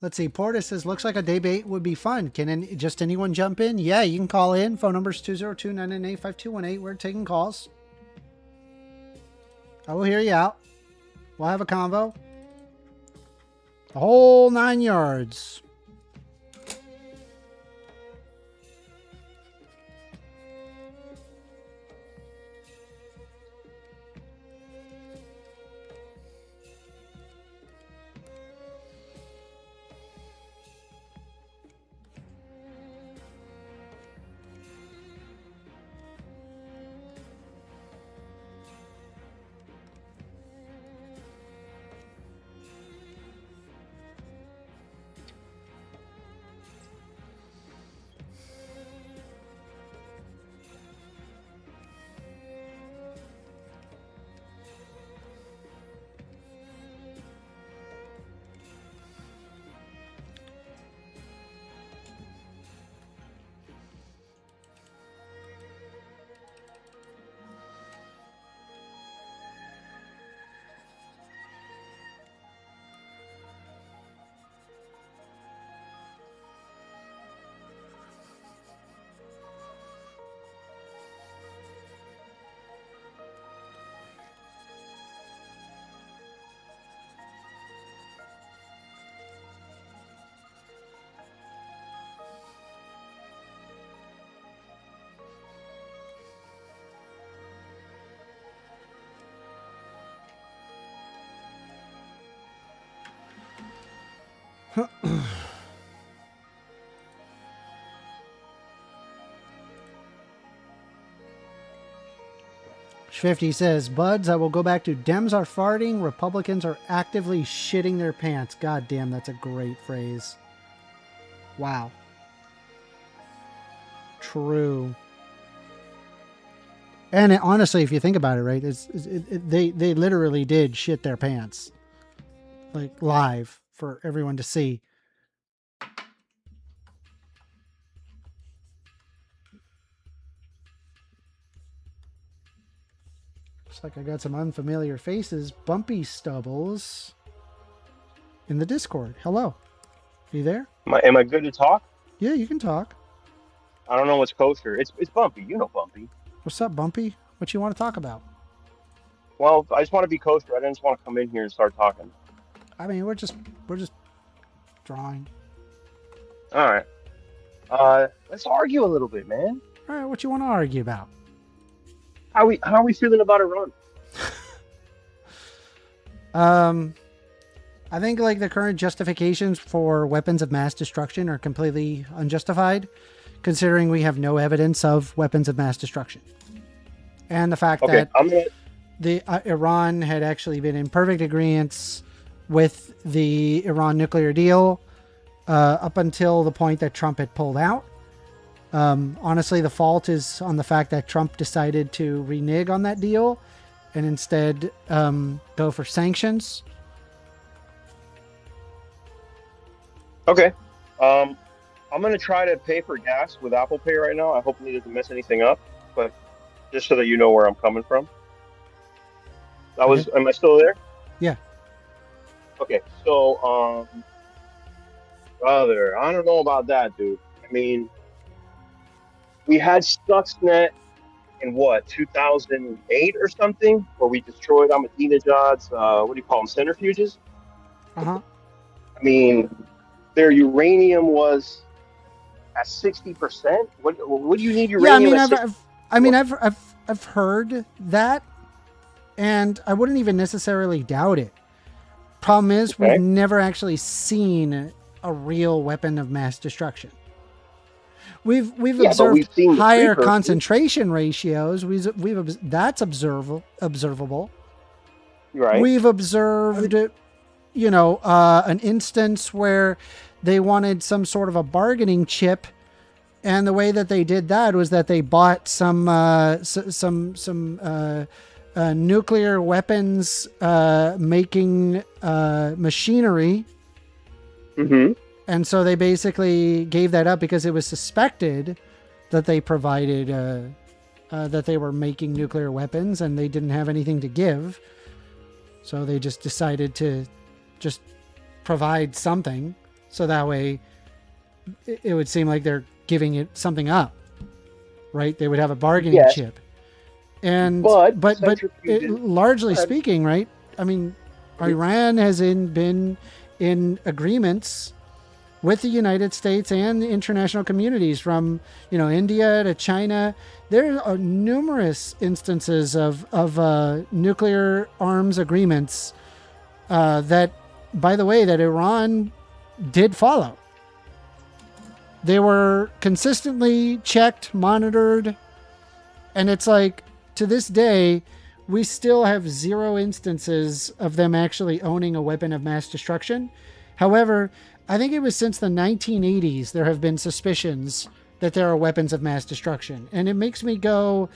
Let's see. Portis says, looks like a debate would be fun. Can just anyone jump in? Yeah, you can call in. Phone number is 202-998-5218. We're taking calls. I will hear you out. We'll have a convo. The whole 9 yards. Swifty says, Buds, I will go back to Dems are farting, Republicans are actively shitting their pants. God damn, that's a great phrase. Wow. True. And honestly, if you think about it, right, they literally did shit their pants. Like, live for everyone to see. Looks like I got some unfamiliar faces. Bumpy Stubbles in the Discord. Hello. Are you there? Am I good to talk? Yeah, you can talk. I don't know what's kosher. It's Bumpy. You know Bumpy. What's up, Bumpy? What you want to talk about? Well, I just want to be kosher. I didn't just want to come in here and start talking. I mean, we're just drawing. All right. Let's argue a little bit, man. All right, what you want to argue about? How are we feeling about Iran? I think like the current justifications for weapons of mass destruction are completely unjustified, considering we have no evidence of weapons of mass destruction, and the fact that Iran had actually been in perfect agreement with the Iran nuclear deal up until the point that Trump had pulled out. Honestly, the fault is on the fact that Trump decided to renege on that deal and instead go for sanctions. Okay. I'm going to try to pay for gas with Apple Pay right now. I hope it doesn't mess anything up, but just so that you know where I'm coming from. Am I still there? Yeah. Okay. So, brother, I don't know about that, dude. I mean, we had Stuxnet in 2008 or something, where we destroyed Ahmadinejad's, what do you call them, centrifuges? Uh-huh. I mean, their uranium was at 60%. What do you need uranium? Yeah, I've heard that, and I wouldn't even necessarily doubt it. Problem is, we've never actually seen a real weapon of mass destruction. We've observed higher concentration ratios. That's observable. Right. We've observed, an instance where they wanted some sort of a bargaining chip, and the way that they did that was that they bought some nuclear weapons making machinery. Mm-hmm. And so they basically gave that up because it was suspected that they provided, that they were making nuclear weapons and they didn't have anything to give. So they just decided to just provide something. So that way it would seem like they're giving it something up, right? They would have a bargaining chip. And, but largely speaking, right? I mean, Iran has been in agreements with the United States and the international communities, from India to China. There are numerous instances of nuclear arms agreements that, by the way, that Iran did follow. They were consistently checked, monitored, and it's like, to this day, we still have 0 instances of them actually owning a weapon of mass destruction. However, I think it was since the 1980s there have been suspicions that there are weapons of mass destruction. And it makes me go,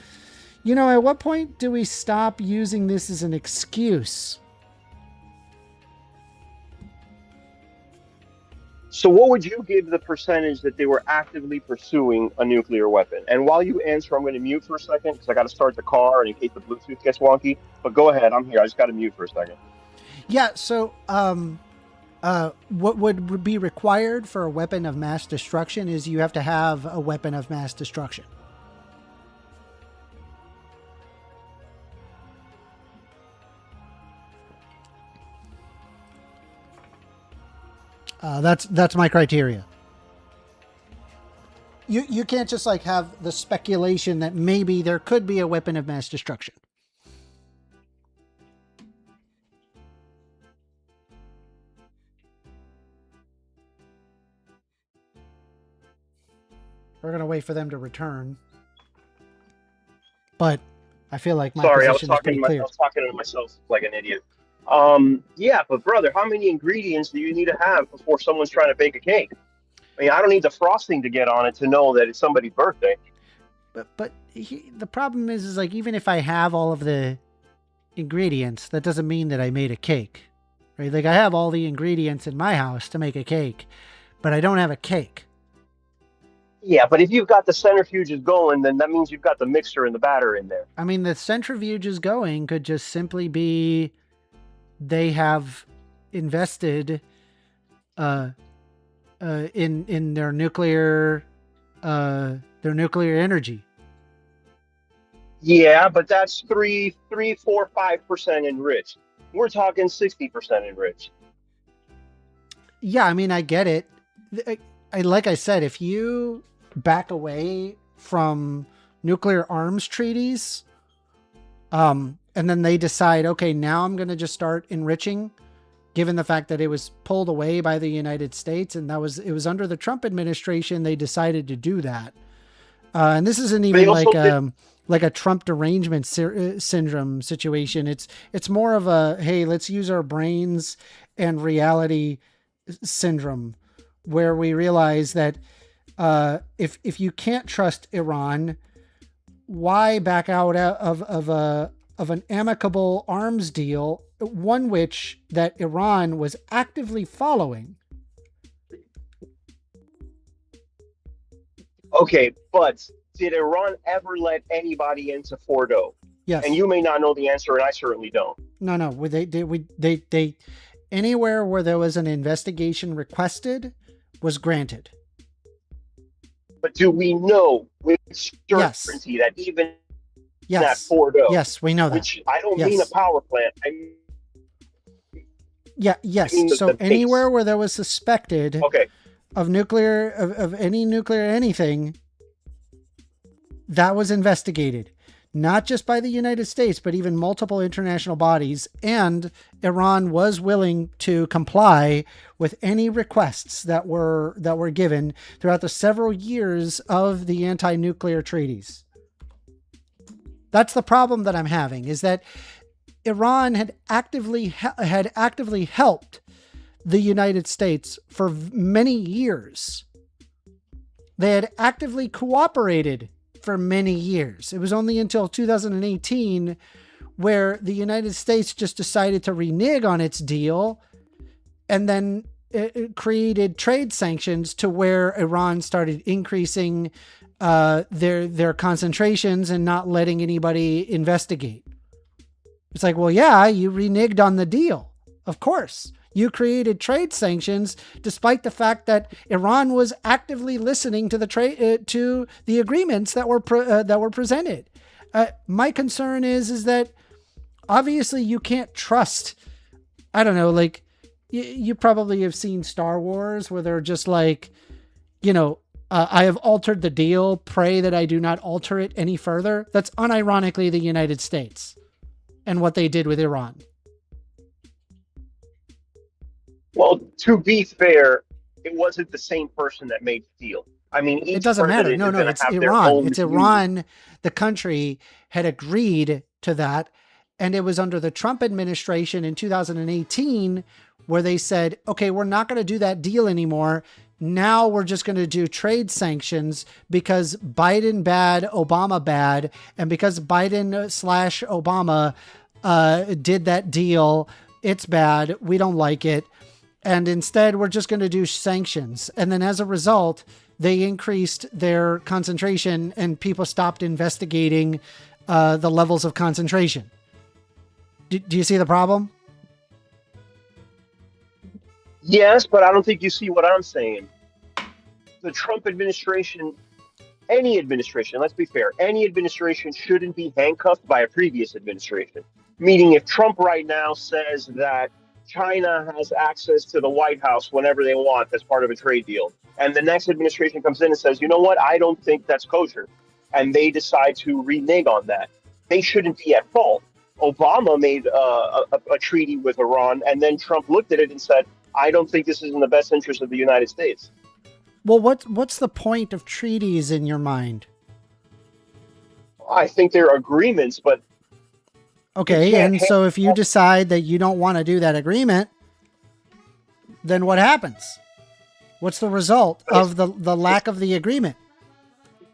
at what point do we stop using this as an excuse? So what would you give the percentage that they were actively pursuing a nuclear weapon? And while you answer, I'm going to mute for a second because I got to start the car and in case the Bluetooth gets wonky. But go ahead. I'm here. I just got to mute for a second. Yeah. So, what would be required for a weapon of mass destruction is you have to have a weapon of mass destruction. That's my criteria. You can't just have the speculation that maybe there could be a weapon of mass destruction. We're going to wait for them to return. But I feel like my position is pretty clear. I was talking to myself like an idiot. Yeah, but brother, how many ingredients do you need to have before someone's trying to bake a cake? I mean, I don't need the frosting to get on it to know that it's somebody's birthday. But the problem is even if I have all of the ingredients, that doesn't mean that I made a cake, right? Like, I have all the ingredients in my house to make a cake, but I don't have a cake. Yeah, but if you've got the centrifuges going, then that means you've got the mixture and the batter in there. I mean, the centrifuges going could just simply be they have invested in their nuclear energy. Yeah, but that's 5% enriched. We're talking 60% enriched. Yeah, I mean, I get it. Like I said, if you back away from nuclear arms treaties, and then they decide, okay, now I'm going to just start enriching, given the fact that it was pulled away by the United States, and it was under the Trump administration they decided to do that. And this isn't even like a Trump derangement syndrome situation. It's more of a, hey, let's use our brains and reality syndrome, where we realize that if you can't trust Iran, why back out of an amicable arms deal, one which that Iran was actively following? Okay, but did Iran ever let anybody into Fordo? Yes. And you may not know the answer, and I certainly don't. No. They anywhere where there was an investigation requested was granted. But do we know with certainty that even that Fordo? Yes, we know that. Which I don't mean a power plant. Yes. I mean So anywhere where there was suspected of nuclear, of any nuclear anything, that was investigated. Not just by the United States, but even multiple international bodies. And Iran was willing to comply with any requests that were given throughout the several years of the anti-nuclear treaties. That's the problem that I'm having, is that Iran had actively helped the United States for many years. They had actively cooperated for many years. It was only until 2018 where the United States just decided to renege on its deal, and then it created trade sanctions to where Iran started increasing their concentrations and not letting anybody investigate. It's like, well, yeah, you reneged on the deal. Of course. You created trade sanctions despite the fact that Iran was actively listening to the agreements that were presented. My concern is that obviously you can't trust. I don't know, like you probably have seen Star Wars where they're just like, I have altered the deal. Pray that I do not alter it any further. That's unironically the United States and what they did with Iran. Well, to be fair, it wasn't the same person that made the deal. I mean, it doesn't matter. No, it's Iran. It's Iran. The country had agreed to that. And it was under the Trump administration in 2018 where they said, okay, we're not going to do that deal anymore. Now we're just going to do trade sanctions because Biden bad, Obama bad. And because Biden/Obama did that deal, it's bad. We don't like it. And instead, we're just going to do sanctions. And then as a result, they increased their concentration and people stopped investigating the levels of concentration. Do you see the problem? Yes, but I don't think you see what I'm saying. The Trump administration, any administration, let's be fair, any administration shouldn't be handcuffed by a previous administration. Meaning if Trump right now says that China has access to the White House whenever they want as part of a trade deal, and the next administration comes in and says, you know what, I don't think that's kosher, and they decide to renege on that, they shouldn't be at fault. Obama made a treaty with Iran, and then Trump looked at it and said, I don't think this is in the best interest of the United States. Well, what's the point of treaties in your mind? I think they're agreements, but okay, and so if you decide that you don't want to do that agreement, then what happens? What's the result of the lack of the agreement?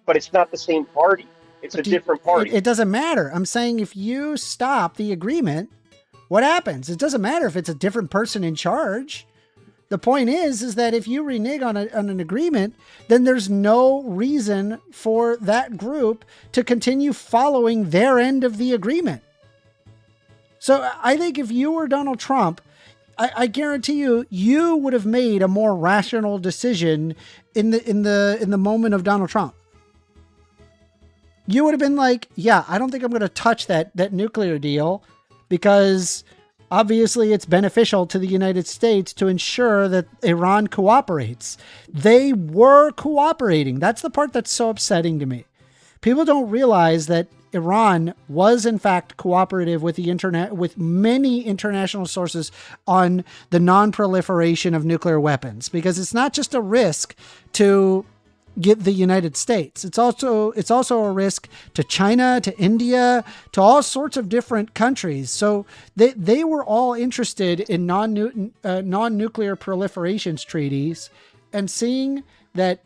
But it's not the same party. It's a different party. It doesn't matter. I'm saying if you stop the agreement, what happens? It doesn't matter if it's a different person in charge. The point is that if you renege on an agreement, then there's no reason for that group to continue following their end of the agreement. So I think if you were Donald Trump, I guarantee you would have made a more rational decision in the moment of Donald Trump. You would have been like, yeah, I don't think I'm going to touch that nuclear deal because obviously it's beneficial to the United States to ensure that Iran cooperates. They were cooperating. That's the part that's so upsetting to me. People don't realize that Iran was in fact cooperative with the internet, with many international sources on the non-proliferation of nuclear weapons, because it's not just a risk to get the United States. It's also a risk to China, to India, to all sorts of different countries. So they were all interested in non-nuclear proliferations treaties, and seeing that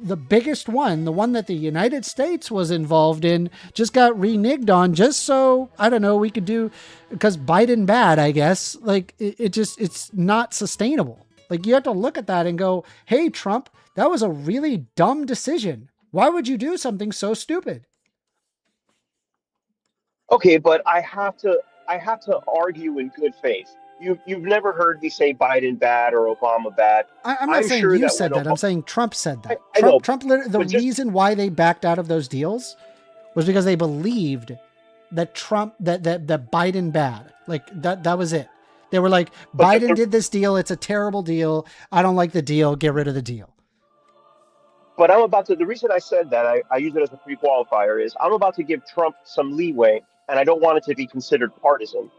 the biggest one, the one that the United States was involved in, just got reneged on just so, I don't know, we could do, because Biden bad, I guess. Like, it's not sustainable. Like, you have to look at that and go, hey, Trump, that was a really dumb decision. Why would you do something so stupid? Okay, but I have to argue in good faith. You've never heard me say Biden bad or Obama bad. I'm not saying sure you said that. I'm saying Trump said that. Trump the reason why they backed out of those deals was because they believed that that Biden bad. Like that was it. They were like, Biden did this deal. It's a terrible deal. I don't like the deal. Get rid of the deal. But the reason I said that, I use it as a pre-qualifier, is I'm about to give Trump some leeway, and I don't want it to be considered partisan.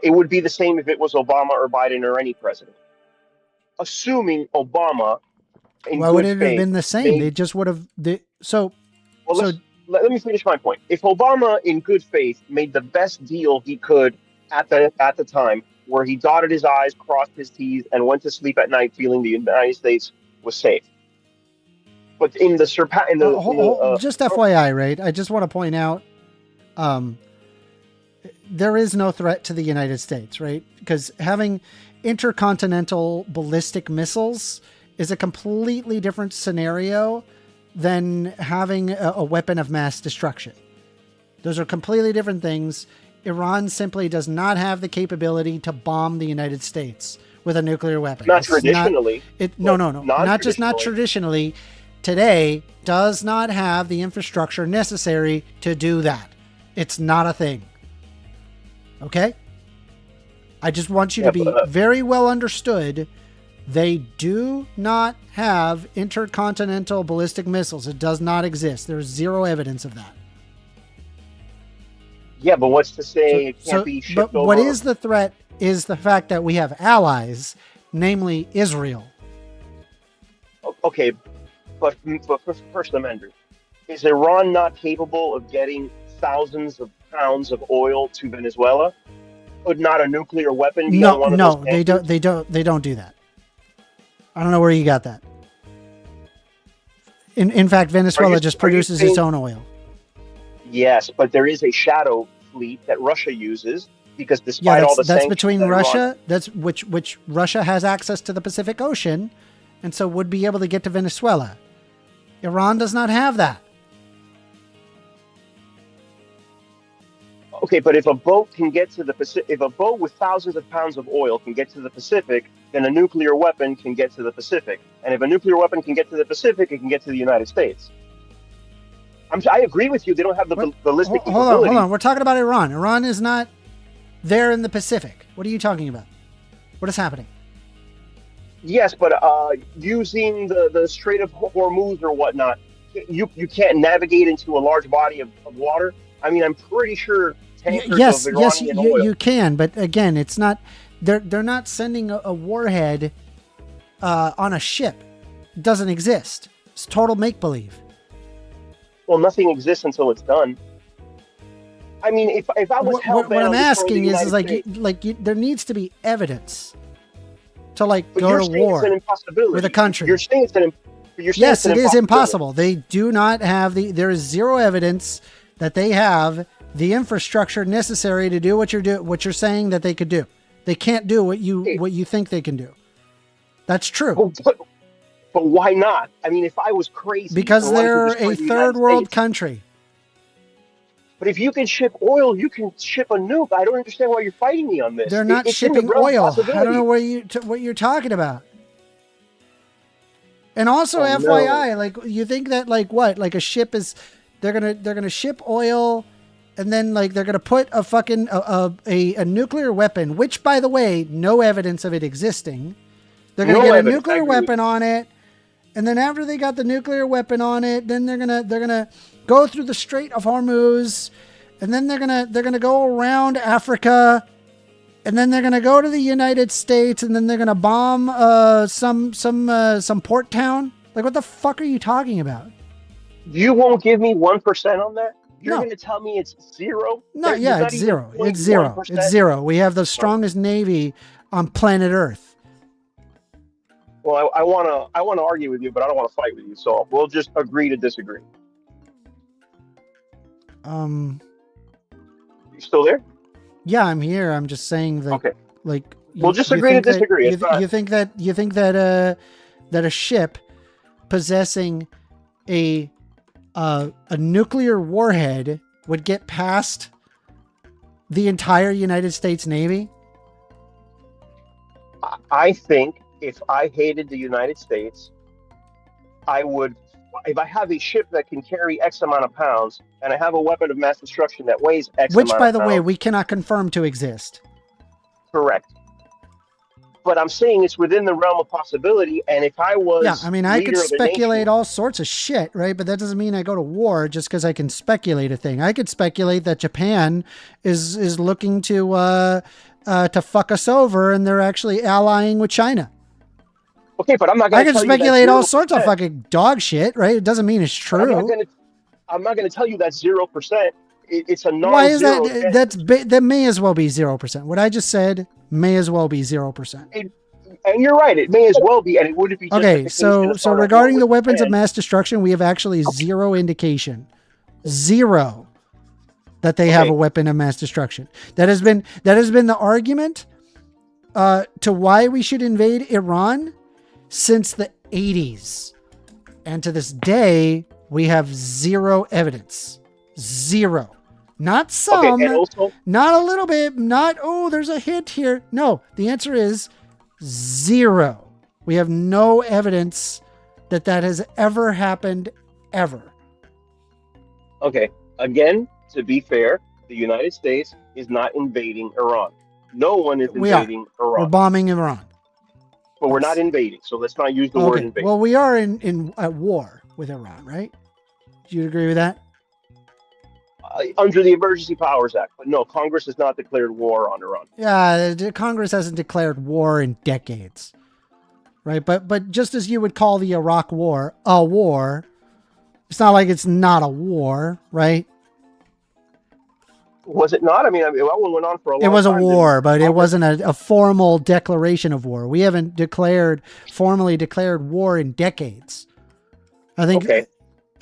It would be the same if it was Obama or Biden or any president. Assuming Obama, why would it have been the same? They just would have. Let me finish my point. If Obama, in good faith, made the best deal he could at the time, where he dotted his I's, crossed his T's, and went to sleep at night feeling the United States was safe. But just FYI, right? I just want to point out, there is no threat to the United States, right? Because having intercontinental ballistic missiles is a completely different scenario than having a weapon of mass destruction. Those are completely different things. Iran simply does not have the capability to bomb the United States with a nuclear weapon. Not traditionally. Not traditionally. Today does not have the infrastructure necessary to do that. It's not a thing. Okay? I just want you to be very well understood. They do not have intercontinental ballistic missiles. It does not exist. There's zero evidence of that. Yeah, but what's to say it can't be shipped over? What is the threat is the fact that we have allies, namely Israel. Okay, but for First Amendment, is Iran not capable of getting thousands of pounds of oil to Venezuela? Could not a nuclear weapon be on one of those tankers? They don't do that. I don't know where you got that. In fact, Venezuela just produces its own oil. Yes, but there is a shadow fleet that Russia uses because despite all the sanctions, that's between Russia. That's which Russia has access to the Pacific Ocean, and so would be able to get to Venezuela. Iran does not have that. Okay, but if a boat can get to the Pacific, if a boat with thousands of pounds of oil can get to the Pacific, then a nuclear weapon can get to the Pacific. And if a nuclear weapon can get to the Pacific, it can get to the United States. I agree with you. They don't have the ballistic capability. Hold on. We're talking about Iran. Iran is not there in the Pacific. What are you talking about? What is happening? Yes, but using the Strait of Hormuz or whatnot, you can't navigate into a large body of water. I mean, I'm pretty sure tankers of Iranian oil. You can, but again, it's not. They're not sending a warhead on a ship. It doesn't exist. It's total make believe. Well, nothing exists until it's done. I mean, if I was what I'm asking is there needs to be evidence to go to war with a country. You're saying it's an yes, it is impossible. They do not have there is zero evidence that they have the infrastructure necessary to do what you're saying that they could do. They can't do what you think they can do. That's true. But why not? I mean, if I was crazy, because they're a third world country. But if you can ship oil, you can ship a nuke. I don't understand why you're fighting me on this. They're not shipping oil. I don't know what you're talking about. And also, FYI, you think that a ship is they're gonna ship oil, and then they're gonna put a fucking a nuclear weapon, which by the way, no evidence of it existing. They're gonna get a nuclear weapon on it. And then after they got the nuclear weapon on it, then they're gonna go through the Strait of Hormuz, and then they're gonna go around Africa, and then they're gonna go to the United States, and then they're gonna bomb some port town. What the fuck are you talking about? You won't give me 1% on that? You're gonna tell me it's zero? No, it's zero. It's zero. 1%? It's zero. We have the strongest navy on planet Earth. Well, I wanna argue with you, but I don't want to fight with you. So we'll just agree to disagree. You still there? Yeah, I'm here. I'm just saying that. Okay. Like, we'll just agree to disagree. You think that a ship possessing a nuclear warhead would get past the entire United States Navy? I think if I hated the United States, I would. If I have a ship that can carry X amount of pounds, and I have a weapon of mass destruction that weighs X Which, amount by of the pounds, way, we cannot confirm to exist. correct. But I'm saying it's within the realm of possibility. And if I was, Yeah, I mean, I could leader of the speculate nation, all sorts of shit, right? But that doesn't mean I go to war just because I can speculate a thing. I could speculate that Japan is looking to fuck us over, and they're actually allying with China. okay, but I'm not I going to can tell you that speculate all 0%. sorts of fucking dog shit, right? It doesn't mean it's But true. I'm not going to tell you that's 0%. It's a non-zero. Why is that? That may as well be 0%. What I just said may as well be 0%. And you're right. It may as well be, and it wouldn't be. Okay, so regarding the weapons of mass destruction, we have actually zero indication, that they have a weapon of mass destruction. That has been the argument to why we should invade Iran since the 80s, and to this day we have zero evidence. Zero. Not some, not a little bit, not, oh, there's a hint here. No, the answer is zero. We have no evidence that has ever happened, ever. Okay, again, to be fair, the United States is not invading Iran. No one is invading Iran. We're bombing Iran. But we're not invading, so let's not use the word invade. Well, we are at war with Iran, right? Do you agree with that? Under the Emergency Powers Act. But no, Congress has not declared war on Iran. Yeah, Congress hasn't declared war in decades, right? But just as you would call the Iraq War a war, it's not like it's not a war, right? Was it not? I mean, that one went on for a long time. It was a war, but it wasn't a formal declaration of war. We haven't formally declared war in decades. I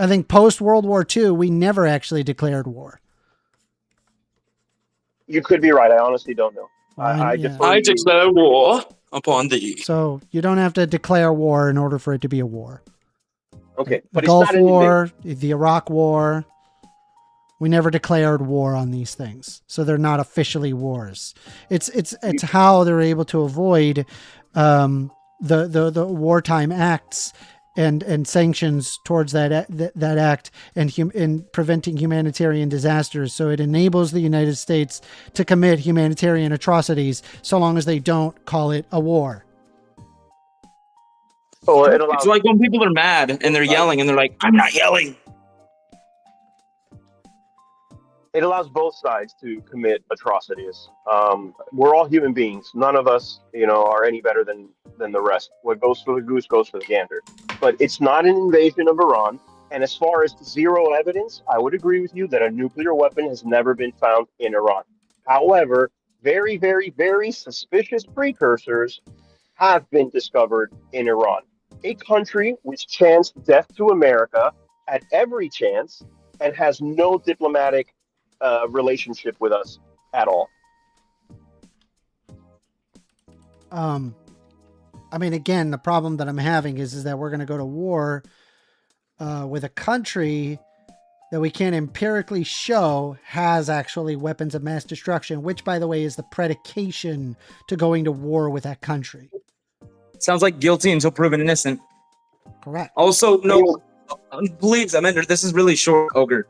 think post World War II, we never actually declared war. You could be right. I honestly don't know. I declare war upon thee. So you don't have to declare war in order for it to be a war. Okay, The Gulf War, the Iraq War. We never declared war on these things, so they're not officially wars. It's how they're able to avoid the wartime acts and sanctions towards that act and preventing humanitarian disasters. So it enables the United States to commit humanitarian atrocities so long as they don't call it a war. It's like when people are mad and they're yelling and they're like, I'm not yelling. It allows both sides to commit atrocities. We're all human beings. None of us, are any better than the rest. What goes for the goose goes for the gander. But it's not an invasion of Iran. And as far as zero evidence, I would agree with you that a nuclear weapon has never been found in Iran. However, very, very, very suspicious precursors have been discovered in Iran, a country which chanced death to America at every chance and has no diplomatic relationship with us at all. I mean, again, the problem that I'm having is that we're going to go to war with a country that we can't empirically show has actually weapons of mass destruction, which, by the way, is the predication to going to war with that country. Sounds like guilty until proven innocent. Correct. Also, no, please, Amanda, this is really short, Ogre.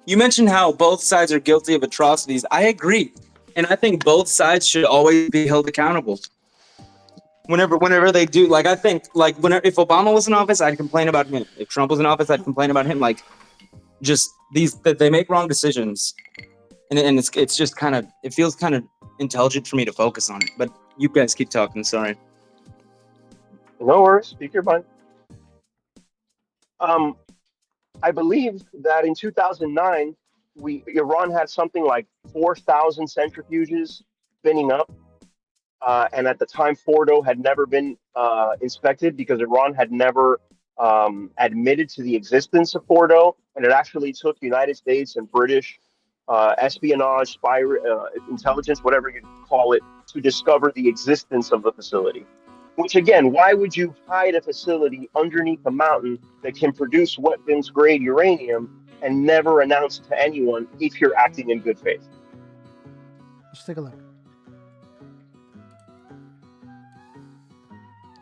You mentioned how both sides are guilty of atrocities. I agree. And I think both sides should always be held accountable. Whenever they do, like, I think, like, if Obama was in office, I'd complain about him. If Trump was in office, I'd complain about him. Like, just that they make wrong decisions. And it's just kind of, it feels kind of intelligent for me to focus on it. But you guys keep talking, sorry. No worries, speak your mind. I believe that in 2009, Iran had something like 4,000 centrifuges spinning up. and at the time, Fordo had never been inspected because Iran had never admitted to the existence of Fordo, and it actually took United States and British espionage, spy, intelligence, whatever you call it, to discover the existence of the facility. Which again, why would you hide a facility underneath a mountain that can produce weapons-grade uranium and never announce to anyone if you're acting in good faith? Let's take a look.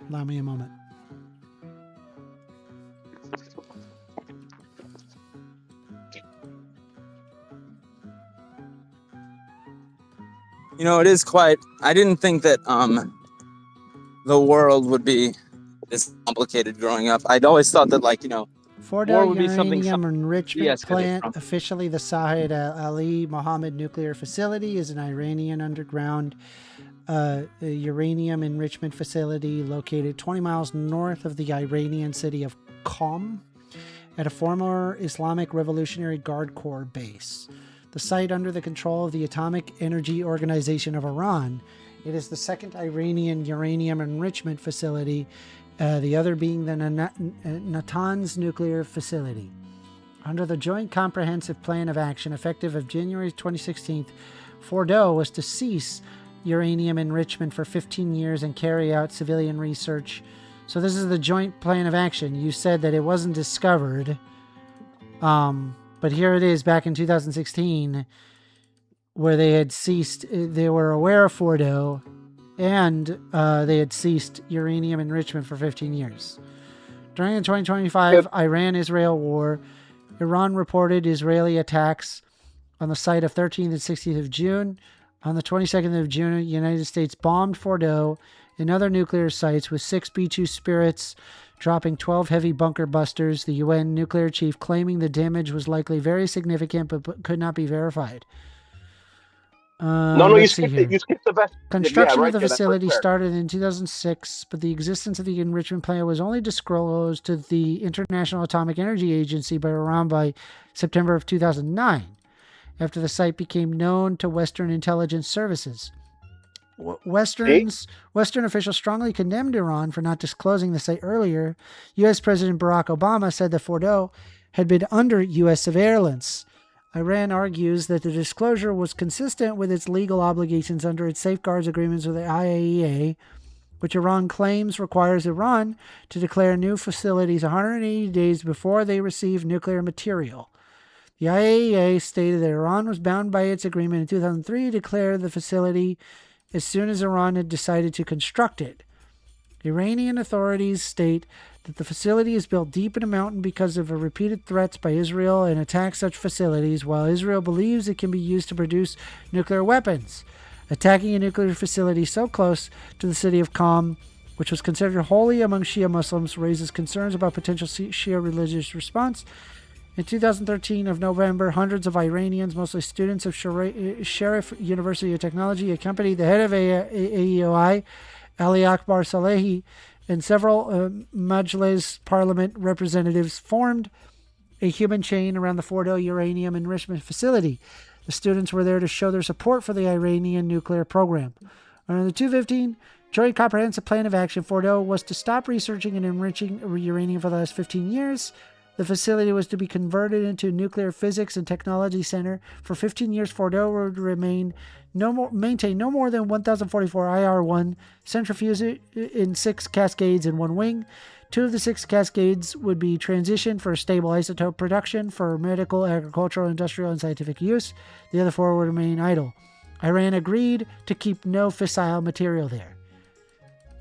Allow me a moment. You know, it is quite. I didn't think that the world would be this complicated growing up. I'd always thought that, like, you know, war would be something. Uranium enrichment de-escalated plant, from. officially the Sahid Ali Mohammed nuclear facility, is an Iranian underground uranium enrichment facility located 20 miles north of the Iranian city of Qom at a former Islamic Revolutionary Guard Corps base. The site under the control of the Atomic Energy Organization of Iran. It is the second Iranian uranium enrichment facility, the other being the Natanz nuclear facility. Under the Joint Comprehensive Plan of Action, effective of January 2016, Fordo was to cease uranium enrichment for 15 years and carry out civilian research. So this is the Joint Plan of Action. You said that it wasn't discovered, but here it is back in 2016, where they had ceased, they were aware of Fordo, and they had ceased uranium enrichment for 15 years. During the 2025 Iran-Israel war, Iran reported Israeli attacks on the site of 13th and 16th of June. On the 22nd of June, the United States bombed Fordo and other nuclear sites with 6 B-2 Spirits, dropping 12 heavy bunker busters, the UN nuclear chief claiming the damage was likely very significant but could not be verified. No, you skipped it. You skipped the best. Construction of the facility started in 2006, but the existence of the enrichment plant was only disclosed to the International Atomic Energy Agency by Iran by September of 2009, after the site became known to Western intelligence services. Western officials strongly condemned Iran for not disclosing the site earlier. U.S. President Barack Obama said that Fordo had been under U.S. surveillance. Iran argues that the disclosure was consistent with its legal obligations under its safeguards agreements with the IAEA, which Iran claims requires Iran to declare new facilities 180 days before they receive nuclear material. The IAEA stated that Iran was bound by its agreement in 2003 to declare the facility as soon as Iran had decided to construct it. Iranian authorities state that the facility is built deep in a mountain because of repeated threats by Israel and attack such facilities, while Israel believes it can be used to produce nuclear weapons. Attacking a nuclear facility so close to the city of Qom, which was considered holy among Shia Muslims, raises concerns about potential Shia religious response. In 2013 of November, hundreds of Iranians, mostly students of Sharif University of Technology, accompanied the head of AEOI, Ali Akbar Salehi, and several Majlis Parliament representatives formed a human chain around the Fordo uranium enrichment facility. The students were there to show their support for the Iranian nuclear program. Under the 2015 Joint Comprehensive Plan of Action, Fordo was to stop researching and enriching uranium for the last 15 years. The facility was to be converted into a nuclear physics and technology center. For 15 years, Fordo would maintain no more than 1,044 IR-1 centrifuges in 6 cascades in one wing. 2 of the 6 cascades would be transitioned for stable isotope production for medical, agricultural, industrial, and scientific use. The other 4 would remain idle. Iran agreed to keep no fissile material there.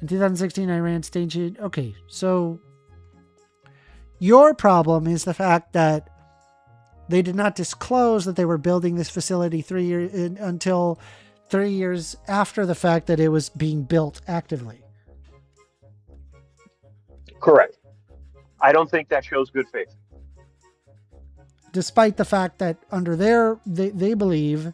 In 2016, Iran staged... Okay, so... Your problem is the fact that they did not disclose that they were building this facility until 3 years after the fact that it was being built actively. Correct. I don't think that shows good faith. Despite the fact that under they believe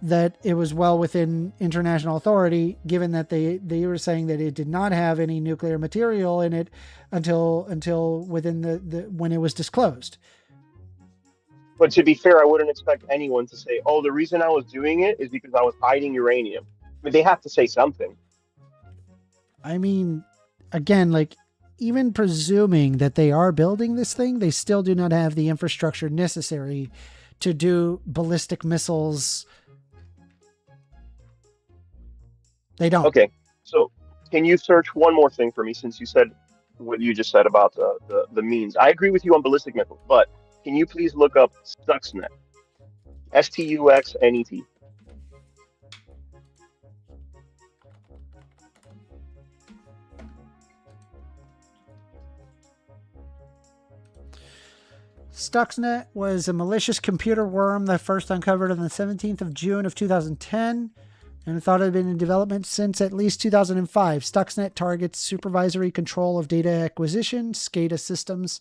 that it was well within international authority, given that they were saying that it did not have any nuclear material in it until within the when it was disclosed. But to be fair, I wouldn't expect anyone to say, "Oh, the reason I was doing it is because I was hiding uranium." mean, they have to say something. I mean, again, like, even presuming that they are building this thing, they still do not have the infrastructure necessary to do ballistic missiles. They don't. Okay, so can you search one more thing for me, since you said what you just said about the means? I agree with you on ballistic missiles, but can you please look up Stuxnet? Stuxnet. Stuxnet was a malicious computer worm that first uncovered on the 17th of June of 2010 and thought it had been in development since at least 2005. Stuxnet targets supervisory control of data acquisition, SCADA systems,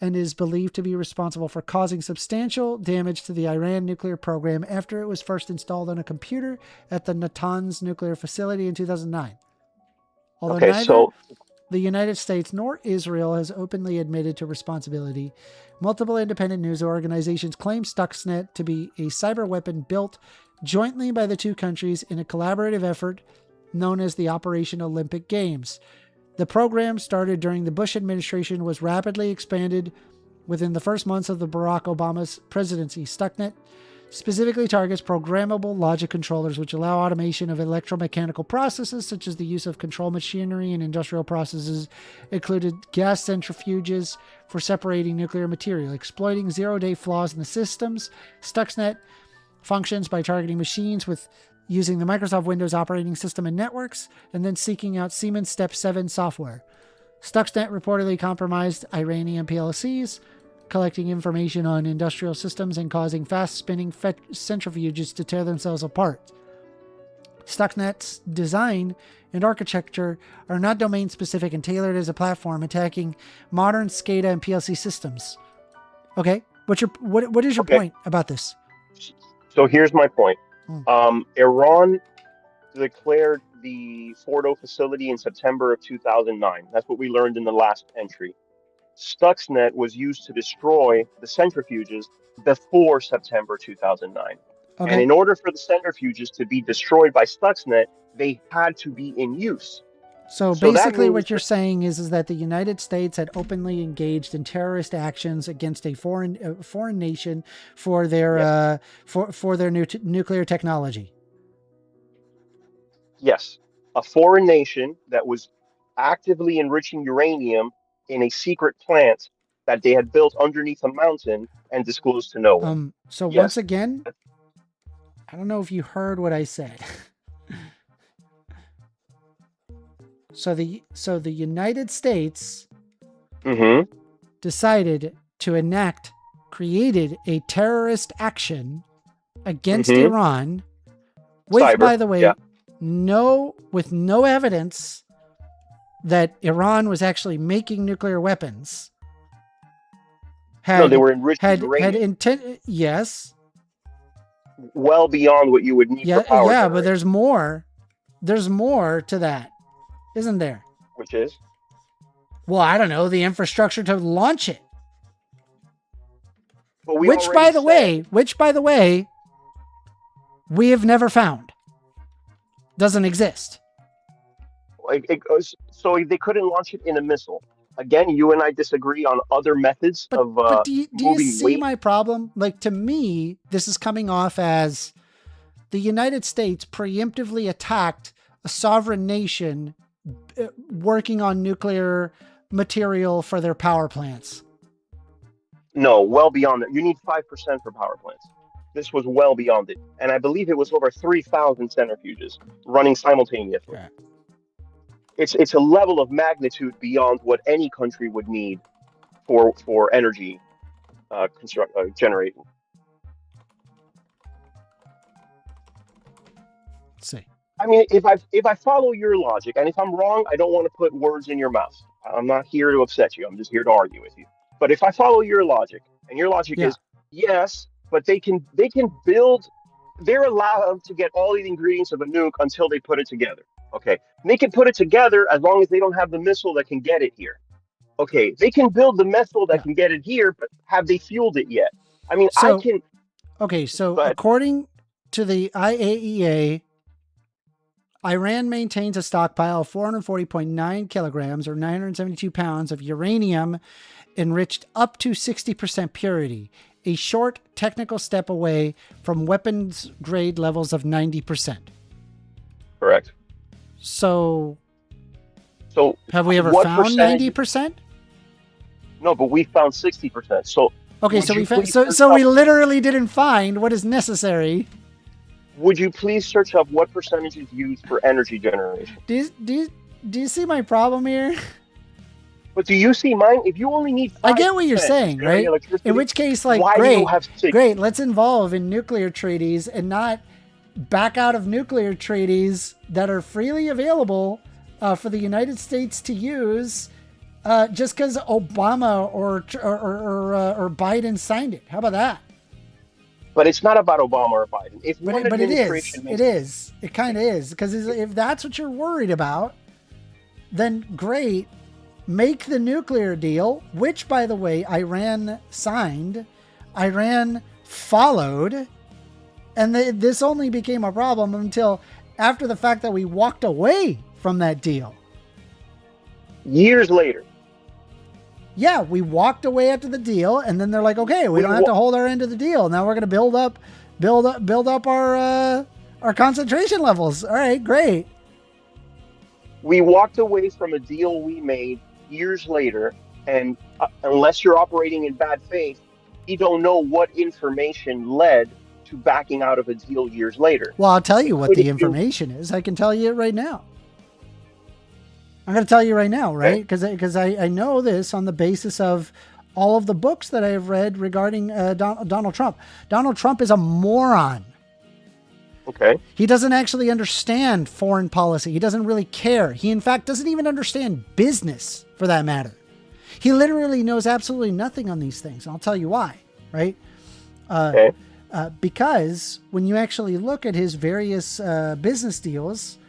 and is believed to be responsible for causing substantial damage to the Iran nuclear program after it was first installed on a computer at the Natanz nuclear facility in 2009. Although neither the United States nor Israel has openly admitted to responsibility, multiple independent news organizations claim Stuxnet to be a cyber weapon built jointly by the two countries in a collaborative effort known as the Operation Olympic Games. The program, started during the Bush administration, was rapidly expanded within the first months of the Barack Obama's presidency. Stuxnet specifically targets programmable logic controllers, which allow automation of electromechanical processes, such as the use of control machinery and industrial processes, included gas centrifuges for separating nuclear material. Exploiting zero-day flaws in the systems, Stuxnet functions by targeting machines with using the Microsoft Windows operating system and networks, and then seeking out Siemens Step 7 software. Stuxnet reportedly compromised Iranian PLCs, collecting information on industrial systems and causing fast-spinning centrifuges to tear themselves apart. Stuxnet's design and architecture are not domain-specific and tailored as a platform, attacking modern SCADA and PLC systems. Okay, what is your point about this? So here's my point. Iran declared the Fordo facility in September of 2009. That's what we learned in the last entry. Stuxnet was used to destroy the centrifuges before September 2009. Okay. And in order for the centrifuges to be destroyed by Stuxnet, they had to be in use. So basically what you're saying is that the United States had openly engaged in terrorist actions against a foreign nation for their for their nuclear technology. Yes, a foreign nation that was actively enriching uranium in a secret plant that they had built underneath a mountain and disclosed to no one. So once again, I don't know if you heard what I said. So the United States decided to created a terrorist action against Iran, with, by the way, with no evidence that Iran was actually making nuclear weapons. No, they were enriching uranium. Yes. Well beyond what you would need for power generation. But there's more. There's more to that, isn't there? Which is? Well, I don't know, the infrastructure to launch it. But which, by the way, we have never found. Doesn't exist. So they couldn't launch it in a missile. Again, you and I disagree on other methods of but do you see my problem? Like, to me, this is coming off as the United States preemptively attacked a sovereign nation working on nuclear material for their power plants. No, well beyond that. You need 5% for power plants. This was well beyond it. And I believe it was over 3,000 centrifuges running simultaneously. Yeah. It's a level of magnitude beyond what any country would need for energy generating. Let's see. I mean, if I follow your logic, and if I'm wrong, I don't want to put words in your mouth. I'm not here to upset you. I'm just here to argue with you. But if I follow your logic, and your logic is yes, but they can build. They're allowed to get all the ingredients of a nuke until they put it together. Okay, and they can put it together as long as they don't have the missile that can get it here. Okay, they can build the missile that can get it here, but have they fueled it yet? I mean, I can. Okay, so according to the IAEA, Iran maintains a stockpile of 440.9 kilograms or 972 pounds of uranium enriched up to 60% purity, a short technical step away from weapons grade levels of 90%. Correct. So have we ever found 90%? No, but we found 60%. So okay, so we literally didn't find what is necessary. Would you please search up what percentage is used for energy generation? Do you see my problem here? But do you see mine? If you only need 5%, I get what you're saying, right? In which case, like, great, let's involve in nuclear treaties and not back out of nuclear treaties that are freely available for the United States to use just because Obama or Biden signed it. How about that? But it's not about Obama or Biden. But it is. It is. It kind of is. Because if that's what you're worried about, then great. Make the nuclear deal, which, by the way, Iran signed. Iran followed. And this only became a problem until after the fact that we walked away from that deal. Years later. Yeah, we walked away after the deal, and then they're like, okay, we don't have to hold our end of the deal. Now we're going to build up our concentration levels. All right, great. We walked away from a deal we made years later, and unless you're operating in bad faith, you don't know what information led to backing out of a deal years later. Well, I'll tell you what the information is. I can tell you it right now. I'm going to tell you right now, right? Because I know this on the basis of all of the books that I have read regarding Donald Trump. Donald Trump is a moron. Okay. He doesn't actually understand foreign policy. He doesn't really care. He, in fact, doesn't even understand business, for that matter. He literally knows absolutely nothing on these things. And I'll tell you why, right? Because when you actually look at his various business deals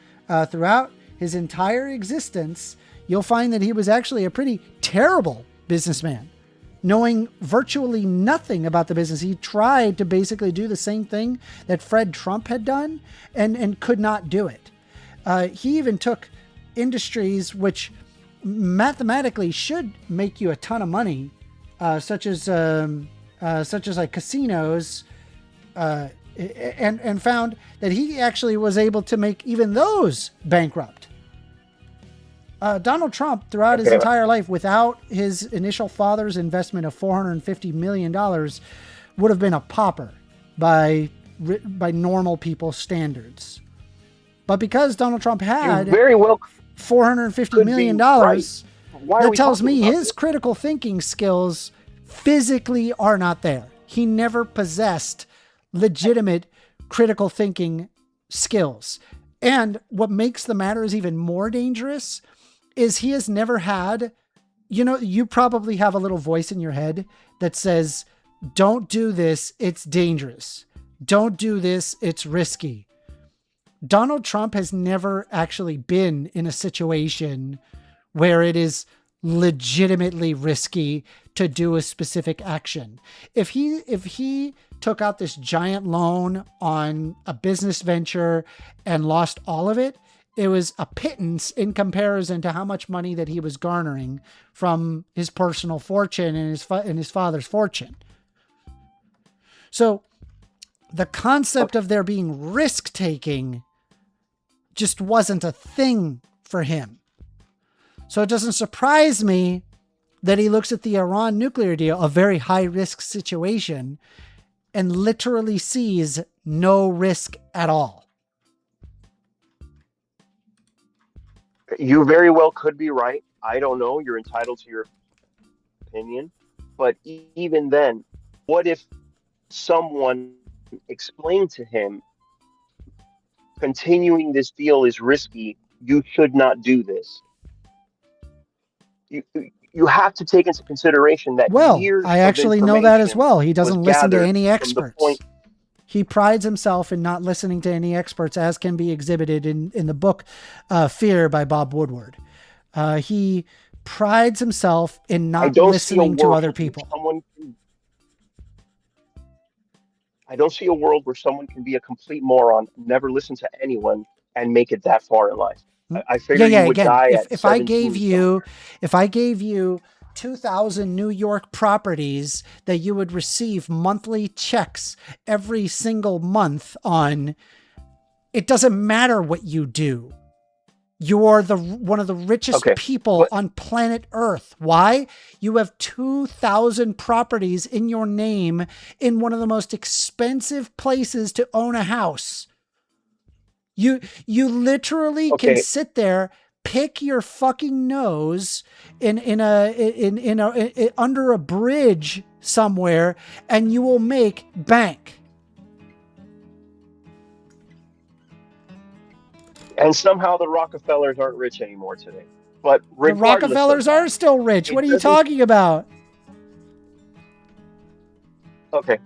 throughout his entire existence, you'll find that he was actually a pretty terrible businessman, knowing virtually nothing about the business. He tried to basically do the same thing that Fred Trump had done and could not do it. He even took industries which mathematically should make you a ton of money, such as like casinos, and found that he actually was able to make even those bankrupt. Donald Trump, throughout his entire life, without his initial father's investment of $450 million, would have been a pauper by normal people's standards. But because Donald Trump had $450 million, that tells me his critical thinking skills physically are not there. He never possessed legitimate critical thinking skills. And what makes the matters even more dangerous is he has never had, you probably have a little voice in your head that says, don't do this, it's dangerous. Don't do this, it's risky. Donald Trump has never actually been in a situation where it is legitimately risky to do a specific action. If he took out this giant loan on a business venture and lost all of it, it was a pittance in comparison to how much money that he was garnering from his personal fortune and his father's fortune. So the concept of there being risk taking just wasn't a thing for him. So it doesn't surprise me that he looks at the Iran nuclear deal, a very high risk situation, and literally sees no risk at all. You very well could be right. I don't know. You're entitled to your opinion. But even then, what if someone explained to him, continuing this deal is risky, you should not do this? You have to take into consideration that I actually know that as well. He doesn't listen to any experts. He prides himself in not listening to any experts, as can be exhibited in the book Fear by Bob Woodward. He prides himself in not listening to other people. I don't see a world where someone can be a complete moron, never listen to anyone, and make it that far in life. I figured you would die at if I gave you 2,000 New York properties that you would receive monthly checks every single month on, it doesn't matter what you do. You're one of the richest people on planet Earth. Why? You have 2,000 properties in your name in one of the most expensive places to own a house. You literally can sit there, pick your fucking nose under a bridge somewhere, and you will make bank. And somehow the Rockefellers aren't rich anymore today. But the Rockefellers are still rich. What are you talking about? Okay.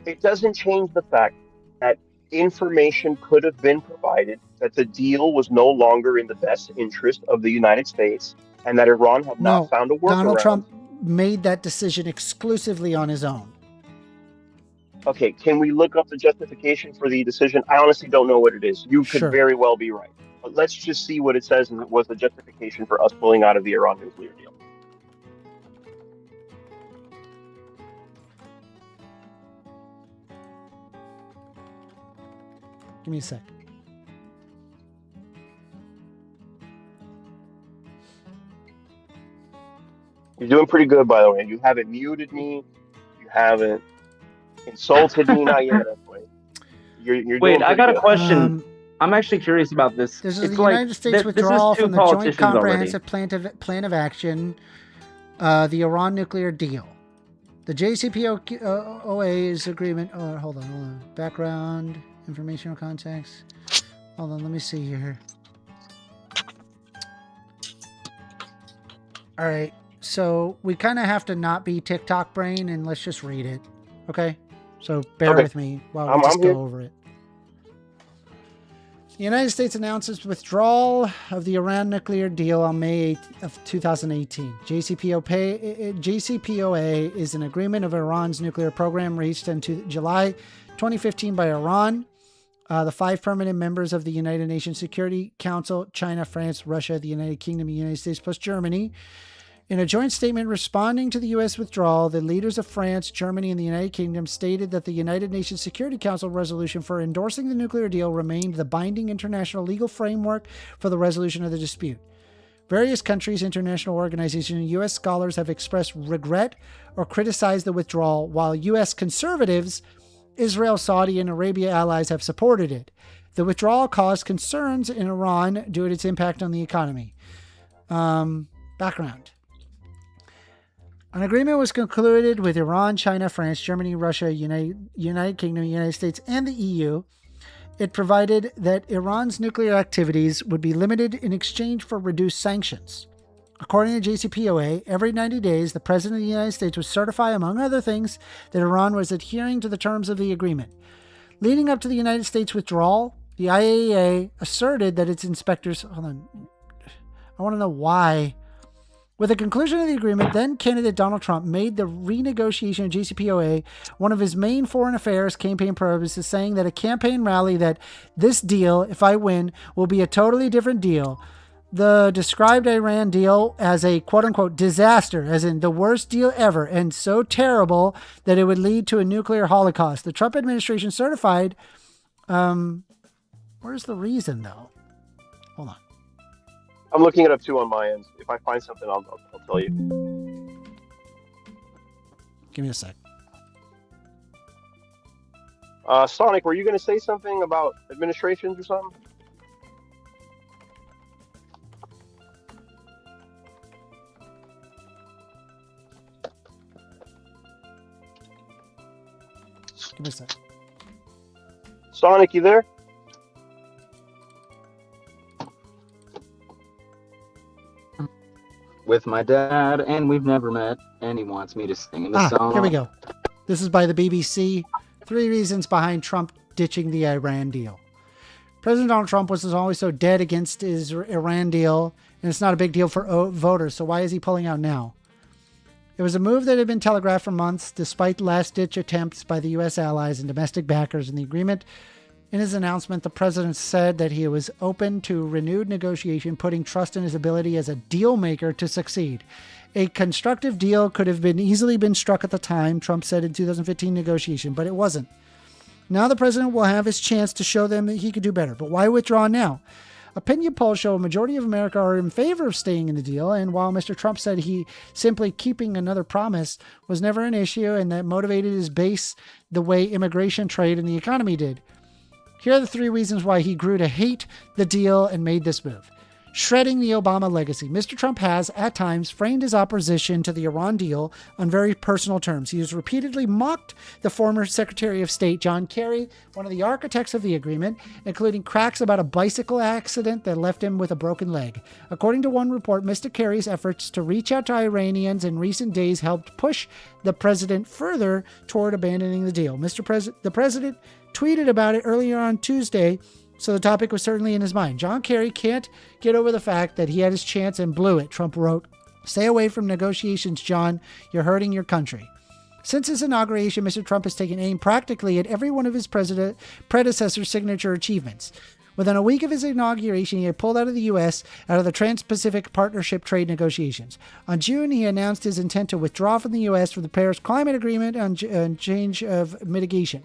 It doesn't change the fact that information could have been provided, that the deal was no longer in the best interest of the United States, and that Iran had not found a workaround. Donald Trump made that decision exclusively on his own. Okay, can we look up the justification for the decision? I honestly don't know what it is. You could very well be right. But let's just see what it says was the justification for us pulling out of the Iran nuclear deal. Give me a sec. You're doing pretty good, by the way. You haven't muted me. You haven't insulted me. Not yet. You're Wait, I got a good. question. I'm actually curious about this. This is the United States withdrawal from the Joint Comprehensive Plan of Action, the Iran nuclear deal. The JCPOA's agreement. Oh, hold on. Background, informational context. Hold on, let me see here. All right, so we kind of have to not be TikTok brain and let's just read it. Okay? So bear with me while we just go over it. The United States announces withdrawal of the Iran nuclear deal on May 8th of 2018. JCPOA is an agreement of Iran's nuclear program reached in July 2015 by Iran, the 5 permanent members of the United Nations Security Council, China, France, Russia, the United Kingdom, the United States, plus Germany. In a joint statement responding to the U.S. withdrawal, the leaders of France, Germany, and the United Kingdom stated that the United Nations Security Council resolution for endorsing the nuclear deal remained the binding international legal framework for the resolution of the dispute. Various countries, international organizations, and U.S. scholars have expressed regret or criticized the withdrawal, while U.S. conservatives, Israel, Saudi, and Arabia allies have supported it. The withdrawal caused concerns in Iran due to its impact on the economy. Background. An agreement was concluded with Iran, China, France, Germany, Russia, United Kingdom, United States, and the EU. It provided that Iran's nuclear activities would be limited in exchange for reduced sanctions. According to JCPOA, every 90 days, the President of the United States would certify, among other things, that Iran was adhering to the terms of the agreement. Leading up to the United States withdrawal, the IAEA asserted that its inspectors... Hold on. I want to know why... With the conclusion of the agreement, then candidate Donald Trump made the renegotiation of JCPOA one of his main foreign affairs campaign purposes, saying that a campaign rally that this deal, if I win, will be a totally different deal. The described Iran deal as a quote-unquote disaster, as in the worst deal ever, and so terrible that it would lead to a nuclear holocaust. The Trump administration certified... where's the reason, though? Hold on. I'm looking it up too on my end. If I find something, I'll tell you. Give me a sec. Sonic, were you going to say something about administrations or something? Give me a sec. Sonic, you there? With my dad, and we've never met, and he wants me to sing in the song. Here we go. This is by the BBC. 3 reasons behind Trump ditching the Iran deal. President Donald Trump was always so dead against his Iran deal, and it's not a big deal for voters, so why is he pulling out now? It was a move that had been telegraphed for months, despite last-ditch attempts by the U.S. allies and domestic backers in the agreement In his announcement, the president said that he was open to renewed negotiation, putting trust in his ability as a deal maker to succeed. A constructive deal could have easily been struck at the time, Trump said in 2015 negotiation, but it wasn't. Now the president will have his chance to show them that he could do better. But why withdraw now? Opinion polls show a majority of America are in favor of staying in the deal, and while Mr. Trump said he simply keeping another promise was never an issue and that motivated his base the way immigration, trade, and the economy did. Here are the 3 reasons why he grew to hate the deal and made this move. Shredding the Obama legacy. Mr. Trump has, at times, framed his opposition to the Iran deal on very personal terms. He has repeatedly mocked the former Secretary of State, John Kerry, one of the architects of the agreement, including cracks about a bicycle accident that left him with a broken leg. According to one report, Mr. Kerry's efforts to reach out to Iranians in recent days helped push the president further toward abandoning the deal. The president tweeted about it earlier on Tuesday, so the topic was certainly in his mind. John Kerry can't get over the fact that he had his chance and blew it, Trump wrote. Stay away from negotiations, John. You're hurting your country. Since his inauguration, Mr. Trump has taken aim practically at every one of his predecessor's signature achievements. Within a week of his inauguration, he had pulled out of the U.S. out of the Trans-Pacific Partnership trade negotiations. On June, he announced his intent to withdraw from the U.S. from the Paris Climate Agreement on change of mitigation.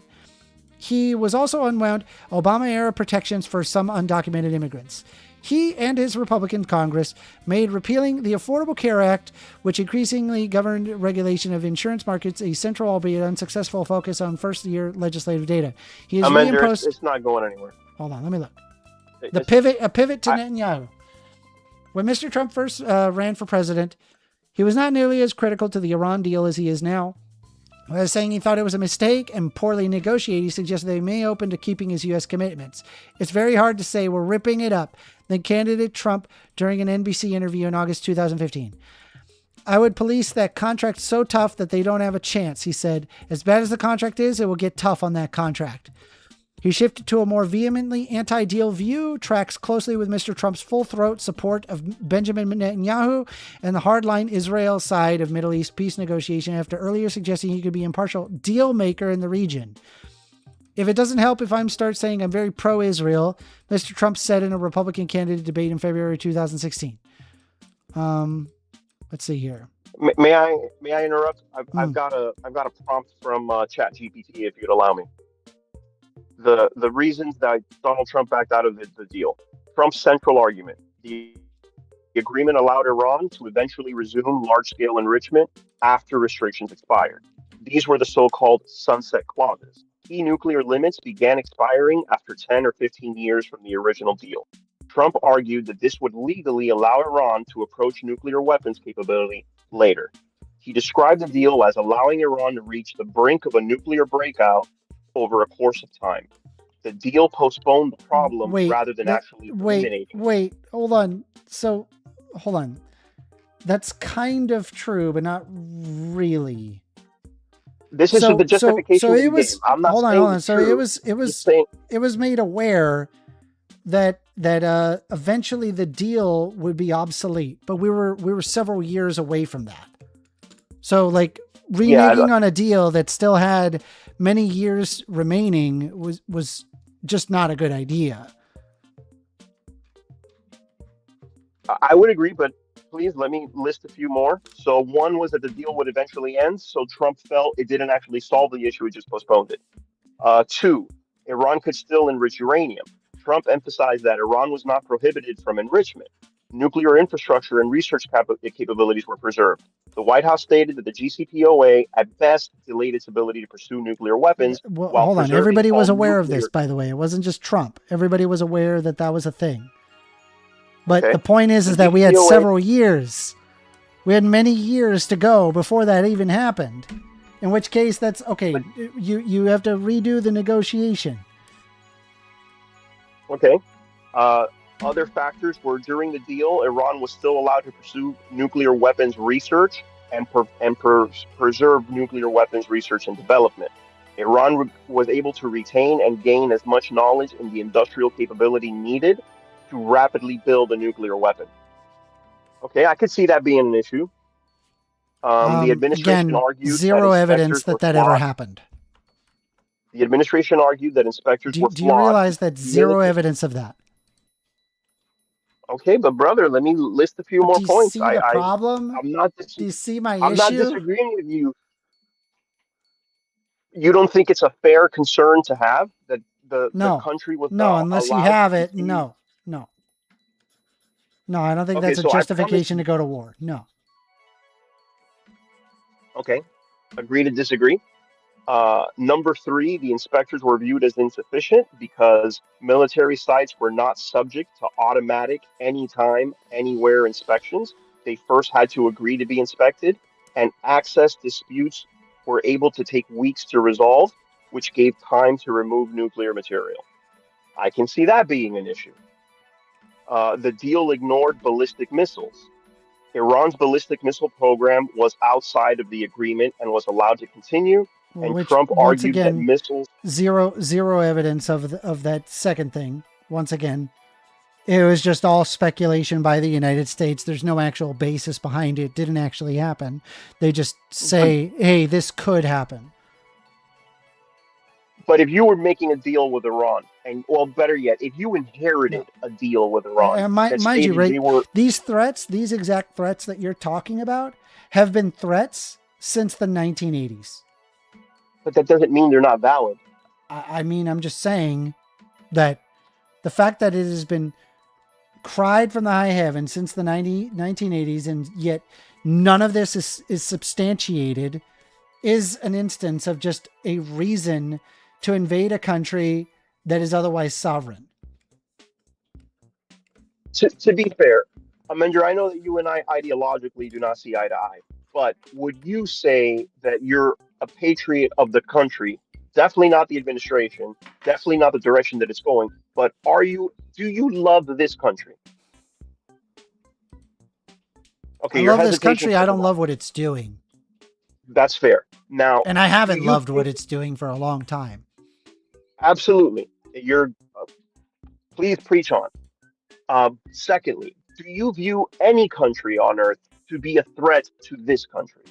He was also unwound Obama-era protections for some undocumented immigrants. He and his Republican Congress made repealing the Affordable Care Act, which increasingly governed regulation of insurance markets, a central, albeit unsuccessful, focus on first-year legislative data. He has reimposed. It's not going anywhere. Hold on, let me look. A pivot to Netanyahu. When Mr. Trump first ran for president, he was not nearly as critical to the Iran deal as he is now. Saying he thought it was a mistake and poorly negotiated, he suggested they may open to keeping his U.S. commitments. It's very hard to say we're ripping it up, than candidate Trump during an NBC interview in August 2015. I would police that contract so tough that they don't have a chance, he said. As bad as the contract is, it will get tough on that contract. He shifted to a more vehemently anti-deal view, tracks closely with Mr. Trump's full-throat support of Benjamin Netanyahu and the hardline Israel side of Middle East peace negotiation after earlier suggesting he could be impartial deal maker in the region. If it doesn't help if I start saying I'm very pro-Israel, Mr. Trump said in a Republican candidate debate in February 2016. Let's see here. May I interrupt? I've got a prompt from ChatGPT, if you'd allow me. The reasons that Donald Trump backed out of the deal. Trump's central argument: the agreement allowed Iran to eventually resume large-scale enrichment after restrictions expired. These were the so-called sunset clauses. Key nuclear limits began expiring after 10 or 15 years from the original deal. Trump argued that this would legally allow Iran to approach nuclear weapons capability later. He described the deal as allowing Iran to reach the brink of a nuclear breakout over a course of time. The deal postponed the problem rather than actually eliminating it. Hold on. That's kind of true, but not really. This is the justification. So it was. Hold on. So it was made aware that eventually the deal would be obsolete, but we were several years away from that. So like reneging on a deal that still had many years remaining was just not a good idea. I would agree, but please let me list a few more. So one was that the deal would eventually end. So Trump felt it didn't actually solve the issue. It just postponed it. Two, Iran could still enrich uranium. Trump emphasized that Iran was not prohibited from enrichment. Nuclear infrastructure and research capabilities were preserved. The White House stated that the JCPOA at best delayed its ability to pursue nuclear weapons. Well, hold on. Everybody was aware of this, by the way. It wasn't just Trump. Everybody was aware that that was a thing. But the point is that we had several years. We had many years to go before that even happened. In which case, that's okay. You have to redo the negotiation. Okay. Other factors were during the deal, Iran was still allowed to pursue nuclear weapons research and preserve nuclear weapons research and development. Iran was able to retain and gain as much knowledge in the industrial capability needed to rapidly build a nuclear weapon. Okay, I could see that being an issue. The administration argued zero evidence that ever happened. The administration argued that inspectors were flawed. Do you realize that zero evidence of that? Okay, but brother, let me list a few more points. Do you see the problem? Do you see my issue? I'm not disagreeing with you. You don't think it's a fair concern to have that the country was unless you have it. No, I don't think that's a justification to go to war. No. Okay, agree to disagree. Number 3, the inspectors were viewed as insufficient because military sites were not subject to automatic anytime, anywhere inspections. They first had to agree to be inspected, and access disputes were able to take weeks to resolve, which gave time to remove nuclear material. I can see that being an issue. The deal ignored ballistic missiles. Iran's ballistic missile program was outside of the agreement and was allowed to continue. And Trump argued that missiles... Zero evidence of that second thing. Once again, it was just all speculation by the United States. There's no actual basis behind it. It didn't actually happen. They just say, hey, this could happen. But if you were making a deal with Iran, and well, better yet, if you inherited a deal with Iran, mind you, right? These threats, these exact threats that you're talking about, have been threats since the 1980s. But that doesn't mean they're not valid. I mean, I'm just saying that the fact that it has been cried from the high heaven since the 1980s, and yet none of this is substantiated, is an instance of just a reason to invade a country that is otherwise sovereign. To be fair, Amender, I know that you and I ideologically do not see eye to eye, but would you say that you're a patriot of the country? Definitely not the administration, definitely not the direction that it's going, but do you love this country? Okay, I love this country. I don't love what it's doing. That's fair. Now, and I haven't loved what it's doing for a long time. Absolutely. Please preach on. Secondly, do you view any country on earth to be a threat to this country?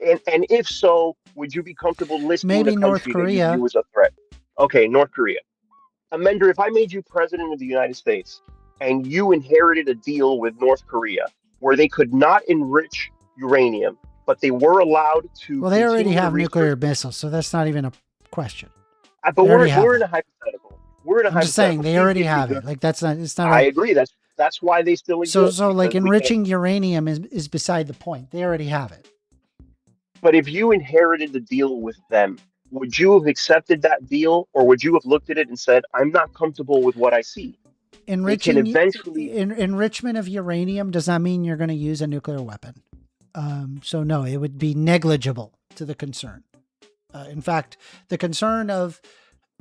And if so, would you be comfortable listing maybe the North country Korea that you view as a threat? Okay, North Korea. Amender, if I made you president of the United States and you inherited a deal with North Korea where they could not enrich uranium, but they were allowed to... Well, they already have nuclear missiles, so that's not even a question. But we're in a hypothetical. I'm just saying they already have it. Like that's not. It's not. I agree. That's why they still exist. So like enriching uranium is beside the point. They already have it. But if you inherited the deal with them, would you have accepted that deal, or would you have looked at it and said, "I'm not comfortable with what I see"? Enrichment of uranium does not mean you're going to use a nuclear weapon. So no, it would be negligible to the concern. In fact, the concern of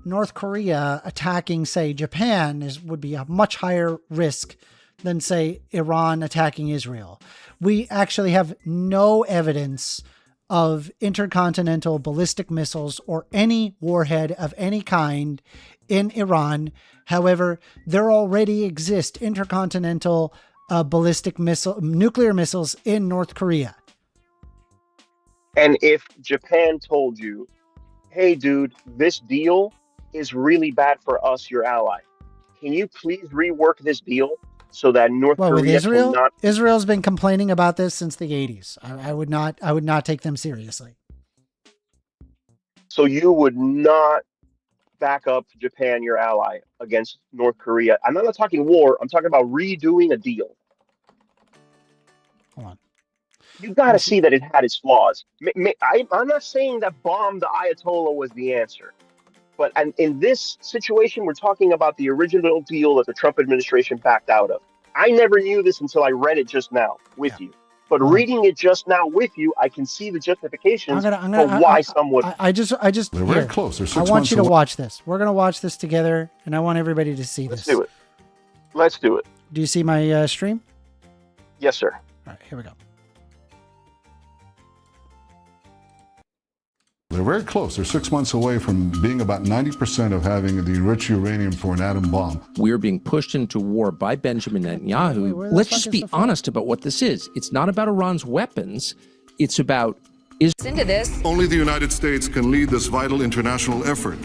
North Korea attacking, say, Japan would be a much higher risk than, say, Iran attacking Israel. We actually have no evidence of intercontinental ballistic missiles or any warhead of any kind in Iran. However, there already exist intercontinental nuclear missiles in North Korea. And if Japan told you, hey, dude, this deal is really bad for us, your ally, can you please rework this deal so that North Korea with Israel? cannot... Israel's been complaining about this since the 80s. I would not take them seriously. So you would not back up Japan, your ally, against North Korea? I'm not talking war. I'm talking about redoing a deal. Hold on. You got to see that it had its flaws. I'm not saying that bomb the Ayatollah was the answer. But in this situation, we're talking about the original deal that the Trump administration backed out of. I never knew this until I read it just now with you. But reading it just now with you, I can see the justifications for why some would. I just They're very close. They're 6 months I want you to watch this. We're going to watch this together, and I want everybody to see this. Let's do it. Let's do it. Do you see my stream? Yes, sir. All right, here we go. They're very close. They're 6 months away from being about 90% of having the enriched uranium for an atom bomb. We're being pushed into war by Benjamin Netanyahu. Let's just be honest about what this is. It's not about Iran's weapons. It's about into this. Only the United States can lead this vital international effort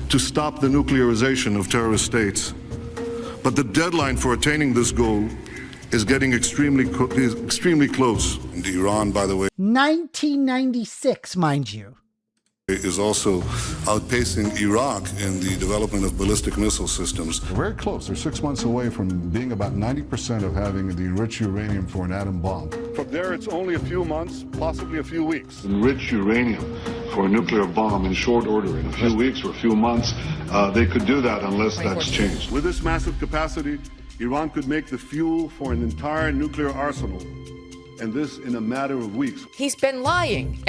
to stop the nuclearization of terrorist states. But the deadline for attaining this goal is getting extremely close. And Iran, by the way, 1996, mind you, is also outpacing Iraq in the development of ballistic missile systems. Very close. They're 6 months away from being about 90% of having the enriched uranium for an atom bomb. From there, it's only a few months, possibly a few weeks. Enrich uranium for a nuclear bomb in short order, in a few weeks or a few months. They could do that unless that's changed. With this massive capacity, Iran could make the fuel for an entire nuclear arsenal, and this in a matter of weeks. He's been lying.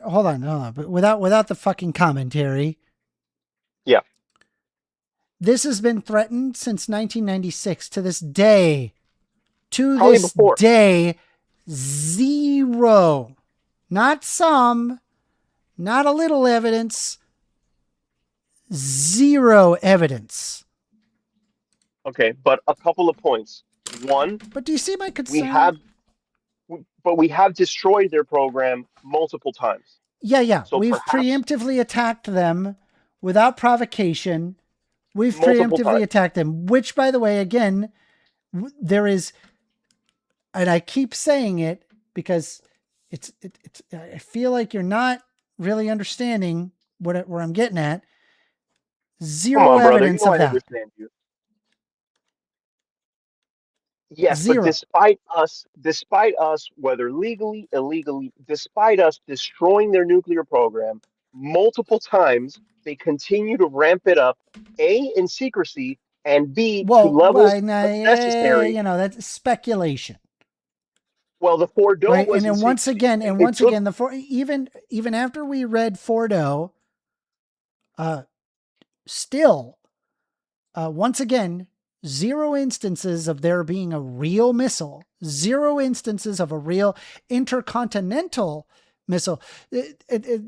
Hold on, but without the fucking commentary. Yeah. This has been threatened since 1996 to this day. Day, zero. Not some, not a little evidence, zero evidence. Okay, but a couple of points. One, but do you see my concern? We have destroyed their program multiple times. Yeah. So we've preemptively attacked them without provocation. We've preemptively attacked them, which, by the way, again, there is, and I keep saying it because it's I feel like you're not really understanding where I'm getting at. Zero evidence of that. Yes, Zero. But despite us, whether legally, illegally, despite us destroying their nuclear program multiple times, they continue to ramp it up, A, in secrecy, and B, to levels necessary. That's speculation. Well, the Fordo right? was, and then once again, even after we read Fordo, still, once again, zero instances of there being a real missile, zero instances of a real intercontinental missile,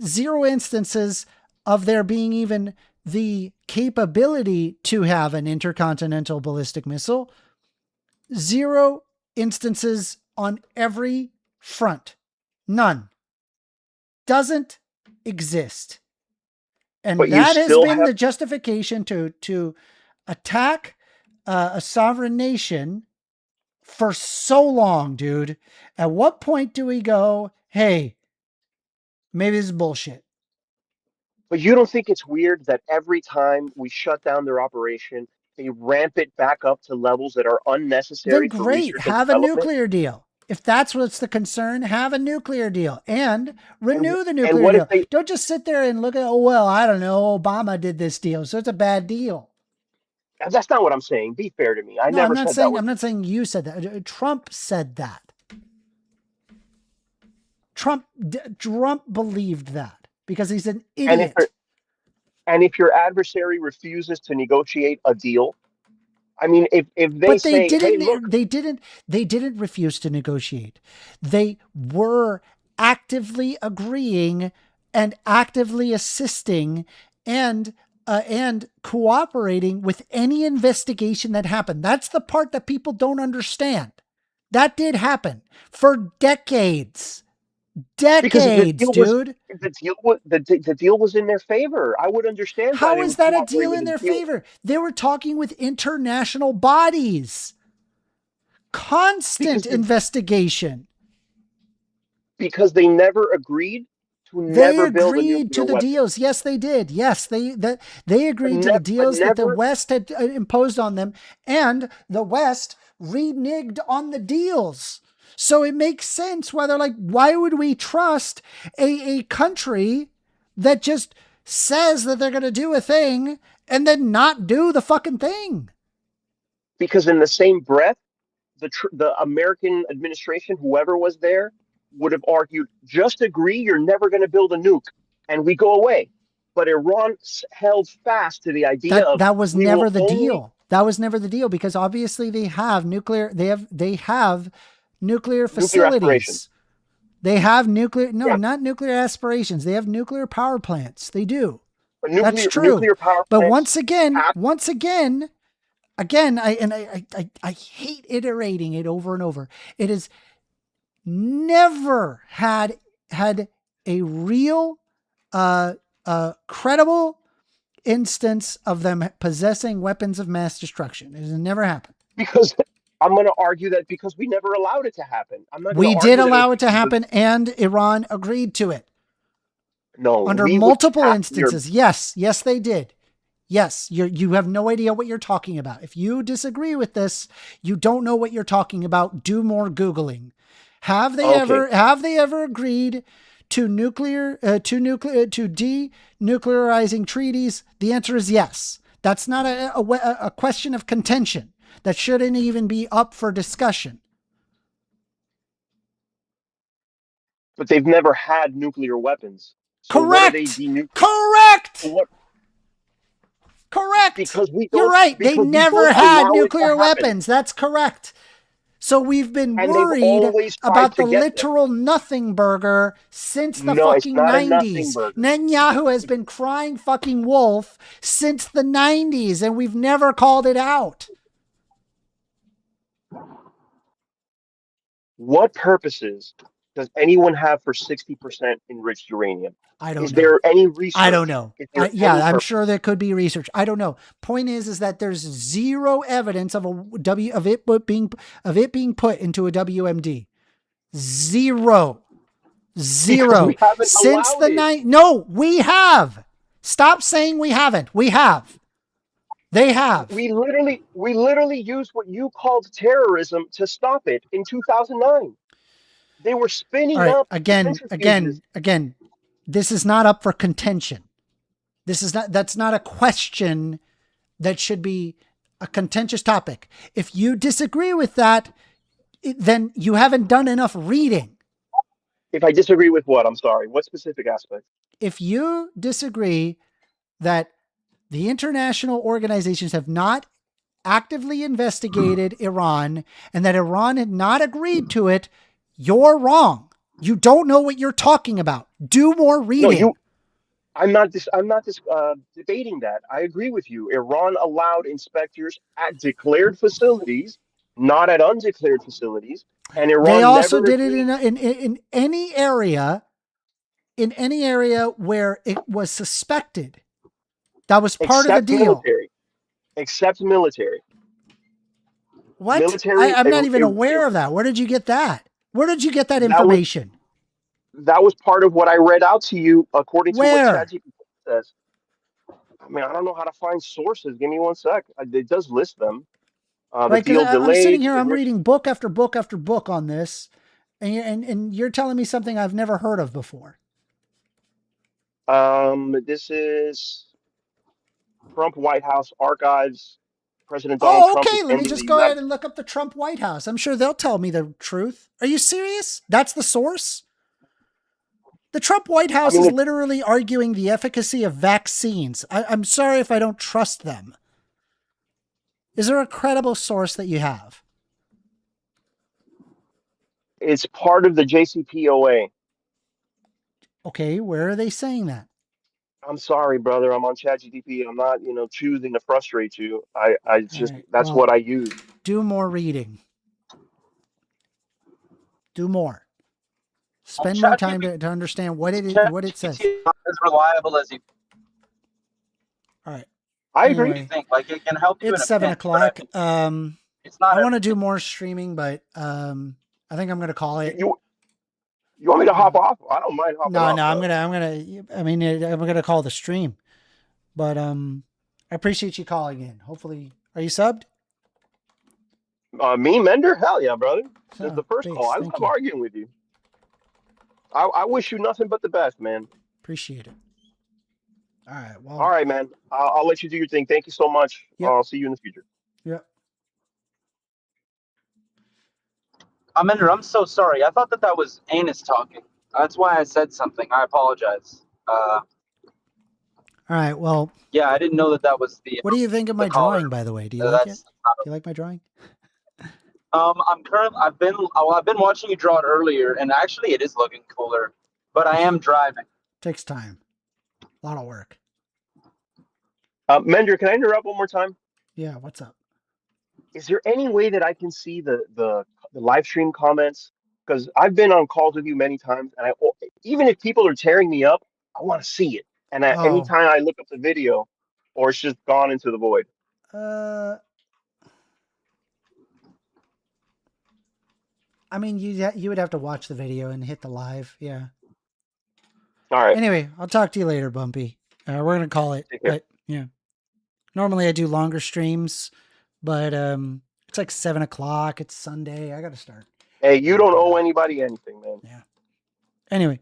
zero instances of there being even the capability to have an intercontinental ballistic missile, zero instances on every front. None. Doesn't exist. And that has been the justification to attack a sovereign nation for so long, dude. At what point do we go, hey, maybe this is bullshit? But you don't think it's weird that every time we shut down their operation, they ramp it back up to levels that are unnecessary? Then great, have a nuclear deal. If that's what's the concern, have a nuclear deal and renew the nuclear deal. Don't just sit there and look at, oh, well, I don't know, Obama did this deal, so it's a bad deal. That's not what I'm saying. Be fair to me. I'm not saying you said that. Trump said that. Trump believed that because he's an idiot. And if your adversary refuses to negotiate a deal, I mean, if they say, hey, look, they didn't refuse to negotiate. They were actively agreeing and actively assisting and cooperating with any investigation that happened. That's the part that people don't understand. That did happen for decades. Dude. The deal was in their favor. I would understand. How is that a deal in their favor? They were talking with international bodies. Constant investigation. Because they never agreed. They agreed to the deals. Yes, they did. Yes, they agreed to the deals that the West had imposed on them, and the West reneged on the deals. So it makes sense why they're like, why would we trust a country that just says that they're going to do a thing and then not do the fucking thing? Because in the same breath, the American administration, whoever was there, would have argued, just agree you're never going to build a nuke, and we go away. But Iran held fast to the idea that was never the deal. That was never the deal because obviously they have nuclear. They have nuclear facilities. They have not nuclear aspirations. They have nuclear power plants. They do. That's true. But once again, I hate iterating it over and over. It is never had had a real, credible instance of them possessing weapons of mass destruction. It has never happened. Because I'm going to argue that because we never allowed it to happen. I'm not. We did allow it to happen, and Iran agreed to it. No, under multiple instances. Yes, they did. Yes, you have no idea what you're talking about. If you disagree with this, you don't know what you're talking about. Do more Googling. Have they ever agreed to denuclearizing treaties? The answer is yes. That's not a question of contention. That shouldn't even be up for discussion. But they've never had nuclear weapons. So correct. Correct. Correct. Because you're right. They never had nuclear weapons. That's correct. So we've been worried about the literal nothing burger since the fucking 90s. Netanyahu has been crying fucking wolf since the 90s, and we've never called it out. What purposes does anyone have for 60% enriched uranium? I don't know. Is there any research? I don't know. I'm sure there could be research. I don't know. Point is that there's zero evidence of it being put into a WMD. Zero. Since the night. No, we have. Stop saying we haven't. We have. They have. We literally used what you called terrorism to stop it in 2009. They were spinning up. Again. This is not up for contention. That's not a question that should be a contentious topic. If you disagree with that, then you haven't done enough reading. If I disagree with what? I'm sorry. What specific aspect? If you disagree that the international organizations have not actively investigated Iran and that Iran had not agreed to it, you're wrong. You don't know what you're talking about. Do more reading. No, I'm not debating that. I agree with you. Iran allowed inspectors at declared facilities, not at undeclared facilities, and Iran. They also did it in any area, where it was suspected. That was part of the deal. Except military. What? I'm not even aware of that. Where did you get that? Where did you get that information? That was part of what I read out to you, according to what ChatGPT says. I mean, I don't know how to find sources. Give me 1 sec. It does list them. I'm sitting here, I'm reading book after book after book on this, and you're telling me something I've never heard of before. This is Trump White House archives. President Donald Trump. Okay. Let me just go ahead and look up the Trump White House. I'm sure they'll tell me the truth. Are you serious? That's the source? The Trump White House is literally arguing the efficacy of vaccines. I'm sorry if I don't trust them. Is there a credible source that you have? It's part of the JCPOA. Okay, where are they saying that? I'm sorry, brother. I'm on ChatGPT. I'm not, choosing to frustrate you. That's what I use. Do more reading. Do more. Spend more time to understand what it says. Not as reliable as you. All right. I agree. Anyway, think like it can help you. It's 7 o'clock. It's not. I want to do more streaming, but I think I'm going to call it. You want me to hop off? I don't mind hopping off. No, I'm gonna call the stream. But I appreciate you calling in. Hopefully, are you subbed? Me, Mender? Hell yeah, brother. Since the first call, I love arguing with you. I wish you nothing but the best, man. Appreciate it. All right. Well. All right, man. I'll let you do your thing. Thank you so much. Yep. I'll see you in the future. Yep. Amender, I'm so sorry. I thought that was Anus talking. That's why I said something. I apologize. All right. Well. Yeah, I didn't know that was the. What do you think of my drawing, by the way? Do you like it? Do you like my drawing? I've been watching you draw it earlier, and actually, it is looking cooler. But I am driving. Takes time. A lot of work. Mender, can I interrupt one more time? Yeah. What's up? Is there any way that I can see the live stream comments because I've been on calls with you many times, and even if people are tearing me up, I want to see it. And anytime I look up the video, or it's just gone into the void. I mean, you would have to watch the video and hit the live. Yeah. All right. Anyway, I'll talk to you later, Bumpy. We're gonna call it. But yeah. Normally I do longer streams, but it's like 7 o'clock. It's Sunday. I gotta start. Hey, you don't owe anybody anything, man. Yeah. Anyway,